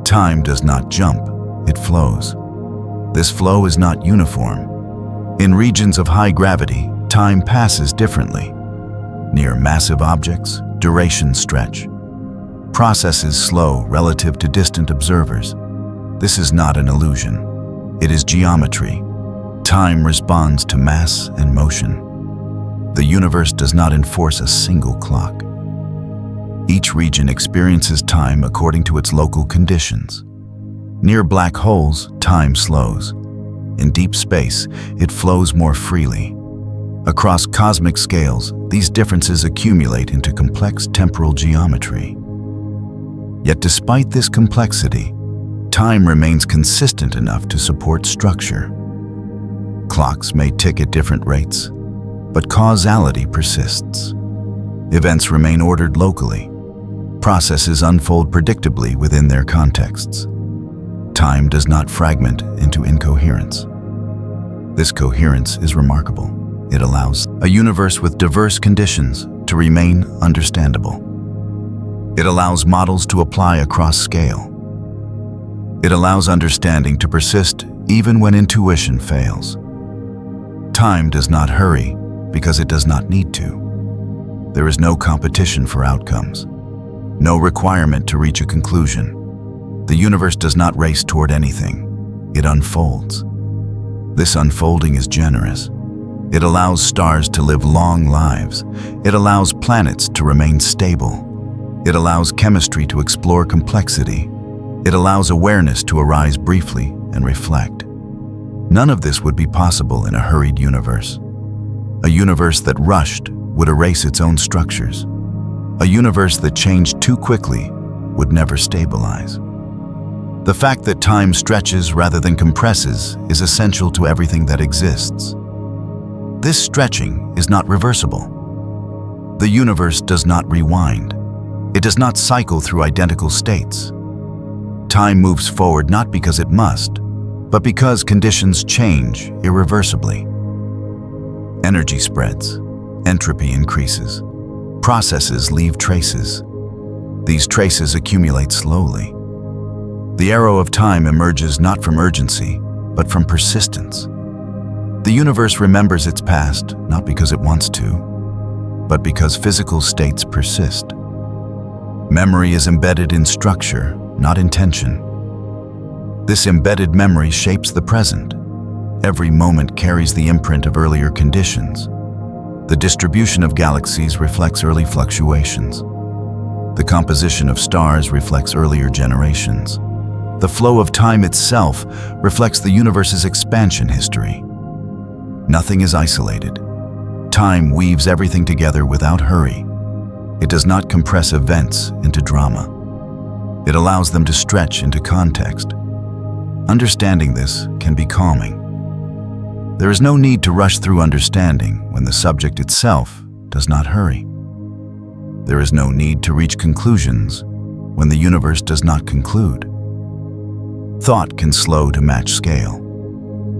Time does not jump, it flows. This flow is not uniform. In regions of high gravity, time passes differently. Near massive objects, durations stretch. Processes slow relative to distant observers. This is not an illusion. It is geometry. Time responds to mass and motion. The universe does not enforce a single clock. Each region experiences time according to its local conditions. Near black holes, time slows. In deep space, it flows more freely. Across cosmic scales, these differences accumulate into complex temporal geometry. Yet despite this complexity, time remains consistent enough to support structure. Clocks may tick at different rates, but causality persists. Events remain ordered locally. Processes unfold predictably within their contexts. Time does not fragment into incoherence. This coherence is remarkable. It allows a universe with diverse conditions to remain understandable. It allows models to apply across scale. It allows understanding to persist even when intuition fails. Time does not hurry because it does not need to. There is no competition for outcomes, no requirement to reach a conclusion. The universe does not race toward anything. It unfolds. This unfolding is generous. It allows stars to live long lives. It allows planets to remain stable. It allows chemistry to explore complexity. It allows awareness to arise briefly and reflect. None of this would be possible in a hurried universe. A universe that rushed would erase its own structures. A universe that changed too quickly would never stabilize. The fact that time stretches rather than compresses is essential to everything that exists. This stretching is not reversible. The universe does not rewind. It does not cycle through identical states. Time moves forward not because it must, but because conditions change irreversibly. Energy spreads, entropy increases, processes leave traces. These traces accumulate slowly. The arrow of time emerges not from urgency, but from persistence. The universe remembers its past not because it wants to, but because physical states persist. Memory is embedded in structure, not intention. This embedded memory shapes the present. Every moment carries the imprint of earlier conditions. The distribution of galaxies reflects early fluctuations. The composition of stars reflects earlier generations. The flow of time itself reflects the universe's expansion history. Nothing is isolated. Time weaves everything together without hurry. It does not compress events into drama. It allows them to stretch into context. Understanding this can be calming. There is no need to rush through understanding when the subject itself does not hurry. There is no need to reach conclusions when the universe does not conclude. Thought can slow to match scale.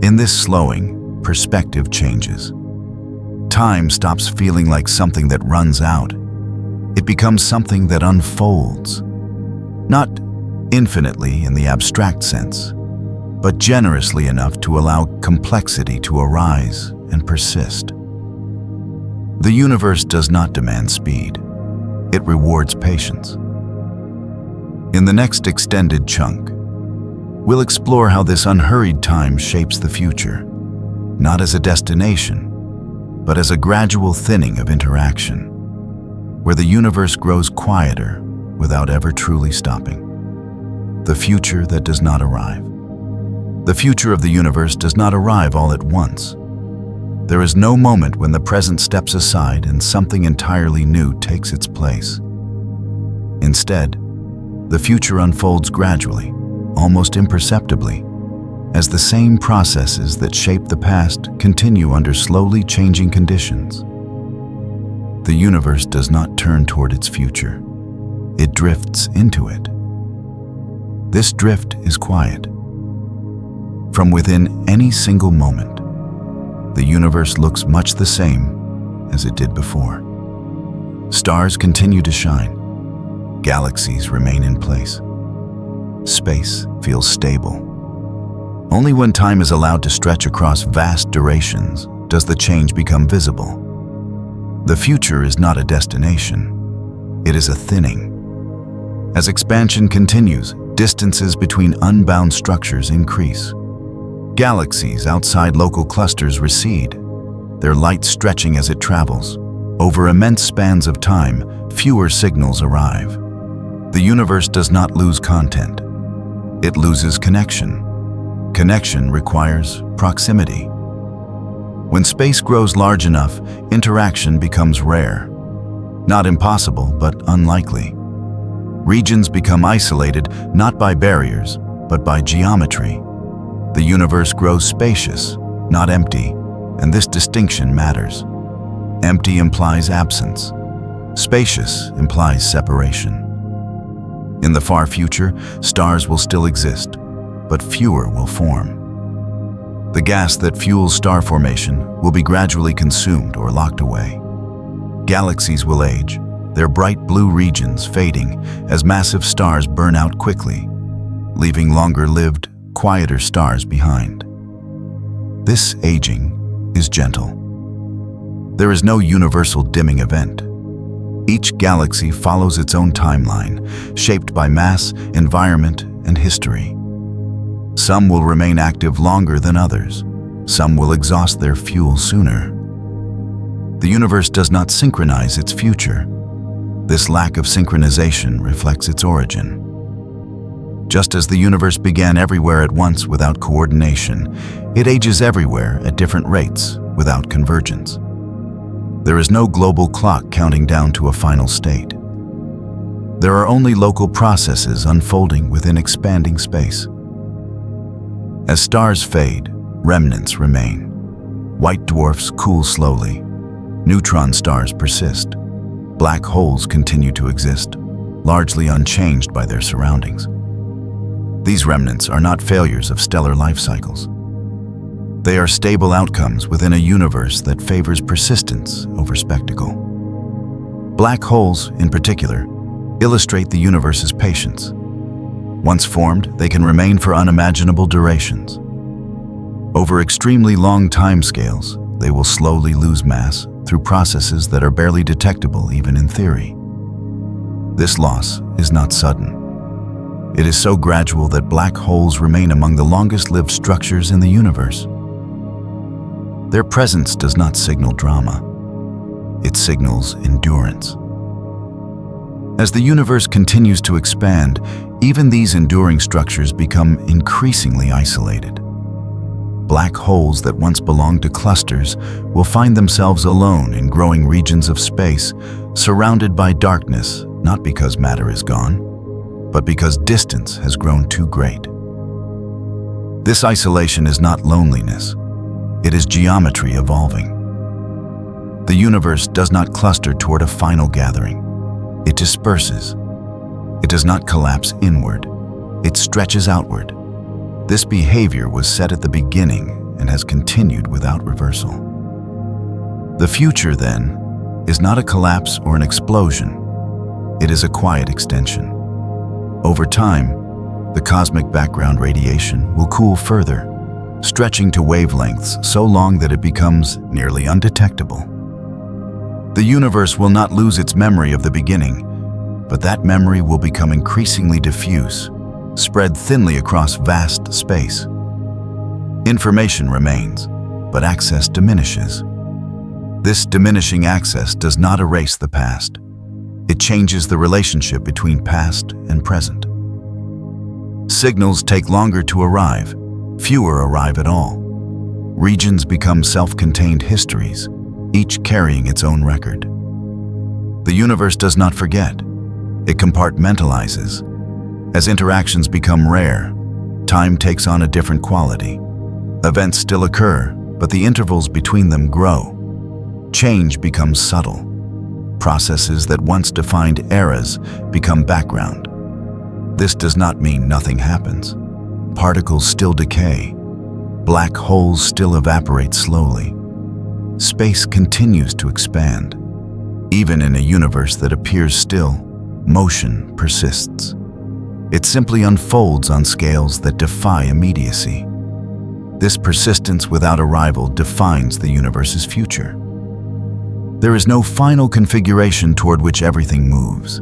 In this slowing, perspective changes. Time stops feeling like something that runs out. It becomes something that unfolds. Not infinitely in the abstract sense, but generously enough to allow complexity to arise and persist. The universe does not demand speed. It rewards patience. In the next extended chunk, we'll explore how this unhurried time shapes the future, not as a destination, but as a gradual thinning of interaction, where the universe grows quieter without ever truly stopping. The future that does not arrive. The future of the universe does not arrive all at once. There is no moment when the present steps aside and something entirely new takes its place. Instead, the future unfolds gradually, almost imperceptibly, as the same processes that shape the past continue under slowly changing conditions. The universe does not turn toward its future. It drifts into it. This drift is quiet. From within any single moment, the universe looks much the same as it did before. Stars continue to shine. Galaxies remain in place. Space feels stable. Only when time is allowed to stretch across vast durations does the change become visible. The future is not a destination, it is a thinning. As expansion continues, distances between unbound structures increase. Galaxies outside local clusters recede, their light stretching as it travels. Over immense spans of time, fewer signals arrive. The universe does not lose content. It loses connection. Connection requires proximity. When space grows large enough, interaction becomes rare. Not impossible, but unlikely. Regions become isolated not by barriers, but by geometry. The universe grows spacious, not empty, and this distinction matters. Empty implies absence. Spacious implies separation. In the far future, stars will still exist, but fewer will form. The gas that fuels star formation will be gradually consumed or locked away. Galaxies will age, their bright blue regions fading as massive stars burn out quickly, leaving longer-lived, quieter stars behind. This aging is gentle. There is no universal dimming event. Each galaxy follows its own timeline, shaped by mass, environment, and history. Some will remain active longer than others. Some will exhaust their fuel sooner. The universe does not synchronize its future. This lack of synchronization reflects its origin. Just as the universe began everywhere at once without coordination, it ages everywhere at different rates without convergence. There is no global clock counting down to a final state. There are only local processes unfolding within expanding space. As stars fade, remnants remain. White dwarfs cool slowly. Neutron stars persist. Black holes continue to exist, largely unchanged by their surroundings. These remnants are not failures of stellar life cycles. They are stable outcomes within a universe that favors persistence over spectacle. Black holes, in particular, illustrate the universe's patience. Once formed, they can remain for unimaginable durations. Over extremely long timescales, they will slowly lose mass through processes that are barely detectable even in theory. This loss is not sudden. It is so gradual that black holes remain among the longest-lived structures in the universe. Their presence does not signal drama. It signals endurance. As the universe continues to expand, even these enduring structures become increasingly isolated. Black holes that once belonged to clusters will find themselves alone in growing regions of space, surrounded by darkness, not because matter is gone, but because distance has grown too great. This isolation is not loneliness. It is geometry evolving. The universe does not cluster toward a final gathering. It disperses. It does not collapse inward. It stretches outward. This behavior was set at the beginning and has continued without reversal. The future, then, is not a collapse or an explosion. It is a quiet extension. Over time, the cosmic background radiation will cool further, stretching to wavelengths so long that it becomes nearly undetectable. The universe will not lose its memory of the beginning, but that memory will become increasingly diffuse, spread thinly across vast space. Information remains, but access diminishes. This diminishing access does not erase the past. It changes the relationship between past and present. Signals take longer to arrive. Fewer arrive at all. Regions become self-contained histories, each carrying its own record. The universe does not forget. It compartmentalizes. As interactions become rare, time takes on a different quality. Events still occur, but the intervals between them grow. Change becomes subtle. Processes that once defined eras become background. This does not mean nothing happens. Particles still decay. Black holes still evaporate slowly. Space continues to expand. Even in a universe that appears still, motion persists. It simply unfolds on scales that defy immediacy. This persistence without a rival defines the universe's future. There is no final configuration toward which everything moves.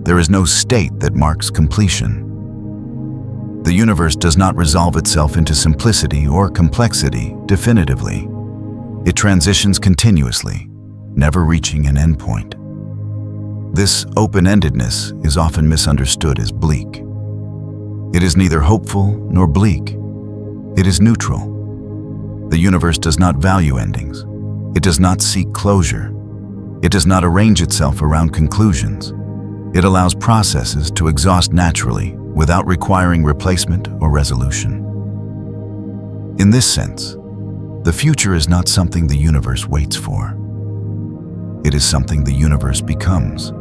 There is no state that marks completion. The universe does not resolve itself into simplicity or complexity definitively. It transitions continuously, never reaching an endpoint. This open-endedness is often misunderstood as bleak. It is neither hopeful nor bleak. It is neutral. The universe does not value endings. It does not seek closure. It does not arrange itself around conclusions. It allows processes to exhaust naturally without requiring replacement or resolution. In this sense, the future is not something the universe waits for. It is something the universe becomes.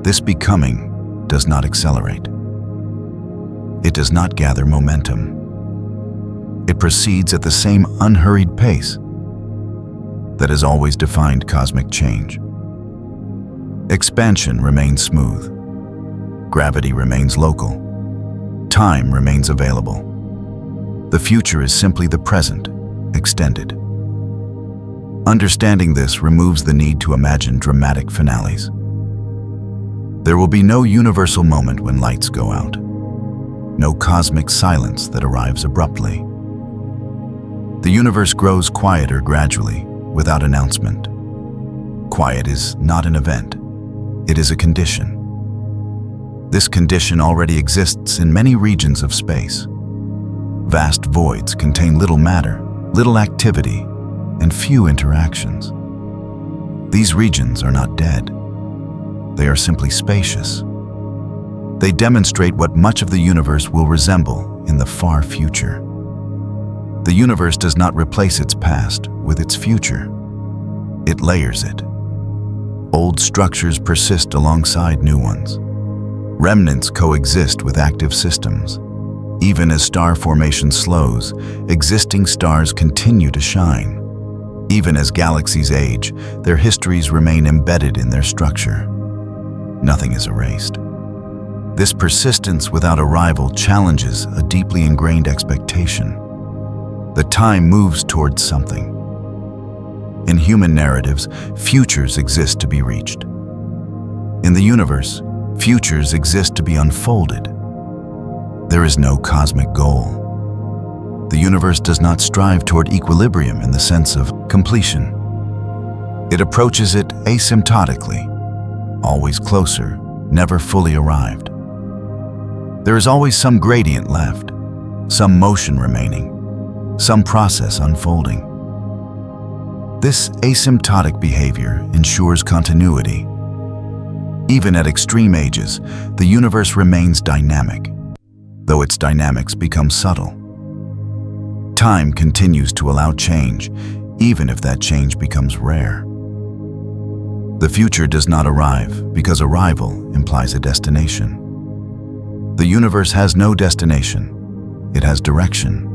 This becoming does not accelerate. It does not gather momentum. It proceeds at the same unhurried pace that has always defined cosmic change. Expansion remains smooth. Gravity remains local. Time remains available. The future is simply the present, extended. Understanding this removes the need to imagine dramatic finales. There will be no universal moment when lights go out. No cosmic silence that arrives abruptly. The universe grows quieter gradually, without announcement. Quiet is not an event. It is a condition. This condition already exists in many regions of space. Vast voids contain little matter, little activity, and few interactions. These regions are not dead. They are simply spacious. They demonstrate what much of the universe will resemble in the far future. The universe does not replace its past with its future. It layers it. Old structures persist alongside new ones. Remnants coexist with active systems. Even as star formation slows, existing stars continue to shine. Even as galaxies age, their histories remain embedded in their structure. Nothing is erased. This persistence without a rival challenges a deeply ingrained expectation. The time moves towards something. In human narratives, futures exist to be reached. In the universe, futures exist to be unfolded. There is no cosmic goal. The universe does not strive toward equilibrium in the sense of completion. It approaches it asymptotically, always closer, never fully arrived. There is always some gradient left, some motion remaining, some process unfolding. This asymptotic behavior ensures continuity. Even at extreme ages, the universe remains dynamic, though its dynamics become subtle. Time continues to allow change, even if that change becomes rare. The future does not arrive because arrival implies a destination. The universe has no destination. It has direction.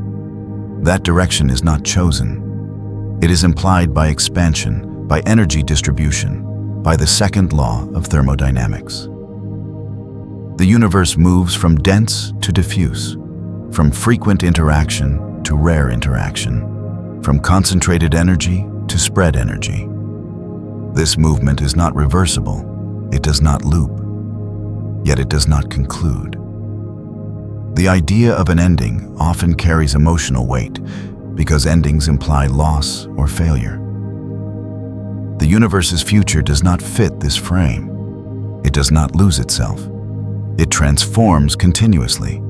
That direction is not chosen. It is implied by expansion, by energy distribution, by the second law of thermodynamics. The universe moves from dense to diffuse, from frequent interaction to rare interaction, from concentrated energy to spread energy. This movement is not reversible. It does not loop, yet it does not conclude. The idea of an ending often carries emotional weight because endings imply loss or failure. The universe's future does not fit this frame. It does not lose itself. It transforms continuously.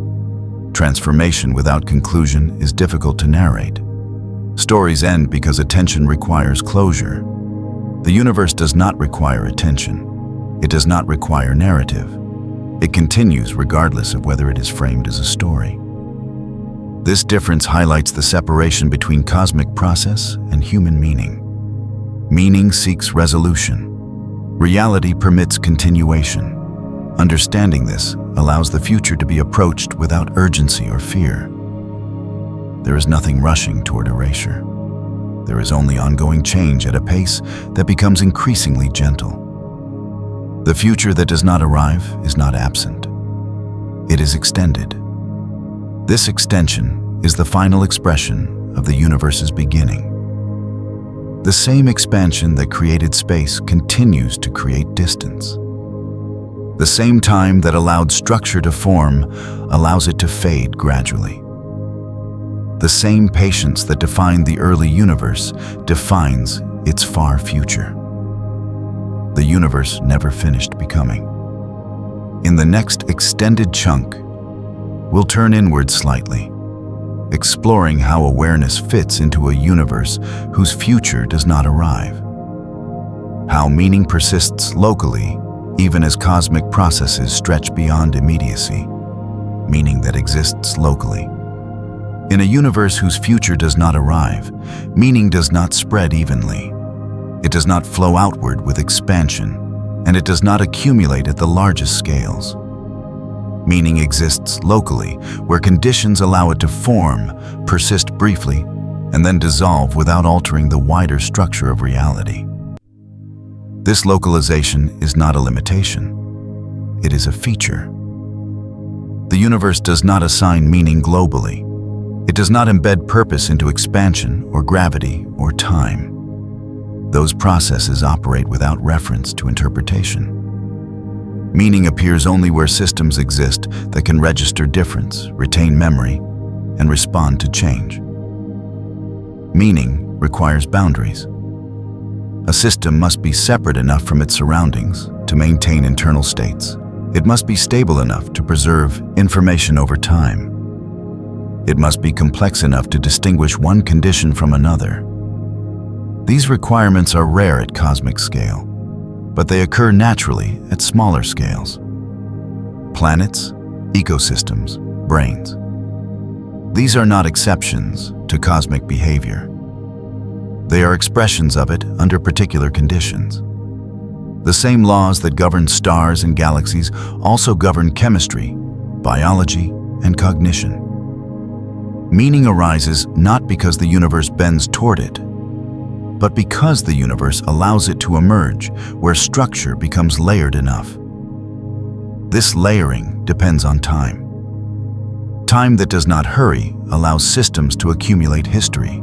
Transformation without conclusion is difficult to narrate. Stories end because attention requires closure. The universe does not require attention. It does not require narrative. It continues regardless of whether it is framed as a story. This difference highlights the separation between cosmic process and human meaning. Meaning seeks resolution. Reality permits continuation. Understanding this allows the future to be approached without urgency or fear. There is nothing rushing toward erasure. There is only ongoing change at a pace that becomes increasingly gentle. The future that does not arrive is not absent. It is extended. This extension is the final expression of the universe's beginning. The same expansion that created space continues to create distance. The same time that allowed structure to form allows it to fade gradually. The same patience that defined the early universe defines its far future. The universe never finished becoming. In the next extended chunk, we'll turn inward slightly, exploring how awareness fits into a universe whose future does not arrive. How meaning persists locally, even as cosmic processes stretch beyond immediacy. Meaning that exists locally. In a universe whose future does not arrive, meaning does not spread evenly. It does not flow outward with expansion, and it does not accumulate at the largest scales. Meaning exists locally, where conditions allow it to form, persist briefly, and then dissolve without altering the wider structure of reality. This localization is not a limitation. It is a feature. The universe does not assign meaning globally. It does not embed purpose into expansion or gravity or time. Those processes operate without reference to interpretation. Meaning appears only where systems exist that can register difference, retain memory, and respond to change. Meaning requires boundaries. A system must be separate enough from its surroundings to maintain internal states. It must be stable enough to preserve information over time. It must be complex enough to distinguish one condition from another. These requirements are rare at cosmic scale, but they occur naturally at smaller scales. Planets, ecosystems, brains. These are not exceptions to cosmic behavior. They are expressions of it under particular conditions. The same laws that govern stars and galaxies also govern chemistry, biology, and cognition. Meaning arises not because the universe bends toward it, but because the universe allows it to emerge where structure becomes layered enough. This layering depends on time. Time that does not hurry allows systems to accumulate history.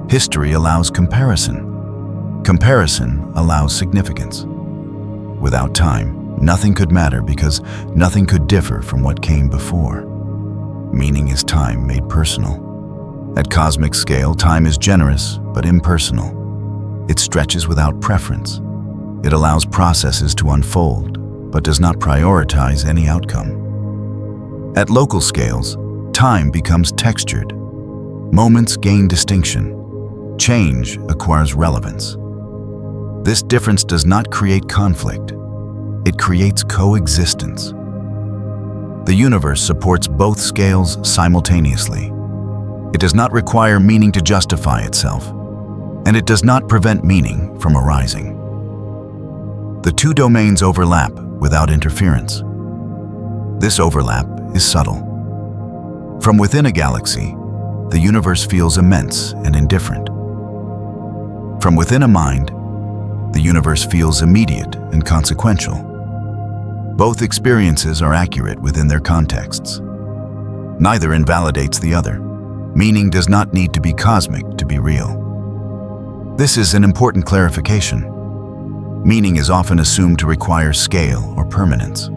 History allows comparison. Comparison allows significance. Without time, nothing could matter because nothing could differ from what came before. Meaning is time made personal. At cosmic scale, time is generous but impersonal. It stretches without preference. It allows processes to unfold, but does not prioritize any outcome. At local scales, time becomes textured. Moments gain distinction. Change acquires relevance. This difference does not create conflict. It creates coexistence. The universe supports both scales simultaneously. It does not require meaning to justify itself, and it does not prevent meaning from arising. The two domains overlap without interference. This overlap is subtle. From within a galaxy, the universe feels immense and indifferent. From within a mind, the universe feels immediate and consequential. Both experiences are accurate within their contexts. Neither invalidates the other. Meaning does not need to be cosmic to be real. This is an important clarification. Meaning is often assumed to require scale or permanence.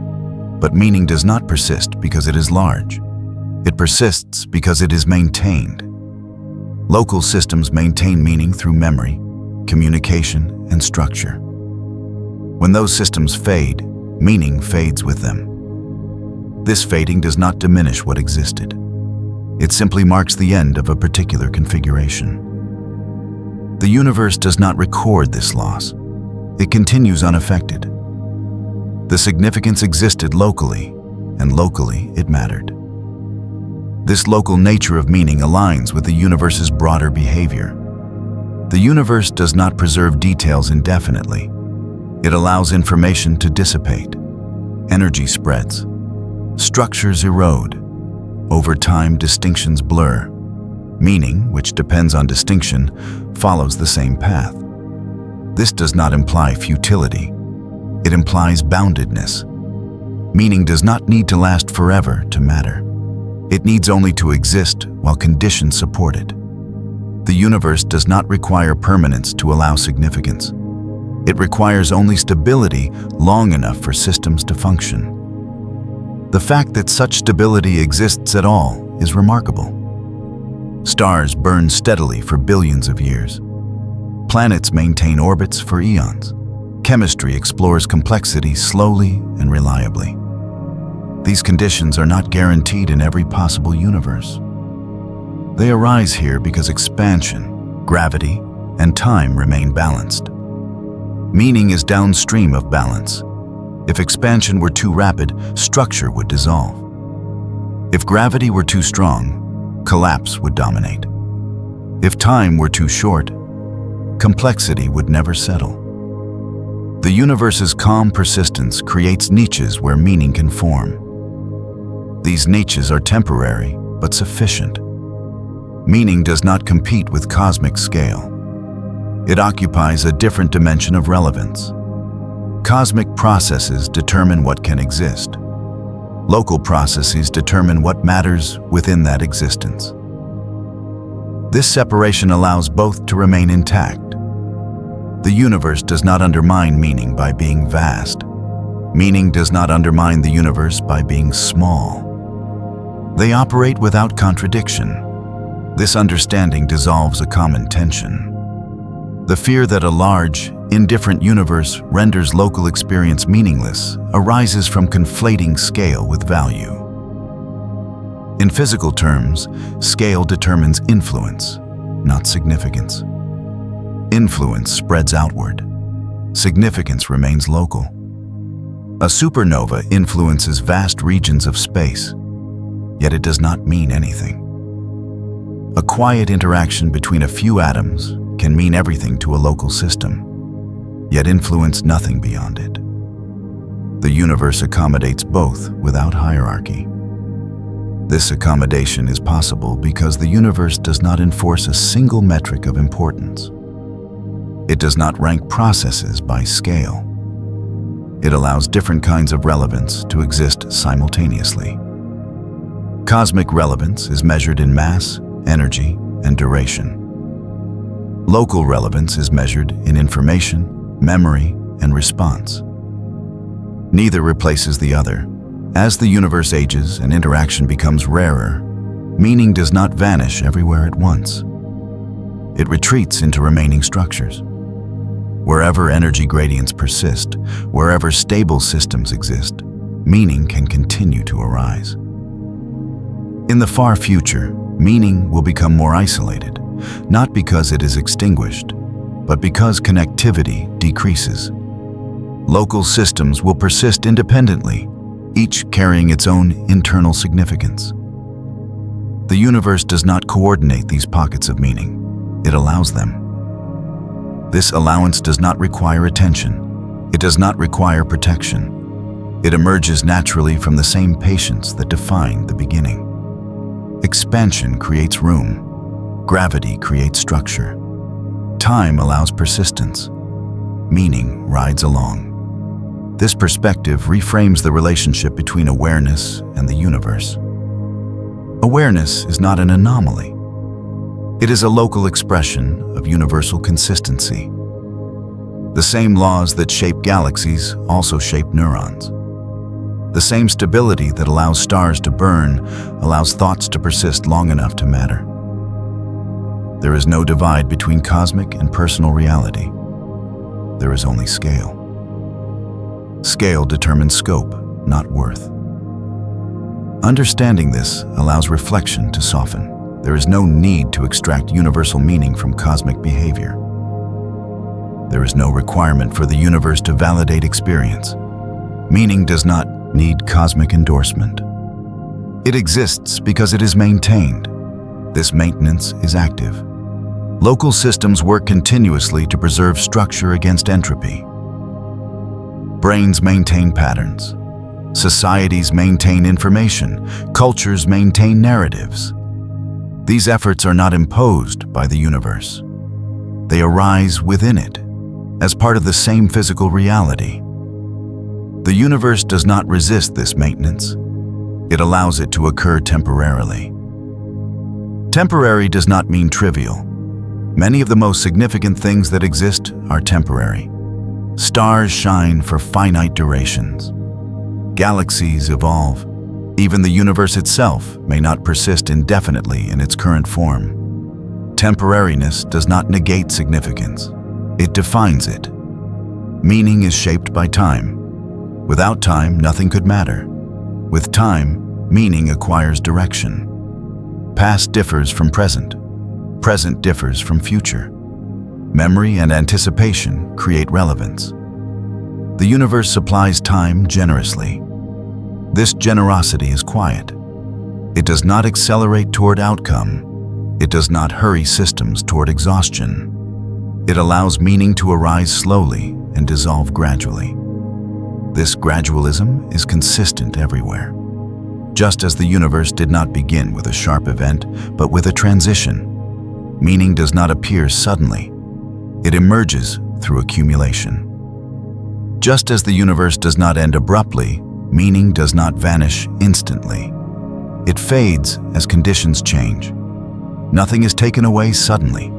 But meaning does not persist because it is large. It persists because it is maintained. Local systems maintain meaning through memory, communication, and structure. When those systems fade, meaning fades with them. This fading does not diminish what existed. It simply marks the end of a particular configuration. The universe does not record this loss. It continues unaffected. The significance existed locally, and locally it mattered. This local nature of meaning aligns with the universe's broader behavior. The universe does not preserve details indefinitely. It allows information to dissipate. Energy spreads. Structures erode. Over time, distinctions blur. Meaning, which depends on distinction, follows the same path. This does not imply futility. It implies boundedness. Meaning does not need to last forever to matter. It needs only to exist while conditions support it. The universe does not require permanence to allow significance. It requires only stability long enough for systems to function. The fact that such stability exists at all is remarkable. Stars burn steadily for billions of years. Planets maintain orbits for eons. Chemistry explores complexity slowly and reliably. These conditions are not guaranteed in every possible universe. They arise here because expansion, gravity, and time remain balanced. Meaning is downstream of balance. If expansion were too rapid, structure would dissolve. If gravity were too strong, collapse would dominate. If time were too short, complexity would never settle. The universe's calm persistence creates niches where meaning can form. These niches are temporary, but sufficient. Meaning does not compete with cosmic scale. It occupies a different dimension of relevance. Cosmic processes determine what can exist. Local processes determine what matters within that existence. This separation allows both to remain intact. The universe does not undermine meaning by being vast. Meaning does not undermine the universe by being small. They operate without contradiction. This understanding dissolves a common tension. The fear that a large, indifferent universe renders local experience meaningless arises from conflating scale with value. In physical terms, scale determines influence, not significance. Influence spreads outward. Significance remains local. A supernova influences vast regions of space, yet it does not mean anything. A quiet interaction between a few atoms can mean everything to a local system, yet influence nothing beyond it. The universe accommodates both without hierarchy. This accommodation is possible because the universe does not enforce a single metric of importance. It does not rank processes by scale. It allows different kinds of relevance to exist simultaneously. Cosmic relevance is measured in mass, energy, and duration. Local relevance is measured in information, memory, and response. Neither replaces the other. As the universe ages and interaction becomes rarer, meaning does not vanish everywhere at once. It retreats into remaining structures. Wherever energy gradients persist, wherever stable systems exist, meaning can continue to arise. In the far future, meaning will become more isolated, not because it is extinguished, but because connectivity decreases. Local systems will persist independently, each carrying its own internal significance. The universe does not coordinate these pockets of meaning, it allows them. This allowance does not require attention. It does not require protection. It emerges naturally from the same patience that defined the beginning. Expansion creates room. Gravity creates structure. Time allows persistence. Meaning rides along. This perspective reframes the relationship between awareness and the universe. Awareness is not an anomaly. It is a local expression of universal consistency. The same laws that shape galaxies also shape neurons. The same stability that allows stars to burn allows thoughts to persist long enough to matter. There is no divide between cosmic and personal reality. There is only scale. Scale determines scope, not worth. Understanding this allows reflection to soften. There is no need to extract universal meaning from cosmic behavior. There is no requirement for the universe to validate experience. Meaning does not need cosmic endorsement. It exists because it is maintained. This maintenance is active. Local systems work continuously to preserve structure against entropy. Brains maintain patterns. Societies maintain information. Cultures maintain narratives. These efforts are not imposed by the universe. They arise within it, as part of the same physical reality. The universe does not resist this maintenance. It allows it to occur temporarily. Temporary does not mean trivial. Many of the most significant things that exist are temporary. Stars shine for finite durations. Galaxies evolve. Even the universe itself may not persist indefinitely in its current form. Temporariness does not negate significance. It defines it. Meaning is shaped by time. Without time, nothing could matter. With time, meaning acquires direction. Past differs from present. Present differs from future. Memory and anticipation create relevance. The universe supplies time generously. This generosity is quiet. It does not accelerate toward outcome. It does not hurry systems toward exhaustion. It allows meaning to arise slowly and dissolve gradually. This gradualism is consistent everywhere. Just as the universe did not begin with a sharp event, but with a transition, meaning does not appear suddenly. It emerges through accumulation. Just as the universe does not end abruptly, meaning does not vanish instantly. It fades as conditions change. Nothing is taken away suddenly.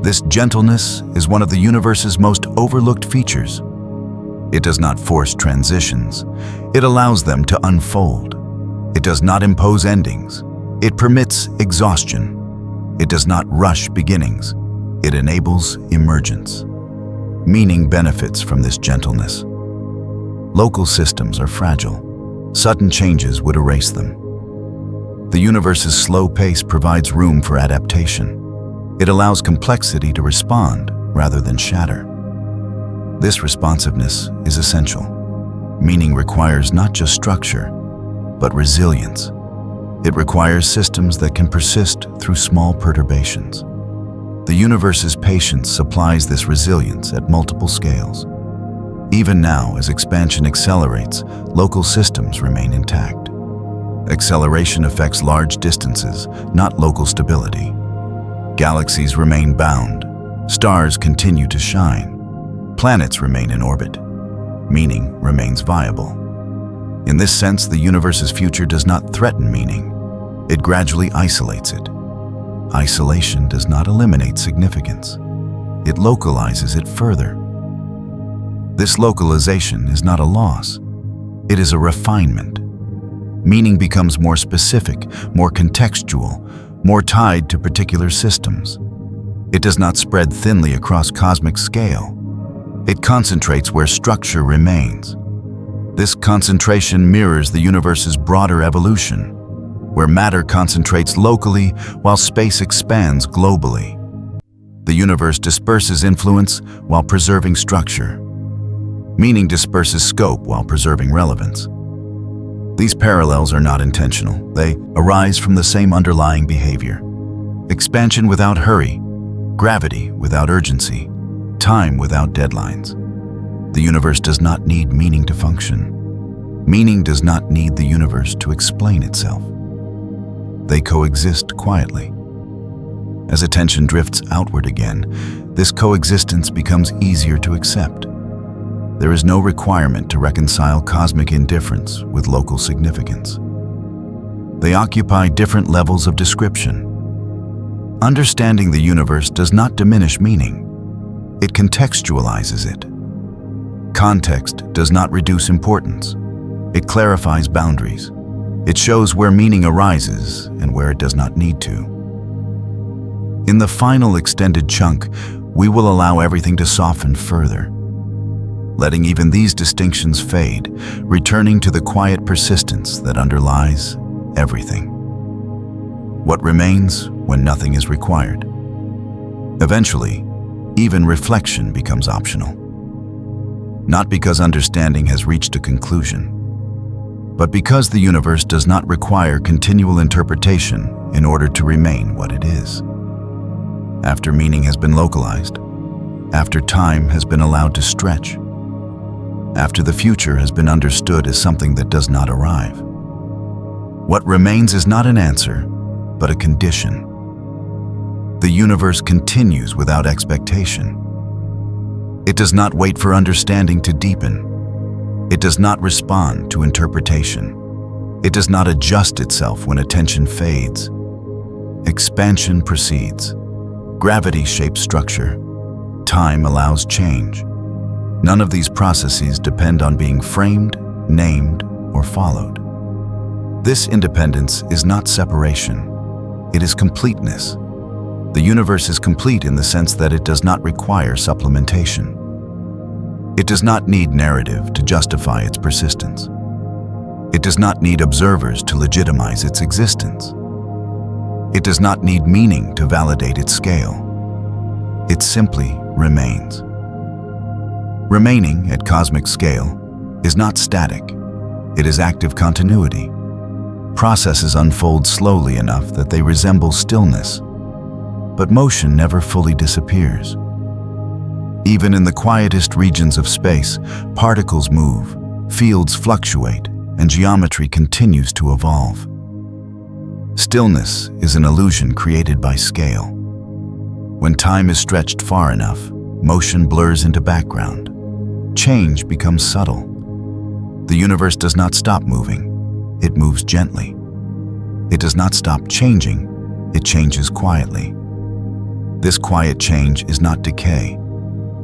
This gentleness is one of the universe's most overlooked features. It does not force transitions. It allows them to unfold. It does not impose endings. It permits exhaustion. It does not rush beginnings. It enables emergence. Meaning benefits from this gentleness. Local systems are fragile. Sudden changes would erase them. The universe's slow pace provides room for adaptation. It allows complexity to respond rather than shatter. This responsiveness is essential. Meaning requires not just structure, but resilience. It requires systems that can persist through small perturbations. The universe's patience supplies this resilience at multiple scales. Even now, as expansion accelerates, local systems remain intact. Acceleration affects large distances, not local stability. Galaxies remain bound. Stars continue to shine. Planets remain in orbit. Meaning remains viable. In this sense, the universe's future does not threaten meaning. It gradually isolates it. Isolation does not eliminate significance. It localizes it further. This localization is not a loss. It is a refinement. Meaning becomes more specific, more contextual, more tied to particular systems. It does not spread thinly across cosmic scale. It concentrates where structure remains. This concentration mirrors the universe's broader evolution, where matter concentrates locally while space expands globally. The universe disperses influence while preserving structure. Meaning disperses scope while preserving relevance. These parallels are not intentional. They arise from the same underlying behavior. Expansion without hurry, gravity without urgency, time without deadlines. The universe does not need meaning to function. Meaning does not need the universe to explain itself. They coexist quietly. As attention drifts outward again, this coexistence becomes easier to accept. There is no requirement to reconcile cosmic indifference with local significance. They occupy different levels of description. Understanding the universe does not diminish meaning. It contextualizes it. Context does not reduce importance. It clarifies boundaries. It shows where meaning arises and where it does not need to. In the final extended chunk, we will allow everything to soften further, letting even these distinctions fade, returning to the quiet persistence that underlies everything. What remains when nothing is required? Eventually, even reflection becomes optional. Not because understanding has reached a conclusion, but because the universe does not require continual interpretation in order to remain what it is. After meaning has been localized, after time has been allowed to stretch, after the future has been understood as something that does not arrive, what remains is not an answer, but a condition. The universe continues without expectation. It does not wait for understanding to deepen. It does not respond to interpretation. It does not adjust itself when attention fades. Expansion proceeds. Gravity shapes structure. Time allows change. None of these processes depend on being framed, named, or followed. This independence is not separation. It is completeness. The universe is complete in the sense that it does not require supplementation. It does not need narrative to justify its persistence. It does not need observers to legitimize its existence. It does not need meaning to validate its scale. It simply remains. Remaining at cosmic scale is not static. It is active continuity. Processes unfold slowly enough that they resemble stillness, but motion never fully disappears. Even in the quietest regions of space, particles move, fields fluctuate, and geometry continues to evolve. Stillness is an illusion created by scale. When time is stretched far enough, motion blurs into background. Change becomes subtle. The universe does not stop moving. It moves gently. It does not stop changing. It changes quietly. This quiet change is not decay.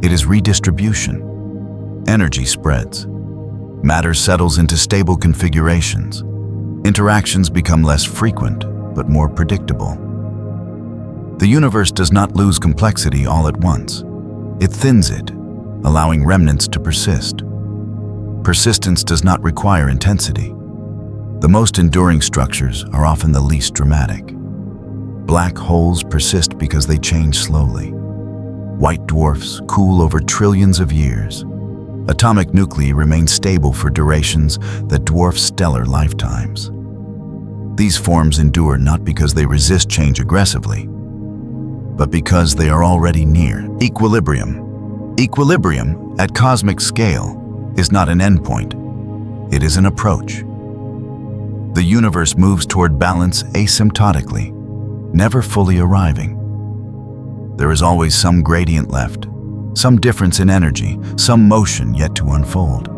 It is redistribution. Energy spreads. Matter settles into stable configurations. Interactions become less frequent, but more predictable. The universe does not lose complexity all at once. It thins it, allowing remnants to persist. Persistence does not require intensity. The most enduring structures are often the least dramatic. Black holes persist because they change slowly. White dwarfs cool over trillions of years. Atomic nuclei remain stable for durations that dwarf stellar lifetimes. These forms endure not because they resist change aggressively, but because they are already near equilibrium. Equilibrium at cosmic scale is not an endpoint. It is an approach. The universe moves toward balance asymptotically, never fully arriving. There is always some gradient left, some difference in energy, some motion yet to unfold.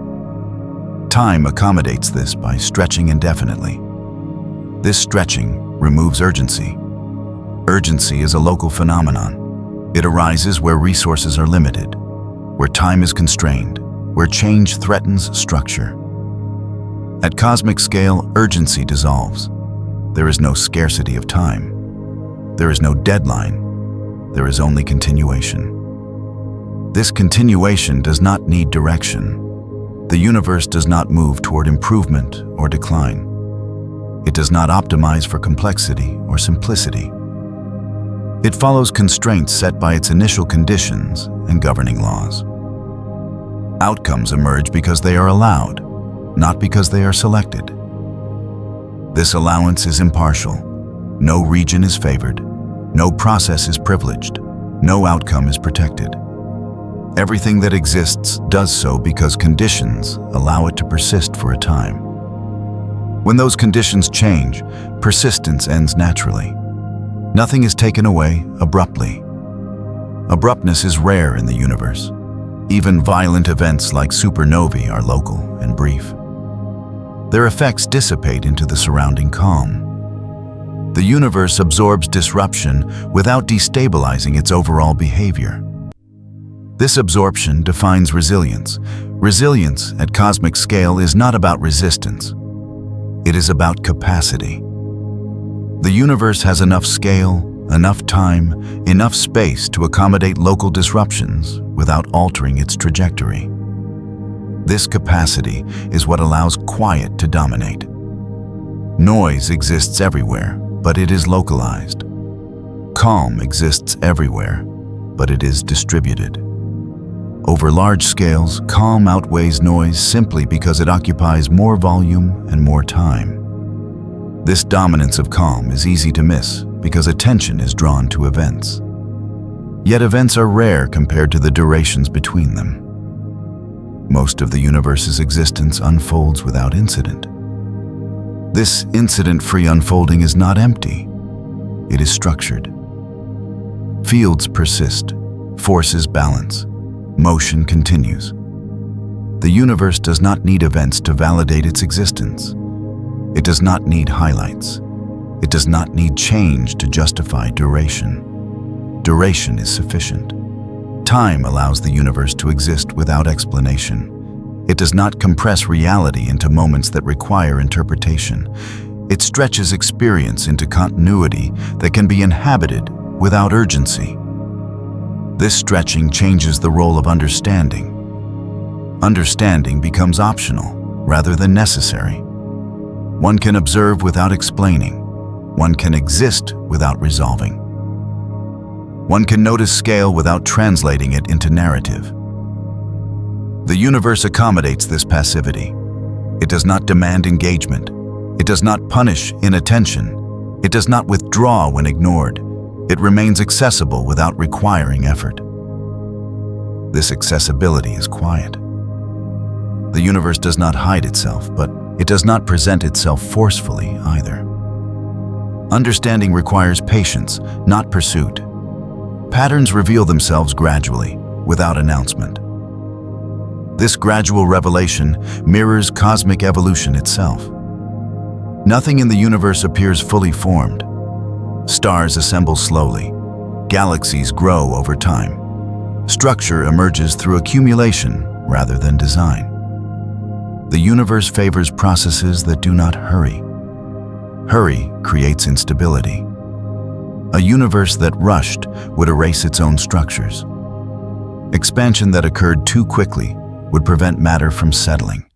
Time accommodates this by stretching indefinitely. This stretching removes urgency. Urgency is a local phenomenon. It arises where resources are limited, where time is constrained, where change threatens structure. At cosmic scale, urgency dissolves. There is no scarcity of time. There is no deadline. There is only continuation. This continuation does not need direction. The universe does not move toward improvement or decline. It does not optimize for complexity or simplicity. It follows constraints set by its initial conditions and governing laws. Outcomes emerge because they are allowed, not because they are selected. This allowance is impartial. No region is favored. No process is privileged. No outcome is protected. Everything that exists does so because conditions allow it to persist for a time. When those conditions change, persistence ends naturally. Nothing is taken away abruptly. Abruptness is rare in the universe. Even violent events like supernovae are local and brief. Their effects dissipate into the surrounding calm. The universe absorbs disruption without destabilizing its overall behavior. This absorption defines resilience. Resilience at cosmic scale is not about resistance. It is about capacity. The universe has enough scale, enough time, enough space to accommodate local disruptions without altering its trajectory. This capacity is what allows quiet to dominate. Noise exists everywhere, but it is localized. Calm exists everywhere, but it is distributed. Over large scales, calm outweighs noise simply because it occupies more volume and more time. This dominance of calm is easy to miss because attention is drawn to events. Yet events are rare compared to the durations between them. Most of the universe's existence unfolds without incident. This incident-free unfolding is not empty. It is structured. Fields persist, forces balance, motion continues. The universe does not need events to validate its existence. It does not need highlights. It does not need change to justify duration. Duration is sufficient. Time allows the universe to exist without explanation. It does not compress reality into moments that require interpretation. It stretches experience into continuity that can be inhabited without urgency. This stretching changes the role of understanding. Understanding becomes optional rather than necessary. One can observe without explaining. One can exist without resolving. One can notice scale without translating it into narrative. The universe accommodates this passivity. It does not demand engagement. It does not punish inattention. It does not withdraw when ignored. It remains accessible without requiring effort. This accessibility is quiet. The universe does not hide itself, but it does not present itself forcefully either. Understanding requires patience, not pursuit. Patterns reveal themselves gradually, without announcement. This gradual revelation mirrors cosmic evolution itself. Nothing in the universe appears fully formed. Stars assemble slowly. Galaxies grow over time. Structure emerges through accumulation rather than design. The universe favors processes that do not hurry. Hurry creates instability. A universe that rushed would erase its own structures. Expansion that occurred too quickly would prevent matter from settling.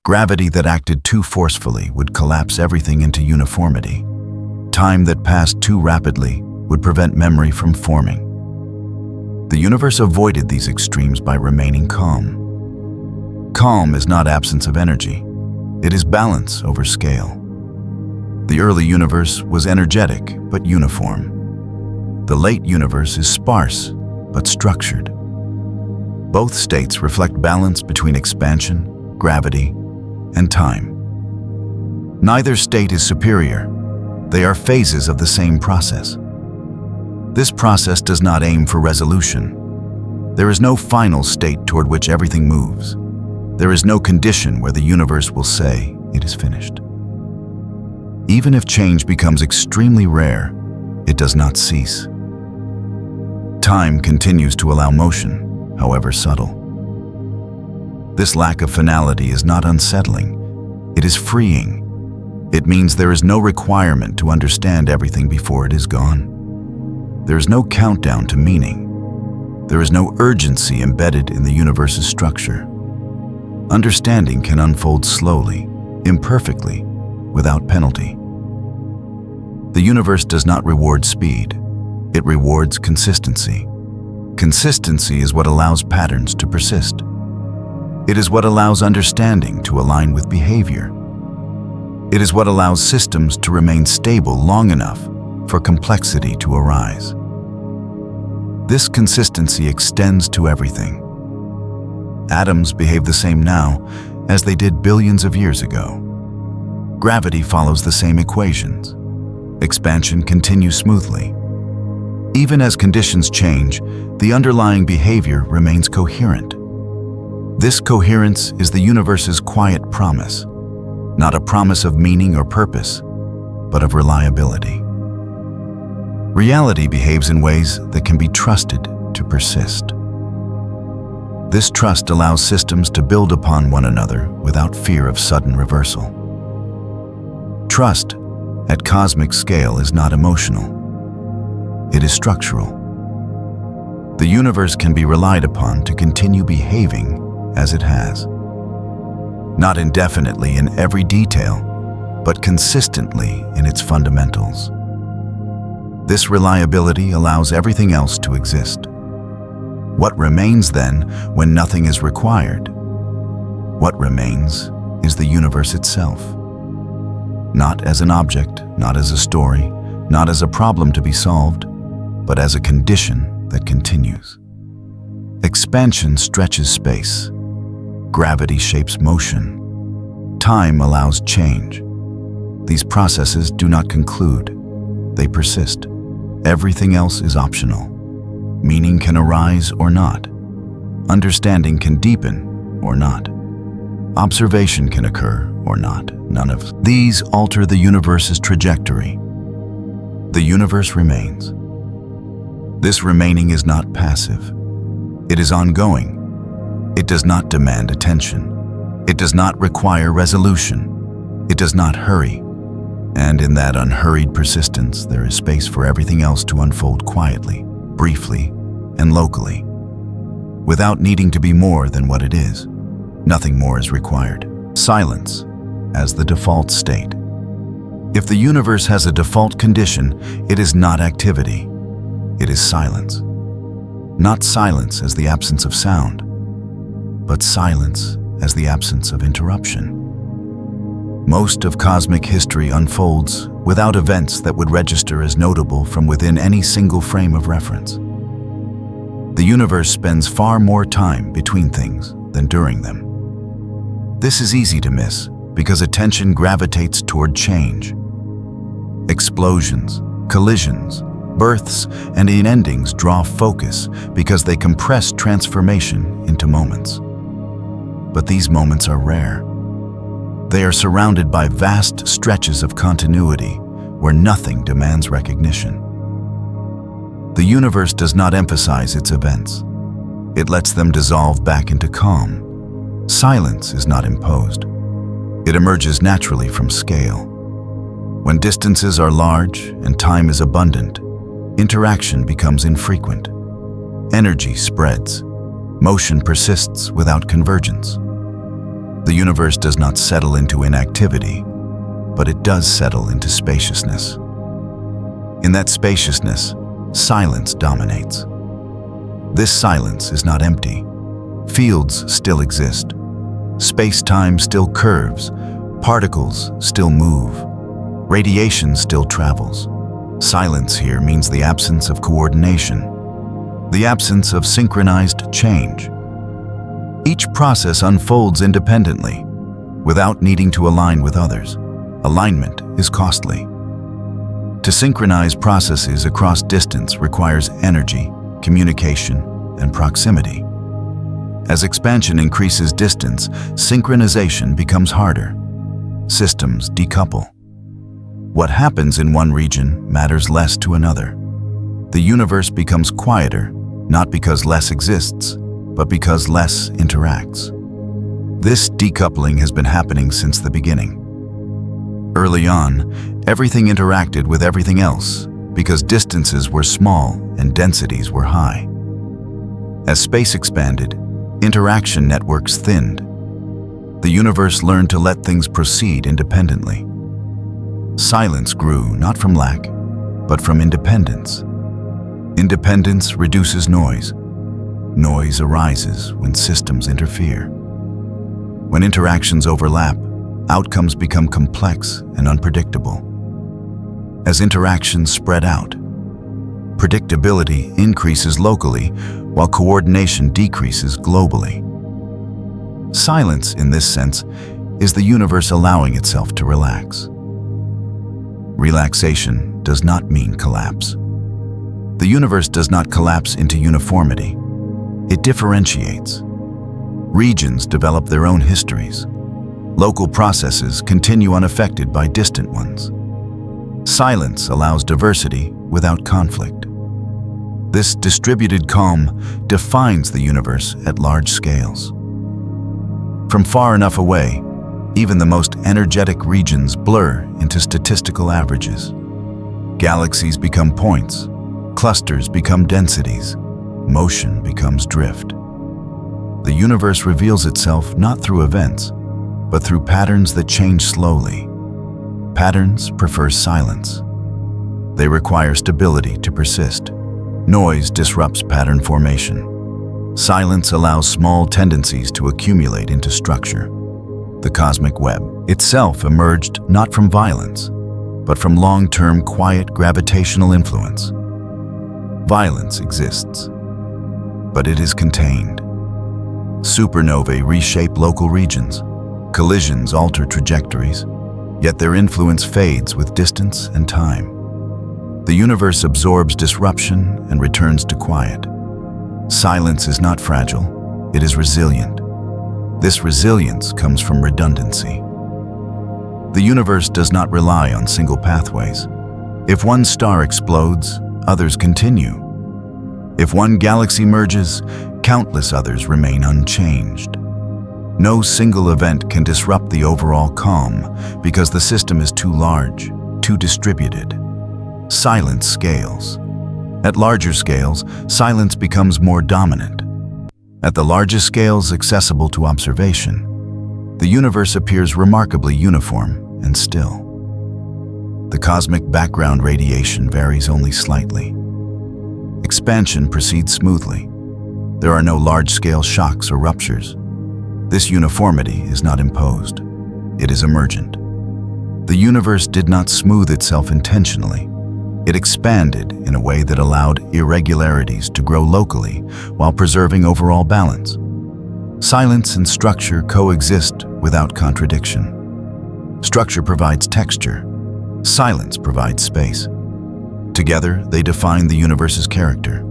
Gravity that acted too forcefully would collapse everything into uniformity. Time that passed too rapidly would prevent memory from forming. The universe avoided these extremes by remaining calm. Calm is not absence of energy. It is balance over scale. The early universe was energetic but uniform. The late universe is sparse but structured. Both states reflect balance between expansion, gravity, and time. Neither state is superior. They are phases of the same process. This process does not aim for resolution. There is no final state toward which everything moves. There is no condition where the universe will say it is finished. Even if change becomes extremely rare, it does not cease. Time continues to allow motion, however subtle. This lack of finality is not unsettling. It is freeing. It means there is no requirement to understand everything before it is gone. There is no countdown to meaning. There is no urgency embedded in the universe's structure. Understanding can unfold slowly, imperfectly, without penalty. The universe does not reward speed. It rewards consistency. Consistency is what allows patterns to persist. It is what allows understanding to align with behavior. It is what allows systems to remain stable long enough for complexity to arise. This consistency extends to everything. Atoms behave the same now as they did billions of years ago. Gravity follows the same equations. Expansion continues smoothly. Even as conditions change, the underlying behavior remains coherent. This coherence is the universe's quiet promise, not a promise of meaning or purpose, but of reliability. Reality behaves in ways that can be trusted to persist. This trust allows systems to build upon one another without fear of sudden reversal. Trust at cosmic scale is not emotional. It is structural. The universe can be relied upon to continue behaving as it has. Not indefinitely in every detail, but consistently in its fundamentals. This reliability allows everything else to exist. What remains then when nothing is required? What remains is the universe itself. Not as an object, not as a story, not as a problem to be solved, but as a condition that continues. Expansion stretches space. Gravity shapes motion. Time allows change. These processes do not conclude. They persist. Everything else is optional. Meaning can arise or not. Understanding can deepen or not. Observation can occur or not. None of these alter the universe's trajectory. The universe remains. This remaining is not passive. It is ongoing. It does not demand attention. It does not require resolution. It does not hurry. And in that unhurried persistence, there is space for everything else to unfold quietly, briefly, and locally, without needing to be more than what it is. Nothing more is required. Silence as the default state. If the universe has a default condition, it is not activity. It is silence. Not silence as the absence of sound, but silence as the absence of interruption. Most of cosmic history unfolds without events that would register as notable from within any single frame of reference. The universe spends far more time between things than during them. This is easy to miss because attention gravitates toward change. Explosions, collisions, births, and endings draw focus because they compress transformation into moments. But these moments are rare. They are surrounded by vast stretches of continuity where nothing demands recognition. The universe does not emphasize its events. It lets them dissolve back into calm. Silence is not imposed. It emerges naturally from scale. When distances are large and time is abundant, interaction becomes infrequent. Energy spreads. Motion persists without convergence. The universe does not settle into inactivity, but it does settle into spaciousness. In that spaciousness, silence dominates. This silence is not empty. Fields still exist. Space-time still curves. Particles still move. Radiation still travels. Silence here means the absence of coordination, the absence of synchronized change. Each process unfolds independently, without needing to align with others. Alignment is costly. To synchronize processes across distance requires energy, communication, and proximity. As expansion increases distance, synchronization becomes harder. Systems decouple. What happens in one region matters less to another. The universe becomes quieter, not because less exists, but because less interacts. This decoupling has been happening since the beginning. Early on, everything interacted with everything else because distances were small and densities were high. As space expanded, interaction networks thinned. The universe learned to let things proceed independently. Silence grew not from lack, but from independence. Independence reduces noise. Noise arises when systems interfere. When interactions overlap, outcomes become complex and unpredictable. As interactions spread out, predictability increases locally while coordination decreases globally. Silence, in this sense, is the universe allowing itself to relax. Relaxation does not mean collapse. The universe does not collapse into uniformity. It differentiates. Regions develop their own histories. Local processes continue unaffected by distant ones. Silence allows diversity without conflict. This distributed calm defines the universe at large scales. From far enough away, even the most energetic regions blur into statistical averages. Galaxies become points. Clusters become densities. Motion becomes drift. The universe reveals itself not through events, but through patterns that change slowly. Patterns prefer silence. They require stability to persist. Noise disrupts pattern formation. Silence allows small tendencies to accumulate into structure. The cosmic web itself emerged not from violence, but from long-term quiet gravitational influence. Violence exists, but it is contained. Supernovae reshape local regions. Collisions alter trajectories, yet their influence fades with distance and time. The universe absorbs disruption and returns to quiet. Silence is not fragile, it is resilient. This resilience comes from redundancy. The universe does not rely on single pathways. If one star explodes, others continue. If one galaxy merges, countless others remain unchanged. No single event can disrupt the overall calm because the system is too large, too distributed. Silence scales. At larger scales, silence becomes more dominant. At the largest scales accessible to observation, the universe appears remarkably uniform and still. The cosmic background radiation varies only slightly. Expansion proceeds smoothly. There are no large-scale shocks or ruptures. This uniformity is not imposed. It is emergent. The universe did not smooth itself intentionally. It expanded in a way that allowed irregularities to grow locally while preserving overall balance. Silence and structure coexist without contradiction. Structure provides texture. Silence provides space. Together, they define the universe's character.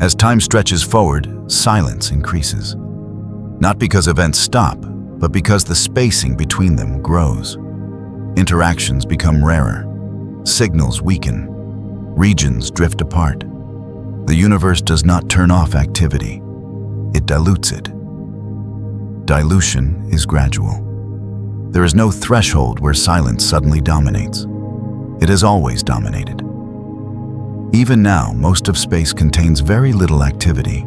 As time stretches forward, silence increases. Not because events stop, but because the spacing between them grows. Interactions become rarer. Signals weaken. Regions drift apart. The universe does not turn off activity. It dilutes it. Dilution is gradual. There is no threshold where silence suddenly dominates. It has always dominated. Even now, most of space contains very little activity.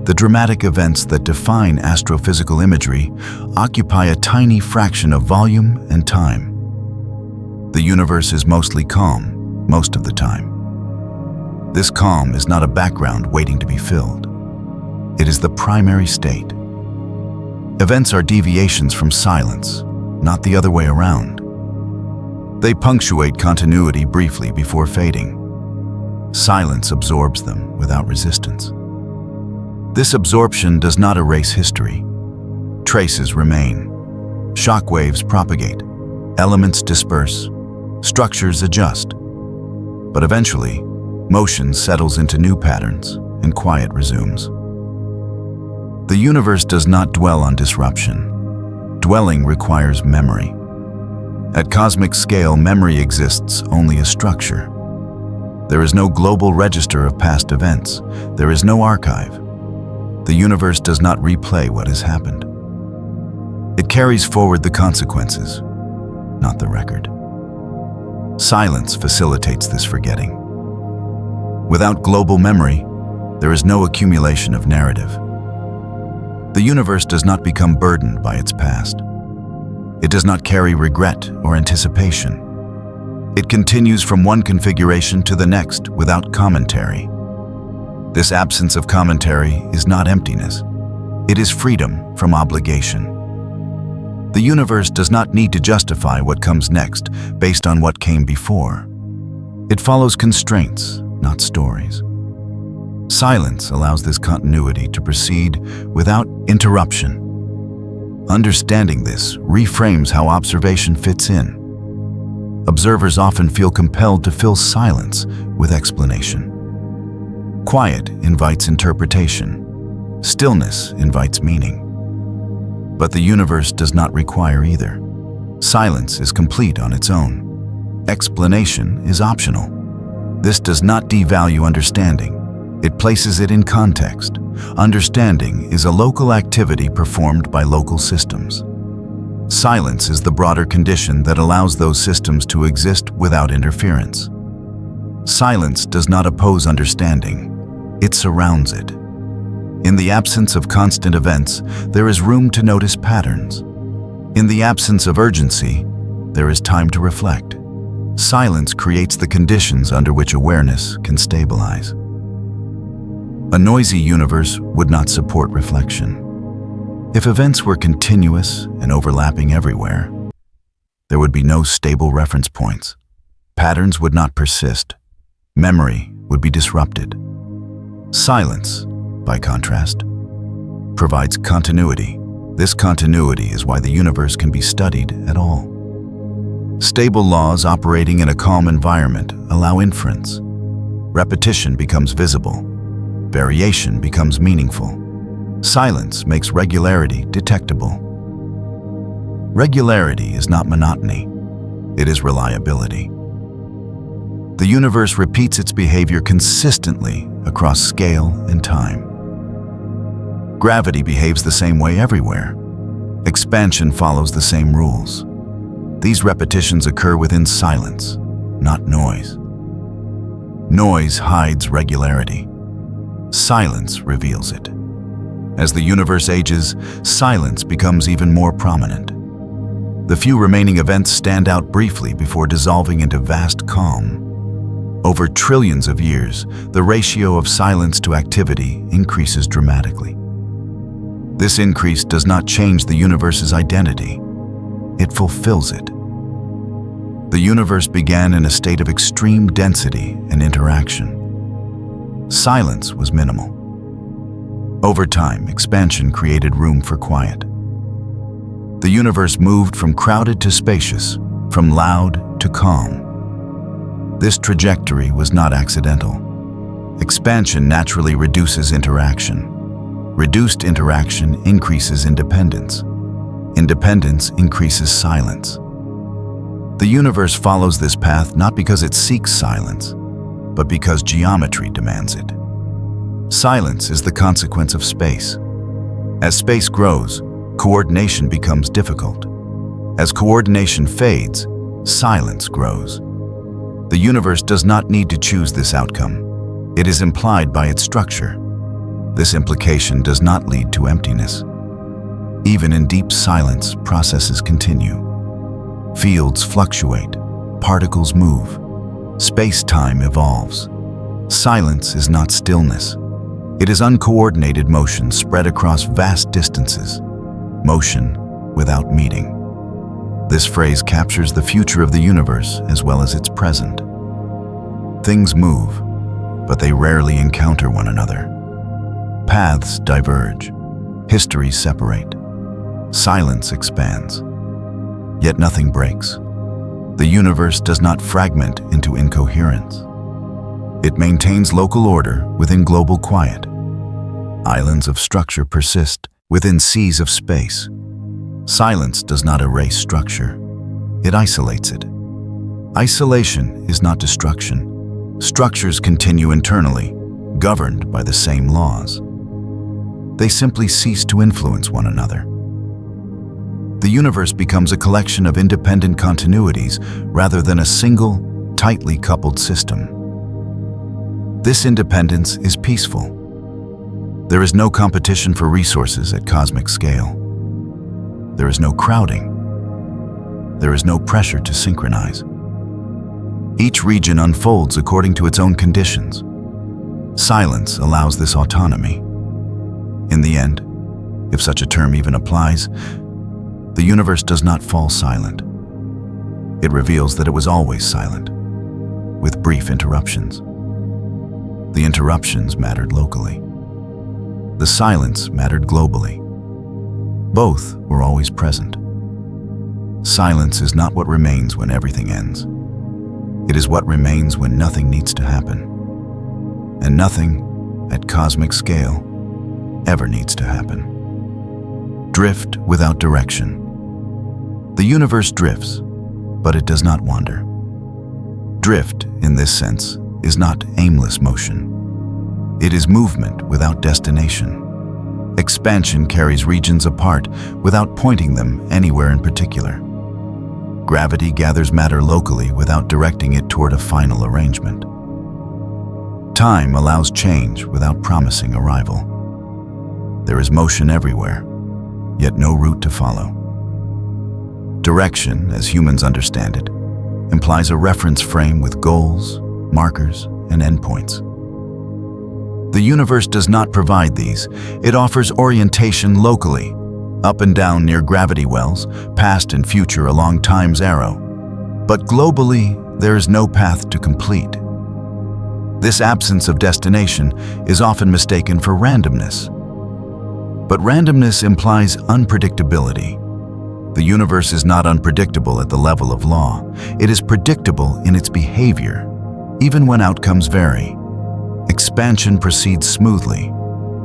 The dramatic events that define astrophysical imagery occupy a tiny fraction of volume and time. The universe is mostly calm, most of the time. This calm is not a background waiting to be filled. It is the primary state. Events are deviations from silence, not the other way around. They punctuate continuity briefly before fading. Silence absorbs them without resistance. This absorption does not erase history. Traces remain. Shock waves propagate. Elements disperse. Structures adjust. But eventually, motion settles into new patterns and quiet resumes. The universe does not dwell on disruption. Dwelling requires memory. At cosmic scale, memory exists only as structure. There is no global register of past events. There is no archive. The universe does not replay what has happened. It carries forward the consequences, not the record. Silence facilitates this forgetting. Without global memory, there is no accumulation of narrative. The universe does not become burdened by its past. It does not carry regret or anticipation. It continues from one configuration to the next without commentary. This absence of commentary is not emptiness. It is freedom from obligation. The universe does not need to justify what comes next based on what came before. It follows constraints, not stories. Silence allows this continuity to proceed without interruption. Understanding this reframes how observation fits in. Observers often feel compelled to fill silence with explanation. Quiet invites interpretation. Stillness invites meaning. But the universe does not require either. Silence is complete on its own. Explanation is optional. This does not devalue understanding. It places it in context. Understanding is a local activity performed by local systems. Silence is the broader condition that allows those systems to exist without interference. Silence does not oppose understanding. It surrounds it. In the absence of constant events, there is room to notice patterns. In the absence of urgency, there is time to reflect. Silence creates the conditions under which awareness can stabilize. A noisy universe would not support reflection. If events were continuous and overlapping everywhere, there would be no stable reference points. Patterns would not persist. Memory would be disrupted. Silence, by contrast, provides continuity. This continuity is why the universe can be studied at all. Stable laws operating in a calm environment allow inference. Repetition becomes visible. Variation becomes meaningful. Silence makes regularity detectable. Regularity is not monotony, it is reliability. The universe repeats its behavior consistently across scale and time. Gravity behaves the same way everywhere. Expansion follows the same rules. These repetitions occur within silence, not noise. Noise hides regularity. Silence reveals it. As the universe ages, silence becomes even more prominent. The few remaining events stand out briefly before dissolving into vast calm. Over trillions of years, the ratio of silence to activity increases dramatically. This increase does not change the universe's identity. It fulfills it. The universe began in a state of extreme density and interaction. Silence was minimal. Over time, expansion created room for quiet. The universe moved from crowded to spacious, from loud to calm. This trajectory was not accidental. Expansion naturally reduces interaction. Reduced interaction increases independence. Independence increases silence. The universe follows this path not because it seeks silence, but because geometry demands it. Silence is the consequence of space. As space grows, coordination becomes difficult. As coordination fades, silence grows. The universe does not need to choose this outcome. It is implied by its structure. This implication does not lead to emptiness. Even in deep silence, processes continue. Fields fluctuate, particles move, space-time evolves. Silence is not stillness. It is uncoordinated motion spread across vast distances, motion without meaning. This phrase captures the future of the universe as well as its present. Things move, but they rarely encounter one another. Paths diverge, histories separate, silence expands. Yet nothing breaks. The universe does not fragment into incoherence. It maintains local order within global quiet. Islands of structure persist within seas of space. Silence does not erase structure. It isolates it. Isolation is not destruction. Structures continue internally, governed by the same laws. They simply cease to influence one another. The universe becomes a collection of independent continuities rather than a single, tightly coupled system. This independence is peaceful. There is no competition for resources at cosmic scale. There is no crowding. There is no pressure to synchronize. Each region unfolds according to its own conditions. Silence allows this autonomy. In the end, if such a term even applies, the universe does not fall silent. It reveals that it was always silent, with brief interruptions. The interruptions mattered locally. The silence mattered globally. Both were always present. Silence is not what remains when everything ends. It is what remains when nothing needs to happen. And nothing, at cosmic scale, ever needs to happen. Drift without direction. The universe drifts, but it does not wander. Drift, in this sense, is not aimless motion. It is movement without destination. Expansion carries regions apart without pointing them anywhere in particular. Gravity gathers matter locally without directing it toward a final arrangement. Time allows change without promising arrival. There is motion everywhere, yet no route to follow. Direction, as humans understand it, implies a reference frame with goals, markers, and endpoints. The universe does not provide these. It offers orientation locally, up and down near gravity wells, past and future along time's arrow. But globally, there is no path to complete. This absence of destination is often mistaken for randomness. But randomness implies unpredictability. The universe is not unpredictable at the level of law. It is predictable in its behavior, even when outcomes vary. Expansion proceeds smoothly.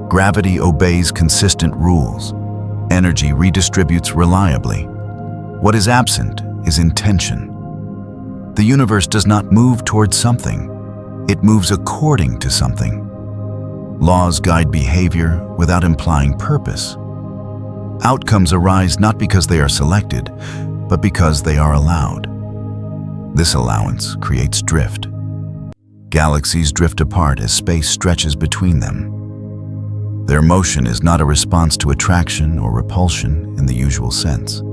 Gravity obeys consistent rules. Energy redistributes reliably. What is absent is intention. The universe does not move towards something. It moves according to something. Laws guide behavior without implying purpose. Outcomes arise not because they are selected, but because they are allowed. This allowance creates drift. Galaxies drift apart as space stretches between them. Their motion is not a response to attraction or repulsion in the usual sense.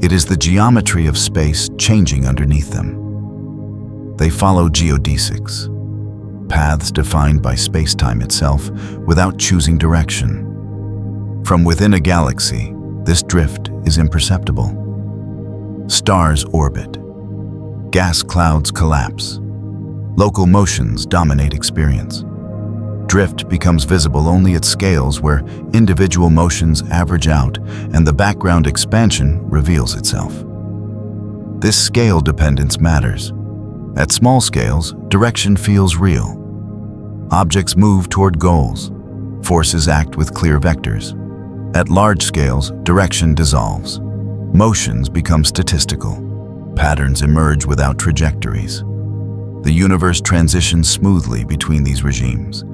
It is the geometry of space changing underneath them. They follow geodesics, paths defined by space-time itself without choosing direction. From within a galaxy, this drift is imperceptible. Stars orbit. Gas clouds collapse. Local motions dominate experience. Drift becomes visible only at scales where individual motions average out and the background expansion reveals itself. This scale dependence matters. At small scales, direction feels real. Objects move toward goals. Forces act with clear vectors. At large scales, direction dissolves. Motions become statistical. Patterns emerge without trajectories. The universe transitions smoothly between these regimes.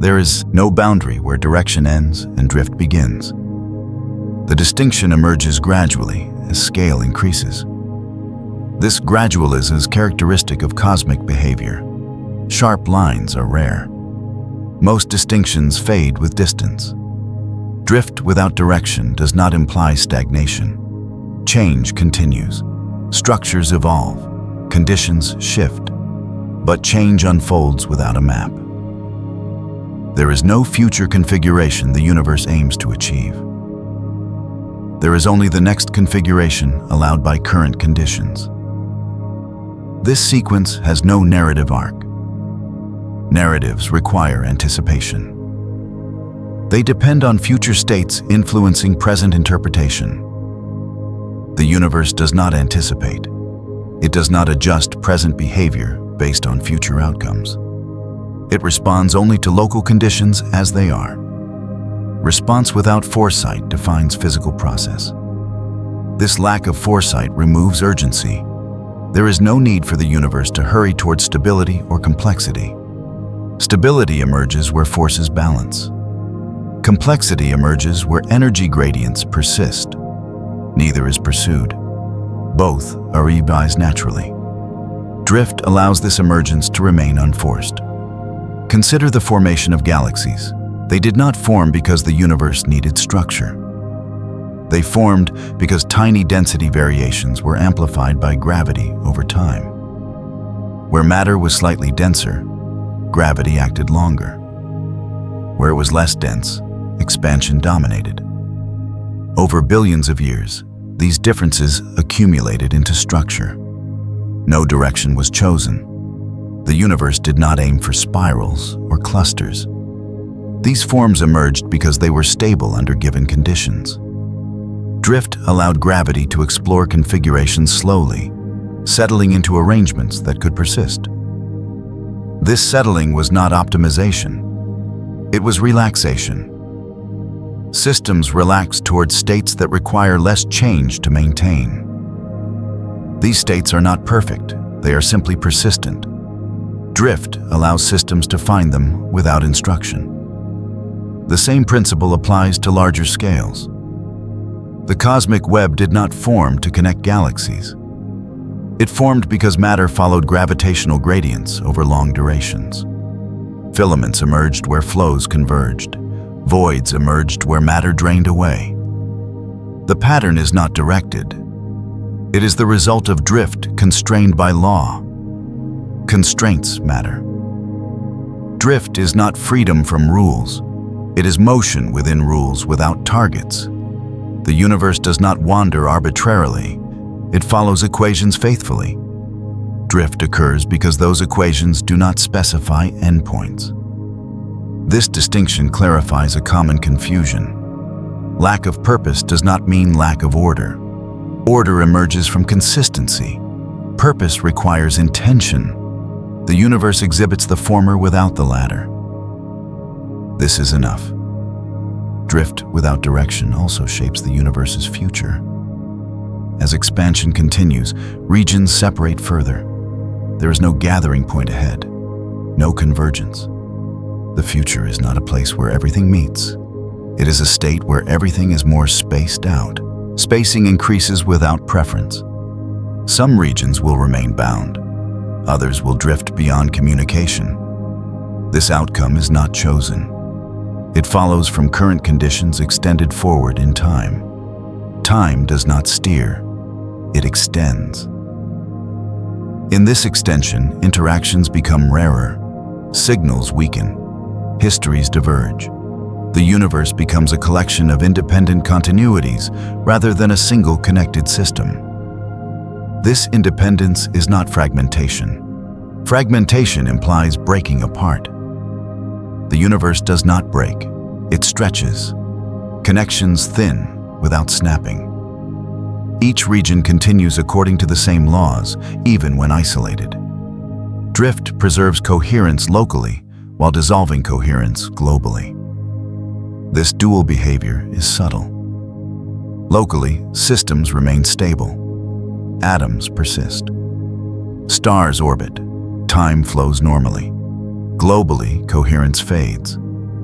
There is no boundary where direction ends and drift begins. The distinction emerges gradually as scale increases. This gradualism is characteristic of cosmic behavior. Sharp lines are rare. Most distinctions fade with distance. Drift without direction does not imply stagnation. Change continues. Structures evolve. Conditions shift. But change unfolds without a map. There is no future configuration the universe aims to achieve. There is only the next configuration allowed by current conditions. This sequence has no narrative arc. Narratives require anticipation. They depend on future states influencing present interpretation. The universe does not anticipate. It does not adjust present behavior based on future outcomes. It responds only to local conditions as they are. Response without foresight defines physical process. This lack of foresight removes urgency. There is no need for the universe to hurry towards stability or complexity. Stability emerges where forces balance. Complexity emerges where energy gradients persist. Neither is pursued. Both are realized naturally. Drift allows this emergence to remain unforced. Consider the formation of galaxies. They did not form because the universe needed structure. They formed because tiny density variations were amplified by gravity over time. Where matter was slightly denser, gravity acted longer. Where it was less dense, expansion dominated. Over billions of years, these differences accumulated into structure. No direction was chosen. The universe did not aim for spirals or clusters. These forms emerged because they were stable under given conditions. Drift allowed gravity to explore configurations slowly, settling into arrangements that could persist. This settling was not optimization. It was relaxation. Systems relax towards states that require less change to maintain. These states are not perfect, they are simply persistent. Drift allows systems to find them without instruction. The same principle applies to larger scales. The cosmic web did not form to connect galaxies. It formed because matter followed gravitational gradients over long durations. Filaments emerged where flows converged. Voids emerged where matter drained away. The pattern is not directed. It is the result of drift constrained by law. Constraints matter. Drift is not freedom from rules. It is motion within rules without targets. The universe does not wander arbitrarily. It follows equations faithfully. Drift occurs because those equations do not specify endpoints. This distinction clarifies a common confusion. Lack of purpose does not mean lack of order. Order emerges from consistency. Purpose requires intention. The universe exhibits the former without the latter. This is enough. Drift without direction also shapes the universe's future. As expansion continues, regions separate further. There is no gathering point ahead, no convergence. The future is not a place where everything meets. It is a state where everything is more spaced out. Spacing increases without preference. Some regions will remain bound. Others will drift beyond communication. This outcome is not chosen. It follows from current conditions extended forward in time. Time does not steer, it extends. In this extension, interactions become rarer, signals weaken, histories diverge. The universe becomes a collection of independent continuities rather than a single connected system. This independence is not fragmentation. Fragmentation implies breaking apart. The universe does not break, it stretches. Connections thin without snapping. Each region continues according to the same laws, even when isolated. Drift preserves coherence locally while dissolving coherence globally. This dual behavior is subtle. Locally, systems remain stable. Atoms persist. Stars orbit. Time flows normally. Globally, coherence fades.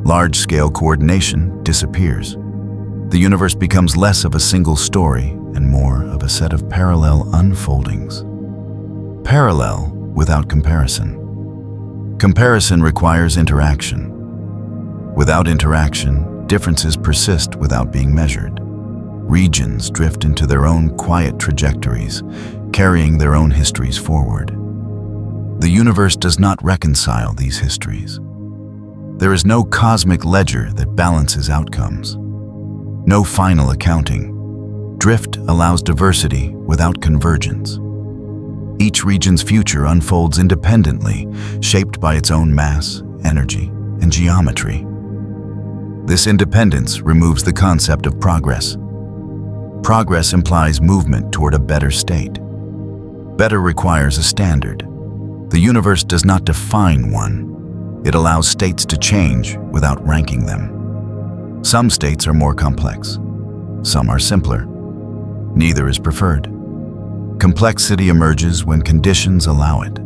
Large-scale coordination disappears. The universe becomes less of a single story and more of a set of parallel unfoldings. Parallel without comparison. Comparison requires interaction. Without interaction, differences persist without being measured. Regions drift into their own quiet trajectories, carrying their own histories forward. The universe does not reconcile these histories. There is no cosmic ledger that balances outcomes. No final accounting. Drift allows diversity without convergence. Each region's future unfolds independently, shaped by its own mass, energy, and geometry. This independence removes the concept of progress. Progress implies movement toward a better state. Better requires a standard. The universe does not define one. It allows states to change without ranking them. Some states are more complex. Some are simpler. Neither is preferred. Complexity emerges when conditions allow it.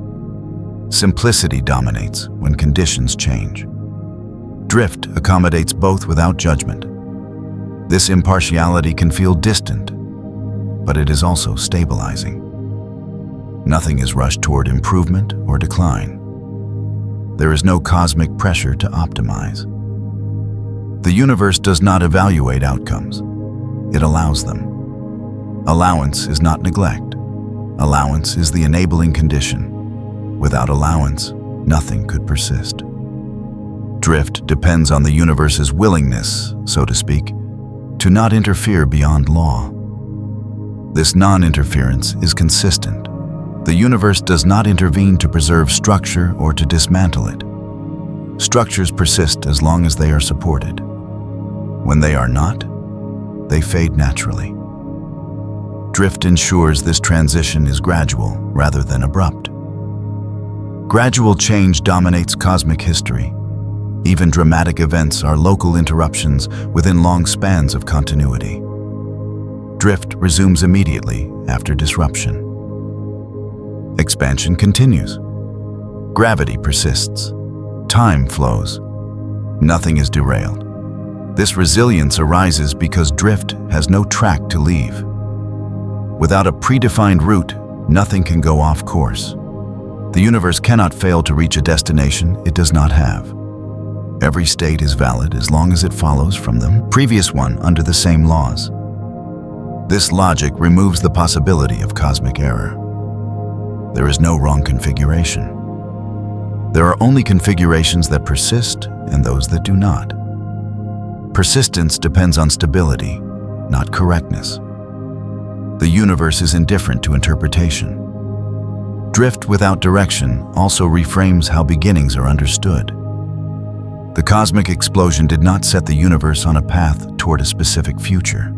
Simplicity dominates when conditions change. Drift accommodates both without judgment. This impartiality can feel distant, but it is also stabilizing. Nothing is rushed toward improvement or decline. There is no cosmic pressure to optimize. The universe does not evaluate outcomes. It allows them. Allowance is not neglect. Allowance is the enabling condition. Without allowance, nothing could persist. Drift depends on the universe's willingness, so to speak, to not interfere beyond law. This non-interference is consistent. The universe does not intervene to preserve structure or to dismantle it. Structures persist as long as they are supported. When they are not, they fade naturally. Drift ensures this transition is gradual rather than abrupt. Gradual change dominates cosmic history. Even dramatic events are local interruptions within long spans of continuity. Drift resumes immediately after disruption. Expansion continues. Gravity persists. Time flows. Nothing is derailed. This resilience arises because drift has no track to leave. Without a predefined route, nothing can go off course. The universe cannot fail to reach a destination it does not have. Every state is valid as long as it follows from the previous one under the same laws. This logic removes the possibility of cosmic error. There is no wrong configuration. There are only configurations that persist and those that do not. Persistence depends on stability, not correctness. The universe is indifferent to interpretation. Drift without direction also reframes how beginnings are understood. The cosmic explosion did not set the universe on a path toward a specific future.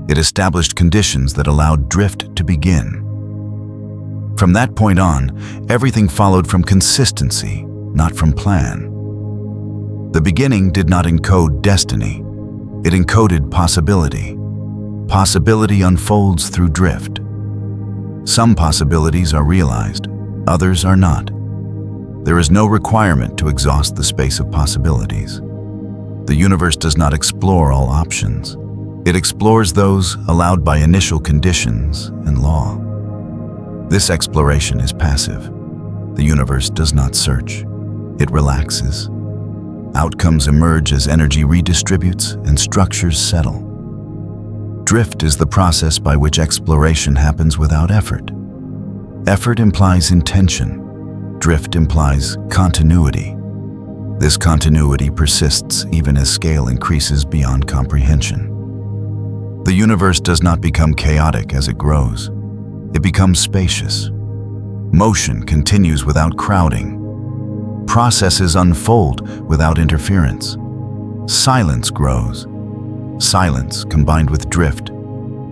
It established conditions that allowed drift to begin. From that point on, everything followed from consistency, not from plan. The beginning did not encode destiny. It encoded possibility. possibility unfolds through drift. Some possibilities are realized, others are not. There is no requirement to exhaust the space of possibilities. The universe does not explore all options. It explores those allowed by initial conditions and law. This exploration is passive. The universe does not search. It relaxes. Outcomes emerge as energy redistributes and structures settle. Drift is the process by which exploration happens without effort. Effort implies intention. Drift implies continuity. This continuity persists even as scale increases beyond comprehension. The universe does not become chaotic as it grows. It becomes spacious. Motion continues without crowding. Processes unfold without interference. Silence grows. Silence, combined with drift,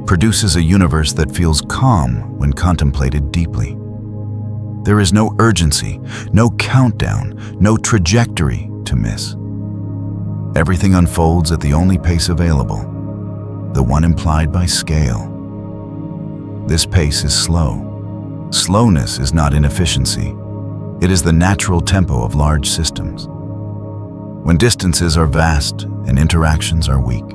produces a universe that feels calm when contemplated deeply. There is no urgency, no countdown, no trajectory to miss. Everything unfolds at the only pace available, the one implied by scale. This pace is slow. Slowness is not inefficiency. It is the natural tempo of large systems. When distances are vast and interactions are weak,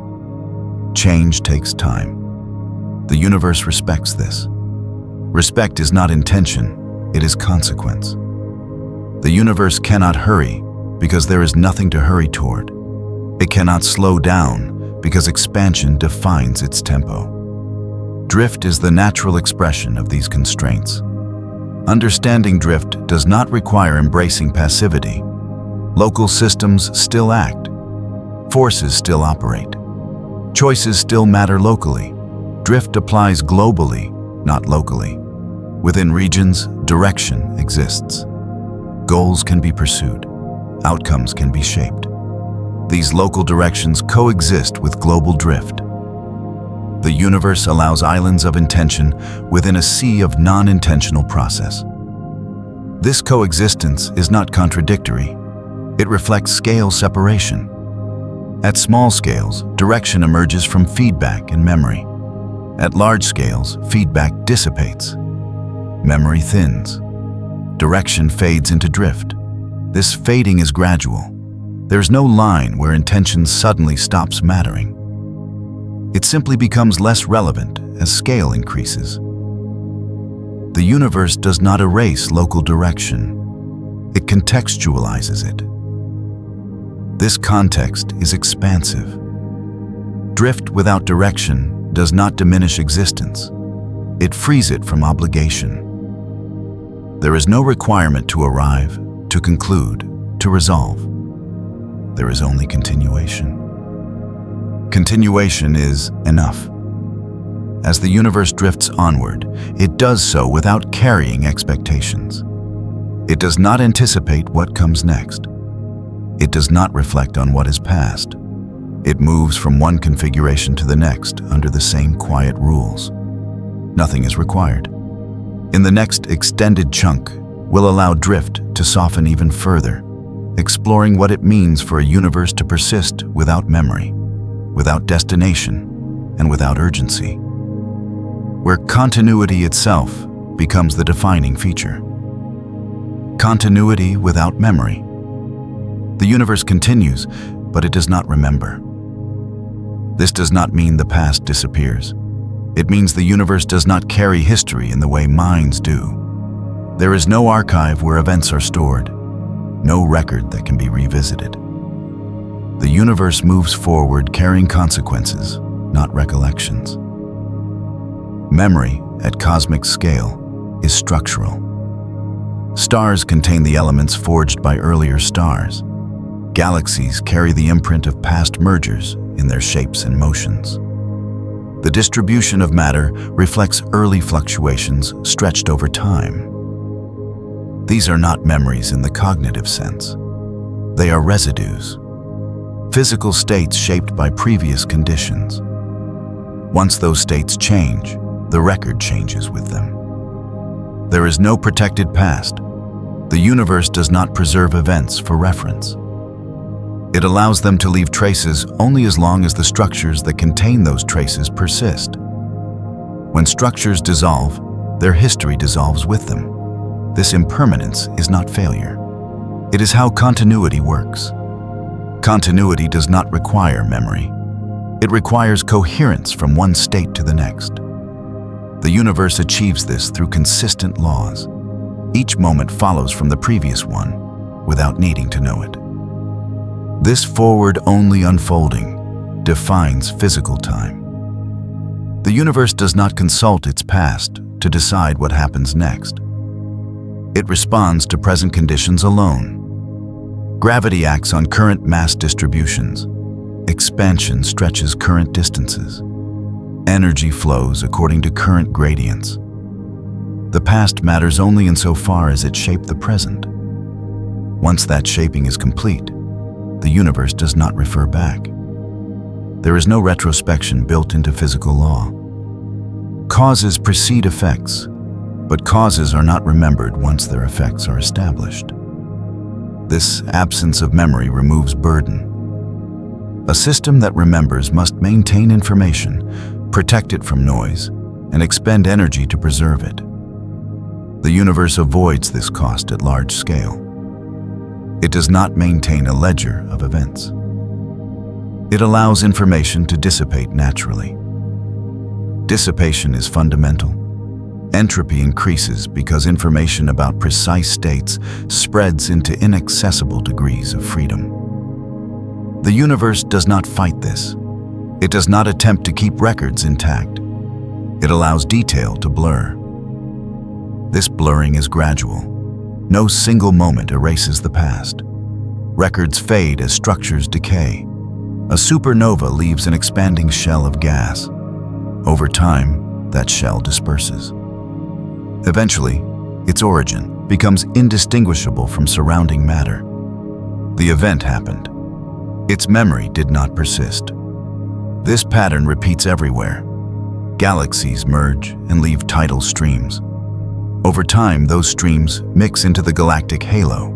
change takes time. The universe respects this. Respect is not intention, it is consequence. The universe cannot hurry because there is nothing to hurry toward. It cannot slow down because expansion defines its tempo. Drift is the natural expression of these constraints. Understanding drift does not require embracing passivity. Local systems still act. Forces still operate. Choices still matter locally. Drift applies globally, not locally. Within regions, direction exists. Goals can be pursued. Outcomes can be shaped. These local directions coexist with global drift. The universe allows islands of intention within a sea of non-intentional process. This coexistence is not contradictory. It reflects scale separation. At small scales, direction emerges from feedback and memory. At large scales, feedback dissipates. Memory thins. Direction fades into drift. This fading is gradual. There's no line where intention suddenly stops mattering. It simply becomes less relevant as scale increases. The universe does not erase local direction. It contextualizes it. This context is expansive. Drift without direction does not diminish existence. It frees it from obligation. There is no requirement to arrive, to conclude, to resolve. There is only continuation. Continuation is enough. As the universe drifts onward, it does so without carrying expectations. It does not anticipate what comes next. It does not reflect on what is past. It moves from one configuration to the next under the same quiet rules. Nothing is required. In the next extended chunk, we'll allow drift to soften even further, exploring what it means for a universe to persist without memory, without destination, and without urgency, where continuity itself becomes the defining feature. Continuity without memory. The universe continues, but it does not remember. This does not mean the past disappears. It means the universe does not carry history in the way minds do. There is no archive where events are stored, no record that can be revisited. The universe moves forward carrying consequences, not recollections. Memory, at cosmic scale, is structural. Stars contain the elements forged by earlier stars. Galaxies carry the imprint of past mergers in their shapes and motions. The distribution of matter reflects early fluctuations stretched over time. These are not memories in the cognitive sense. They are residues, physical states shaped by previous conditions. Once those states change, the record changes with them. There is no protected past. The universe does not preserve events for reference. It allows them to leave traces only as long as the structures that contain those traces persist. When structures dissolve, their history dissolves with them. This impermanence is not failure. It is how continuity works. Continuity does not require memory. It requires coherence from one state to the next. The universe achieves this through consistent laws. Each moment follows from the previous one without needing to know it. This forward-only unfolding defines physical time. The universe does not consult its past to decide what happens next. It responds to present conditions alone. Gravity acts on current mass distributions. Expansion stretches current distances. Energy flows according to current gradients. The past matters only insofar as it shaped the present. Once that shaping is complete, the universe does not refer back. There is no retrospection built into physical law. Causes precede effects, but causes are not remembered once their effects are established. This absence of memory removes burden. A system that remembers must maintain information, protect it from noise, and expend energy to preserve it. The universe avoids this cost at large scale. It does not maintain a ledger of events. It allows information to dissipate naturally. Dissipation is fundamental. Entropy increases because information about precise states spreads into inaccessible degrees of freedom. The universe does not fight this. It does not attempt to keep records intact. It allows detail to blur. This blurring is gradual. No single moment erases the past. Records fade as structures decay. A supernova leaves an expanding shell of gas. Over time, that shell disperses. Eventually, its origin becomes indistinguishable from surrounding matter. The event happened. Its memory did not persist. This pattern repeats everywhere. Galaxies merge and leave tidal streams. Over time, those streams mix into the galactic halo.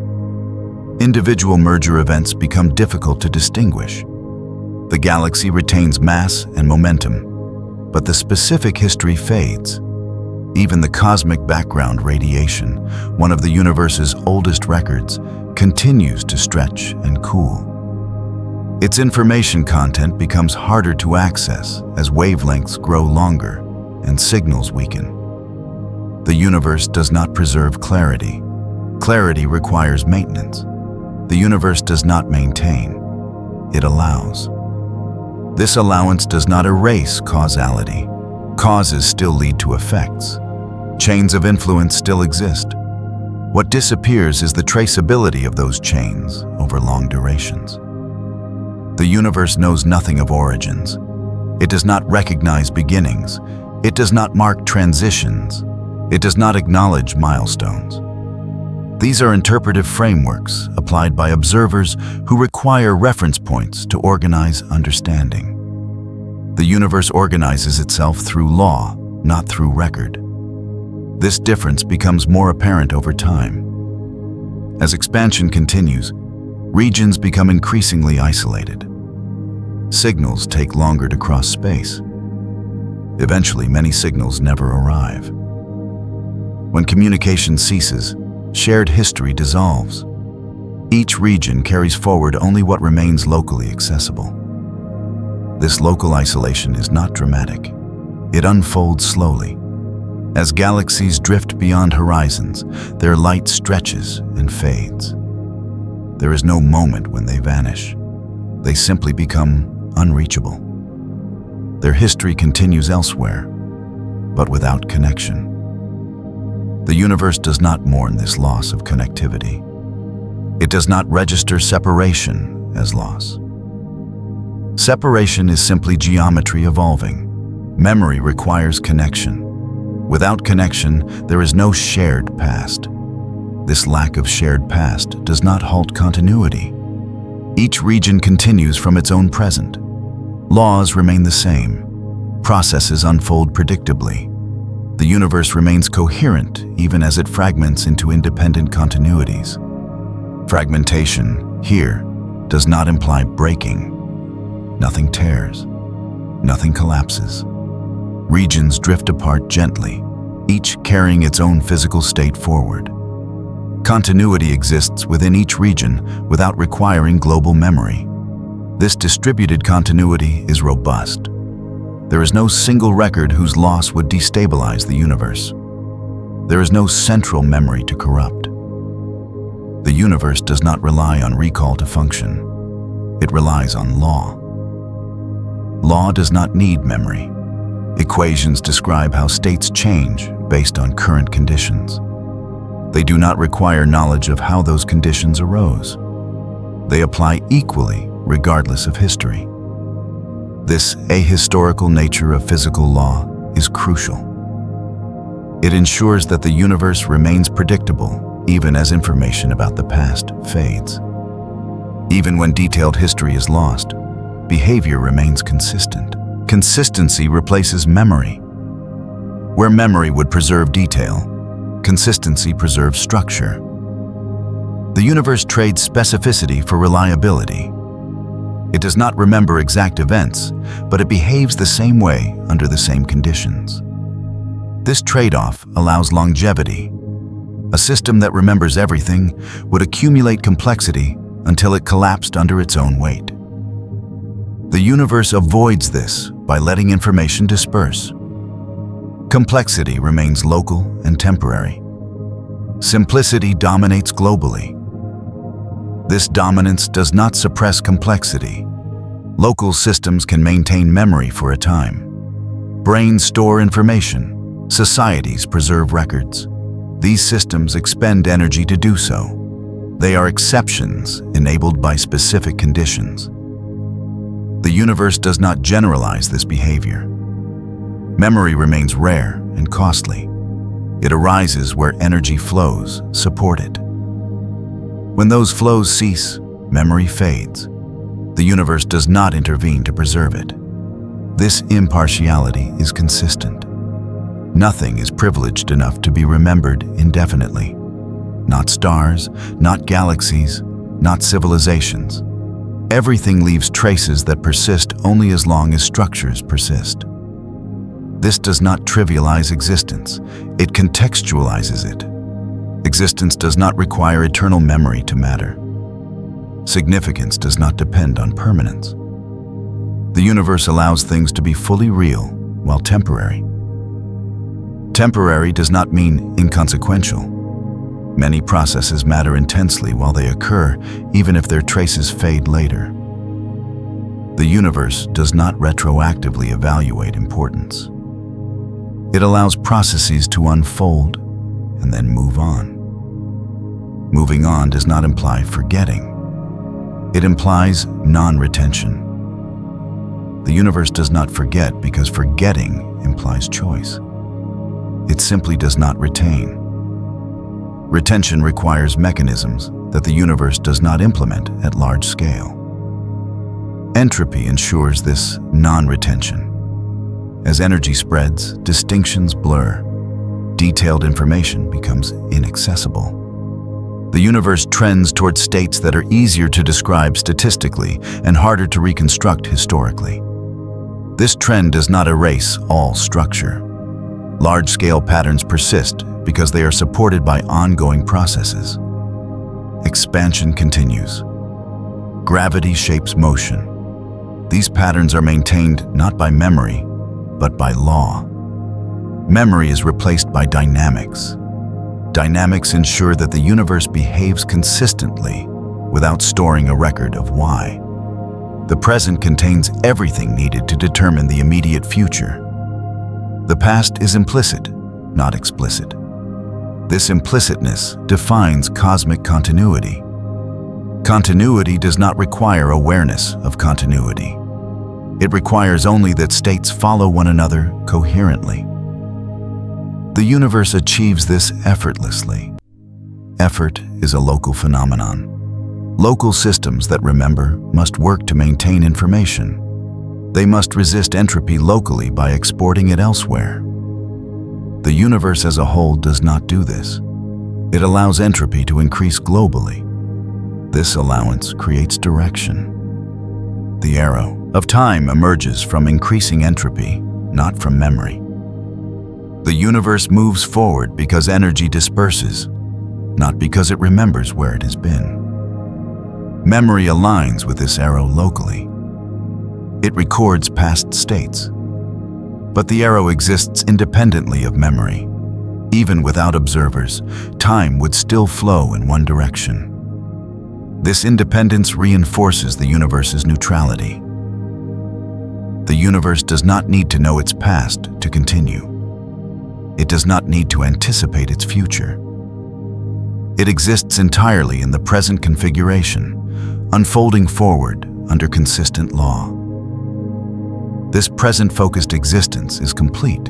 Individual merger events become difficult to distinguish. The galaxy retains mass and momentum, but the specific history fades. Even the cosmic background radiation, one of the universe's oldest records, continues to stretch and cool. Its information content becomes harder to access as wavelengths grow longer and signals weaken. The universe does not preserve clarity. Clarity requires maintenance. The universe does not maintain. It allows. This allowance does not erase causality. Causes still lead to effects. Chains of influence still exist. What disappears is the traceability of those chains over long durations. The universe knows nothing of origins. It does not recognize beginnings. It does not mark transitions. It does not acknowledge milestones. These are interpretive frameworks applied by observers who require reference points to organize understanding. The universe organizes itself through law, not through record. This difference becomes more apparent over time. As expansion continues, regions become increasingly isolated. Signals take longer to cross space. Eventually, many signals never arrive. When communication ceases, shared history dissolves. Each region carries forward only what remains locally accessible. This local isolation is not dramatic. It unfolds slowly. As galaxies drift beyond horizons, their light stretches and fades. There is no moment when they vanish. They simply become unreachable. Their history continues elsewhere, but without connection. The universe does not mourn this loss of connectivity. It does not register separation as loss. Separation is simply geometry evolving. Memory requires connection. Without connection, there is no shared past. This lack of shared past does not halt continuity. Each region continues from its own present. Laws remain the same. Processes unfold predictably. The universe remains coherent even as it fragments into independent continuities. Fragmentation, here, does not imply breaking. Nothing tears. Nothing collapses. Regions drift apart gently, each carrying its own physical state forward. Continuity exists within each region without requiring global memory. This distributed continuity is robust. There is no single record whose loss would destabilize the universe. There is no central memory to corrupt. The universe does not rely on recall to function. It relies on law. Law does not need memory. Equations describe how states change based on current conditions. They do not require knowledge of how those conditions arose. They apply equally regardless of history. This ahistorical nature of physical law is crucial. It ensures that the universe remains predictable even as information about the past fades. Even when detailed history is lost, behavior remains consistent. Consistency replaces memory. Where memory would preserve detail, consistency preserves structure. The universe trades specificity for reliability. It does not remember exact events, but it behaves the same way under the same conditions. This trade-off allows longevity. A system that remembers everything would accumulate complexity until it collapsed under its own weight. The universe avoids this by letting information disperse. Complexity remains local and temporary. Simplicity dominates globally. This dominance does not suppress complexity. Local systems can maintain memory for a time. Brains store information. Societies preserve records. These systems expend energy to do so. They are exceptions enabled by specific conditions. The universe does not generalize this behavior. Memory remains rare and costly. It arises where energy flows support it. When those flows cease, memory fades. The universe does not intervene to preserve it. This impartiality is consistent. Nothing is privileged enough to be remembered indefinitely. Not stars, not galaxies, not civilizations. Everything leaves traces that persist only as long as structures persist. This does not trivialize existence. It contextualizes it. Existence does not require eternal memory to matter. Significance does not depend on permanence. The universe allows things to be fully real while temporary. Temporary does not mean inconsequential. Many processes matter intensely while they occur, even if their traces fade later. The universe does not retroactively evaluate importance. It allows processes to unfold and then move on. Moving on does not imply forgetting. It implies non-retention. The universe does not forget because forgetting implies choice. It simply does not retain. Retention requires mechanisms that the universe does not implement at large scale. Entropy ensures this non-retention. As energy spreads, distinctions blur. Detailed information becomes inaccessible. The universe trends toward states that are easier to describe statistically and harder to reconstruct historically. This trend does not erase all structure. Large-scale patterns persist because they are supported by ongoing processes. Expansion continues. Gravity shapes motion. These patterns are maintained not by memory, but by law. Memory is replaced by dynamics. Dynamics ensure that the universe behaves consistently without storing a record of why. The present contains everything needed to determine the immediate future. The past is implicit, not explicit. This implicitness defines cosmic continuity. Continuity does not require awareness of continuity. It requires only that states follow one another coherently. The universe achieves this effortlessly. Effort is a local phenomenon. Local systems that remember must work to maintain information. They must resist entropy locally by exporting it elsewhere. The universe as a whole does not do this. It allows entropy to increase globally. This allowance creates direction. The arrow of time emerges from increasing entropy, not from memory. The universe moves forward because energy disperses, not because it remembers where it has been. Memory aligns with this arrow locally. It records past states. But the arrow exists independently of memory. Even without observers, time would still flow in one direction. This independence reinforces the universe's neutrality. The universe does not need to know its past to continue. It does not need to anticipate its future. It exists entirely in the present configuration, unfolding forward under consistent law. This present-focused existence is complete.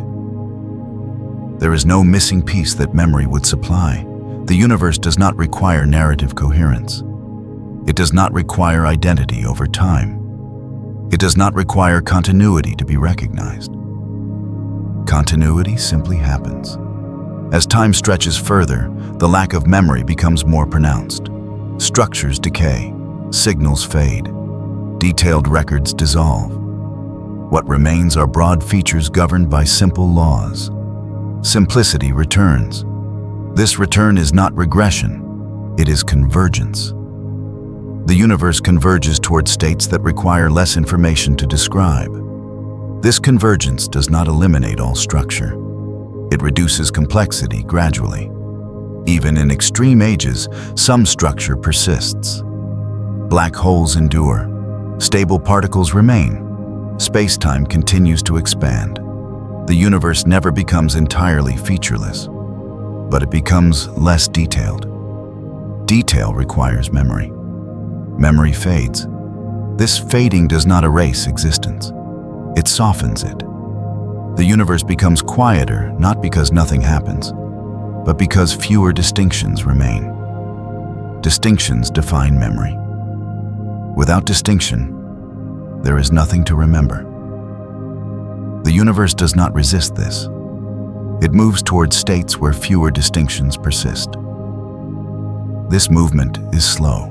There is no missing piece that memory would supply. The universe does not require narrative coherence. It does not require identity over time. It does not require continuity to be recognized. Continuity simply happens. As time stretches further, the lack of memory becomes more pronounced. Structures decay, signals fade, detailed records dissolve. What remains are broad features governed by simple laws. Simplicity returns. This return is not regression, it is convergence. The universe converges toward states that require less information to describe. This convergence does not eliminate all structure. It reduces complexity gradually. Even in extreme ages, some structure persists. Black holes endure. Stable particles remain. Space-time continues to expand. The universe never becomes entirely featureless, but it becomes less detailed. Detail requires memory. Memory fades. This fading does not erase existence. It softens it. The universe becomes quieter not because nothing happens, but because fewer distinctions remain. Distinctions define memory. Without distinction, there is nothing to remember. The universe does not resist this. It moves toward states where fewer distinctions persist. This movement is slow.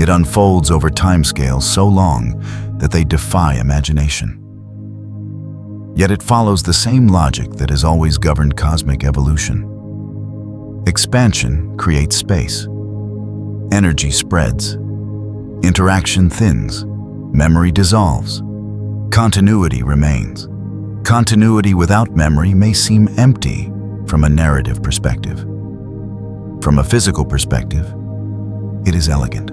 It unfolds over timescales so long that they defy imagination. Yet it follows the same logic that has always governed cosmic evolution. Expansion creates space. Energy spreads. Interaction thins. Memory dissolves. Continuity remains. Continuity without memory may seem empty from a narrative perspective. From a physical perspective, it is elegant.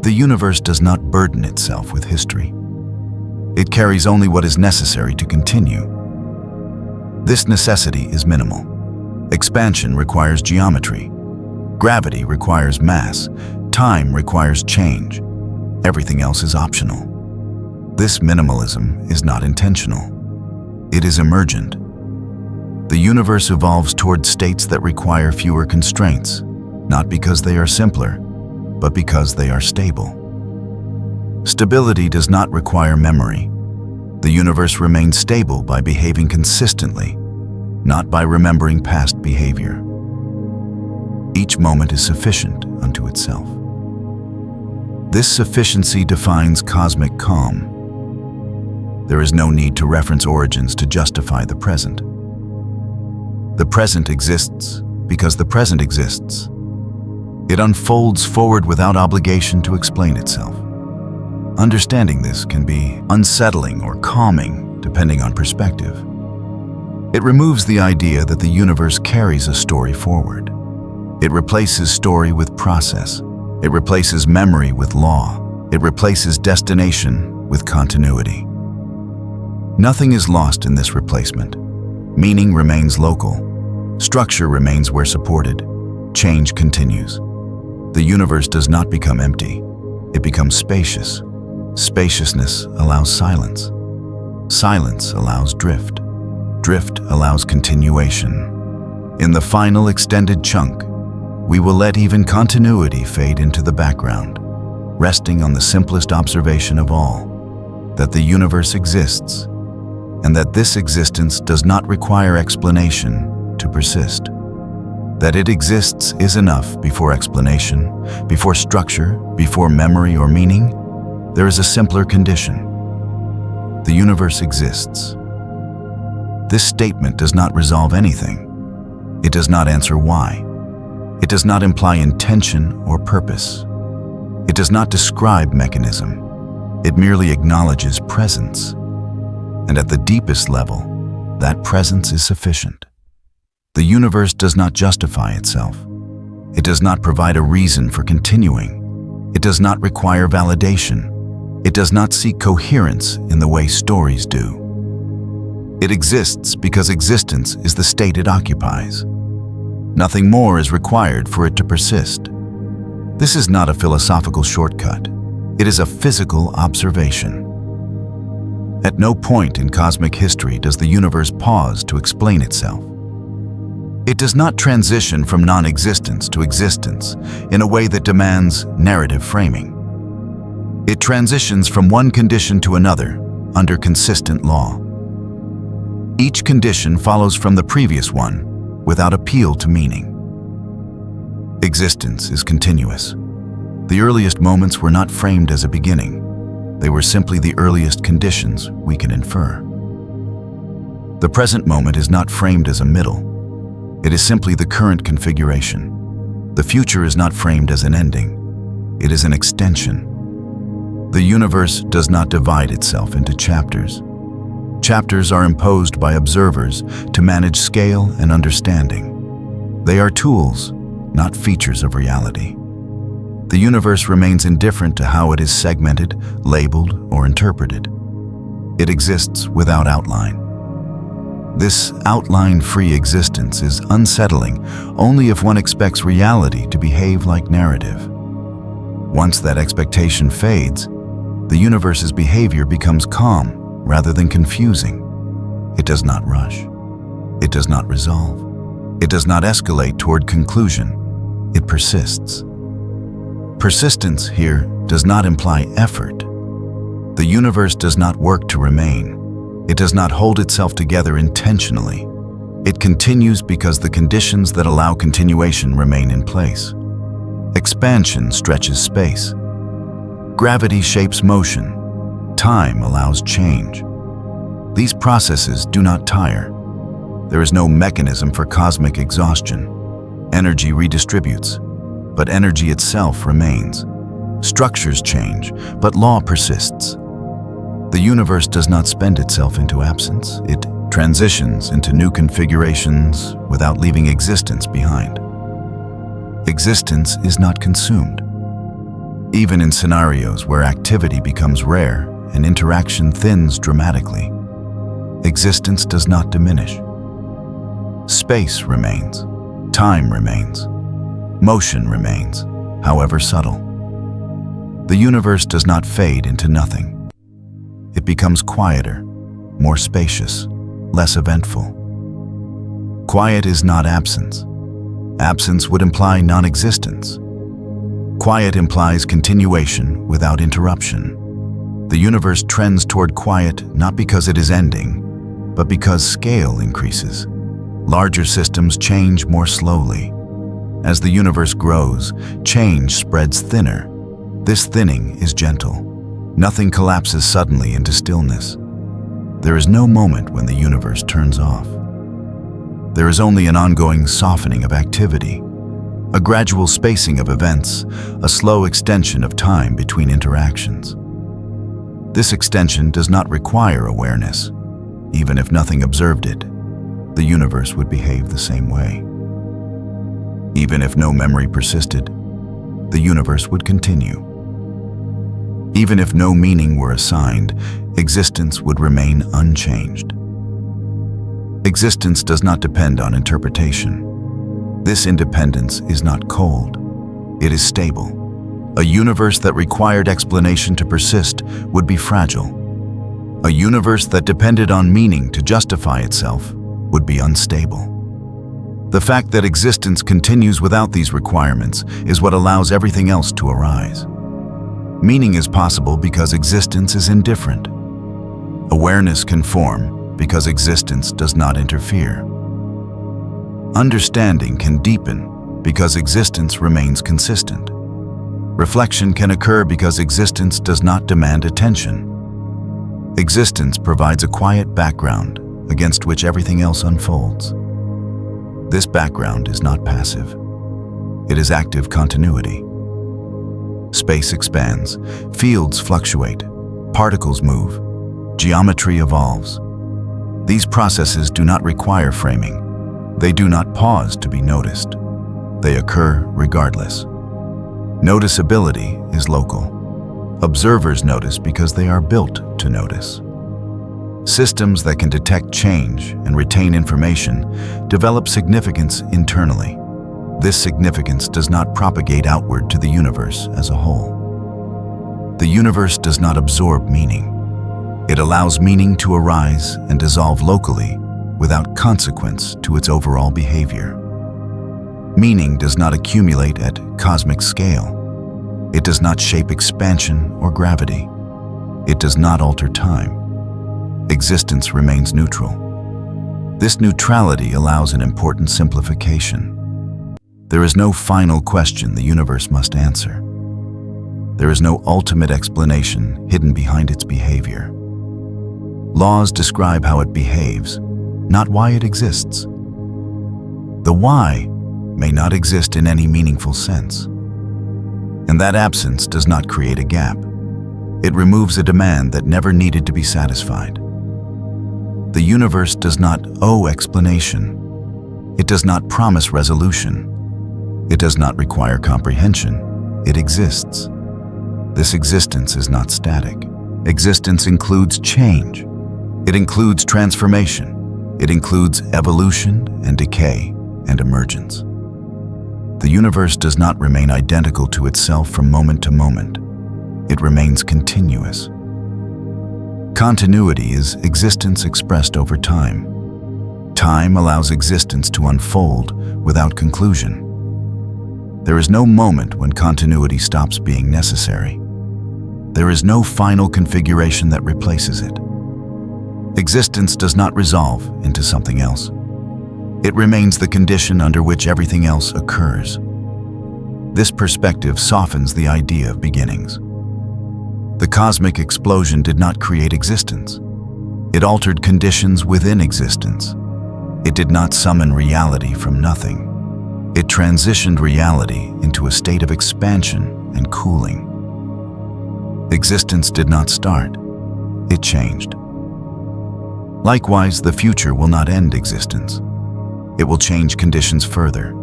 The universe does not burden itself with history. It carries only what is necessary to continue. This necessity is minimal. Expansion requires geometry. Gravity requires mass. Time requires change. Everything else is optional. This minimalism is not intentional. It is emergent. The universe evolves toward states that require fewer constraints, not because they are simpler, but because they are stable. Stability does not require memory. The universe remains stable by behaving consistently, not by remembering past behavior. Each moment is sufficient unto itself. This sufficiency defines cosmic calm. There is no need to reference origins to justify the present. The present exists because the present exists. It unfolds forward without obligation to explain itself. Understanding this can be unsettling or calming, depending on perspective. It removes the idea that the universe carries a story forward. It replaces story with process. It replaces memory with law. It replaces destination with continuity. Nothing is lost in this replacement. Meaning remains local. Structure remains where supported. Change continues. The universe does not become empty. It becomes spacious. Spaciousness allows silence. Silence allows drift. Drift allows continuation. In the final extended chunk, we will let even continuity fade into the background, resting on the simplest observation of all, that the universe exists, and that this existence does not require explanation to persist. That it exists is enough before explanation, before structure, before memory or meaning. There is a simpler condition. The universe exists. This statement does not resolve anything. It does not answer why. It does not imply intention or purpose. It does not describe mechanism. It merely acknowledges presence. And at the deepest level, that presence is sufficient. The universe does not justify itself. It does not provide a reason for continuing. It does not require validation. It does not seek coherence in the way stories do. It exists because existence is the state it occupies. Nothing more is required for it to persist. This is not a philosophical shortcut. It is a physical observation. At no point in cosmic history does the universe pause to explain itself. It does not transition from non-existence to existence in a way that demands narrative framing. It transitions from one condition to another under consistent law. Each condition follows from the previous one without appeal to meaning. Existence is continuous. The earliest moments were not framed as a beginning. They were simply the earliest conditions we can infer. The present moment is not framed as a middle. It is simply the current configuration. The future is not framed as an ending. It is an extension. The universe does not divide itself into chapters. Chapters are imposed by observers to manage scale and understanding. They are tools, not features of reality. The universe remains indifferent to how it is segmented, labeled, or interpreted. It exists without outline. This outline-free existence is unsettling only if one expects reality to behave like narrative. Once that expectation fades, the universe's behavior becomes calm rather than confusing. It does not rush. It does not resolve. It does not escalate toward conclusion. It persists. Persistence here does not imply effort. The universe does not work to remain. It does not hold itself together intentionally. It continues because the conditions that allow continuation remain in place. Expansion stretches space. Gravity shapes motion. Time allows change. These processes do not tire. There is no mechanism for cosmic exhaustion. Energy redistributes, but energy itself remains. Structures change, but law persists. The universe does not spend itself into absence. It transitions into new configurations without leaving existence behind. Existence is not consumed. Even in scenarios where activity becomes rare and interaction thins dramatically, existence does not diminish. Space remains. Time remains. Motion remains, however subtle. The universe does not fade into nothing. It becomes quieter, more spacious, less eventful. Quiet is not absence. Absence would imply non-existence. Quiet implies continuation without interruption. The universe trends toward quiet not because it is ending, but because scale increases. Larger systems change more slowly. As the universe grows, change spreads thinner. This thinning is gentle. Nothing collapses suddenly into stillness. There is no moment when the universe turns off. There is only an ongoing softening of activity, a gradual spacing of events, a slow extension of time between interactions. This extension does not require awareness. Even if nothing observed it, the universe would behave the same way. Even if no memory persisted, the universe would continue. Even if no meaning were assigned, existence would remain unchanged. Existence does not depend on interpretation. This independence is not cold. It is stable. A universe that required explanation to persist would be fragile. A universe that depended on meaning to justify itself would be unstable. The fact that existence continues without these requirements is what allows everything else to arise. Meaning is possible because existence is indifferent. Awareness can form because existence does not interfere. Understanding can deepen because existence remains consistent. Reflection can occur because existence does not demand attention. Existence provides a quiet background against which everything else unfolds. This background is not passive. It is active continuity. Space expands, fields fluctuate, particles move, geometry evolves. These processes do not require framing. They do not pause to be noticed. They occur regardless. Noticeability is local. Observers notice because they are built to notice. Systems that can detect change and retain information develop significance internally. This significance does not propagate outward to the universe as a whole. The universe does not absorb meaning. It allows meaning to arise and dissolve locally without consequence to its overall behavior. Meaning does not accumulate at cosmic scale. It does not shape expansion or gravity. It does not alter time. Existence remains neutral. This neutrality allows an important simplification. There is no final question the universe must answer. There is no ultimate explanation hidden behind its behavior. Laws describe how it behaves, not why it exists. The why may not exist in any meaningful sense. And that absence does not create a gap. It removes a demand that never needed to be satisfied. The universe does not owe explanation. It does not promise resolution. It does not require comprehension. It exists. This existence is not static. Existence includes change. It includes transformation. It includes evolution and decay and emergence. The universe does not remain identical to itself from moment to moment. It remains continuous. Continuity is existence expressed over time. Time allows existence to unfold without conclusion. There is no moment when continuity stops being necessary. There is no final configuration that replaces it. Existence does not resolve into something else. It remains the condition under which everything else occurs. This perspective softens the idea of beginnings. The cosmic explosion did not create existence. It altered conditions within existence. It did not summon reality from nothing. It transitioned reality into a state of expansion and cooling. Existence did not start. It changed. Likewise, the future will not end existence. It will change conditions further.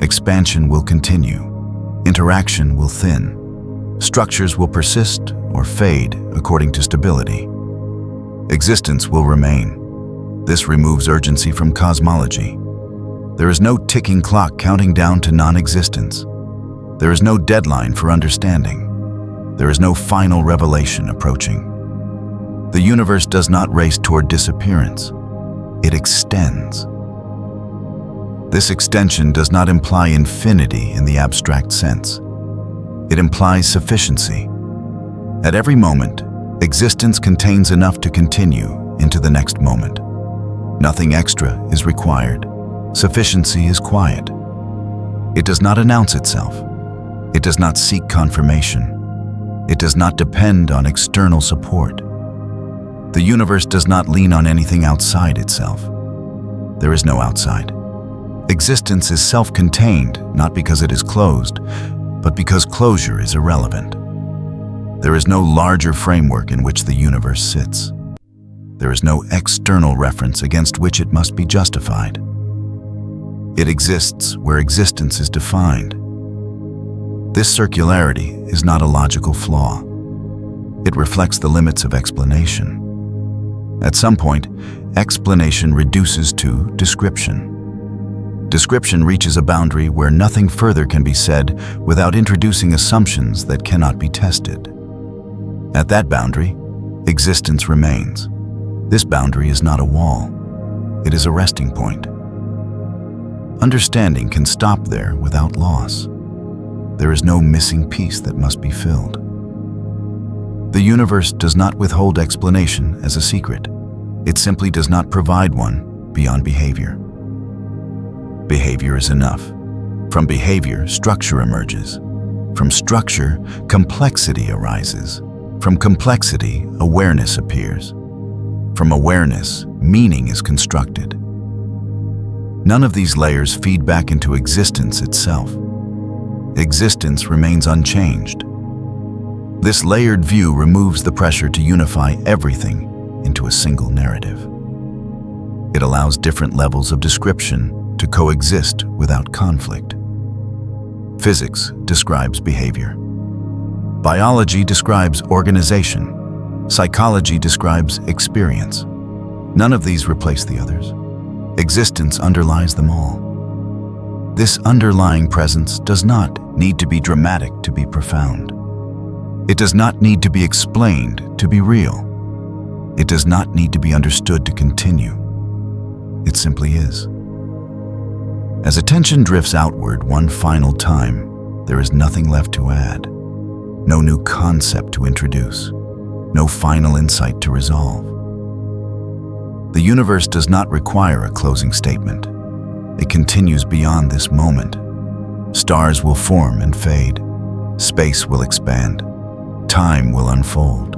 Expansion will continue. Interaction will thin. Structures will persist or fade according to stability. Existence will remain. This removes urgency from cosmology. There is no ticking clock counting down to non-existence. There is no deadline for understanding. There is no final revelation approaching. The universe does not race toward disappearance. It extends. This extension does not imply infinity in the abstract sense. It implies sufficiency. At every moment, existence contains enough to continue into the next moment. Nothing extra is required. Sufficiency is quiet. It does not announce itself. It does not seek confirmation. It does not depend on external support. The universe does not lean on anything outside itself. There is no outside. Existence is self-contained, not because it is closed, but because closure is irrelevant. There is no larger framework in which the universe sits. There is no external reference against which it must be justified. It exists where existence is defined. This circularity is not a logical flaw. It reflects the limits of explanation. At some point, explanation reduces to description. Description reaches a boundary where nothing further can be said without introducing assumptions that cannot be tested. At that boundary, existence remains. This boundary is not a wall. It is a resting point. Understanding can stop there without loss. There is no missing piece that must be filled. The universe does not withhold explanation as a secret. It simply does not provide one beyond behavior. behavior is enough. From behavior, structure emerges. From structure, complexity arises. From complexity, awareness appears. From awareness, meaning is constructed. None of these layers feed back into existence itself. Existence remains unchanged. This layered view removes the pressure to unify everything into a single narrative. It allows different levels of description to coexist without conflict. Physics describes behavior. Biology describes organization. Psychology describes experience. None of these replace the others. Existence underlies them all. This underlying presence does not need to be dramatic to be profound. It does not need to be explained to be real. It does not need to be understood to continue. It simply is. As attention drifts outward one final time, there is nothing left to add. No new concept to introduce. No final insight to resolve. The universe does not require a closing statement. It continues beyond this moment. Stars will form and fade. Space will expand. Time will unfold.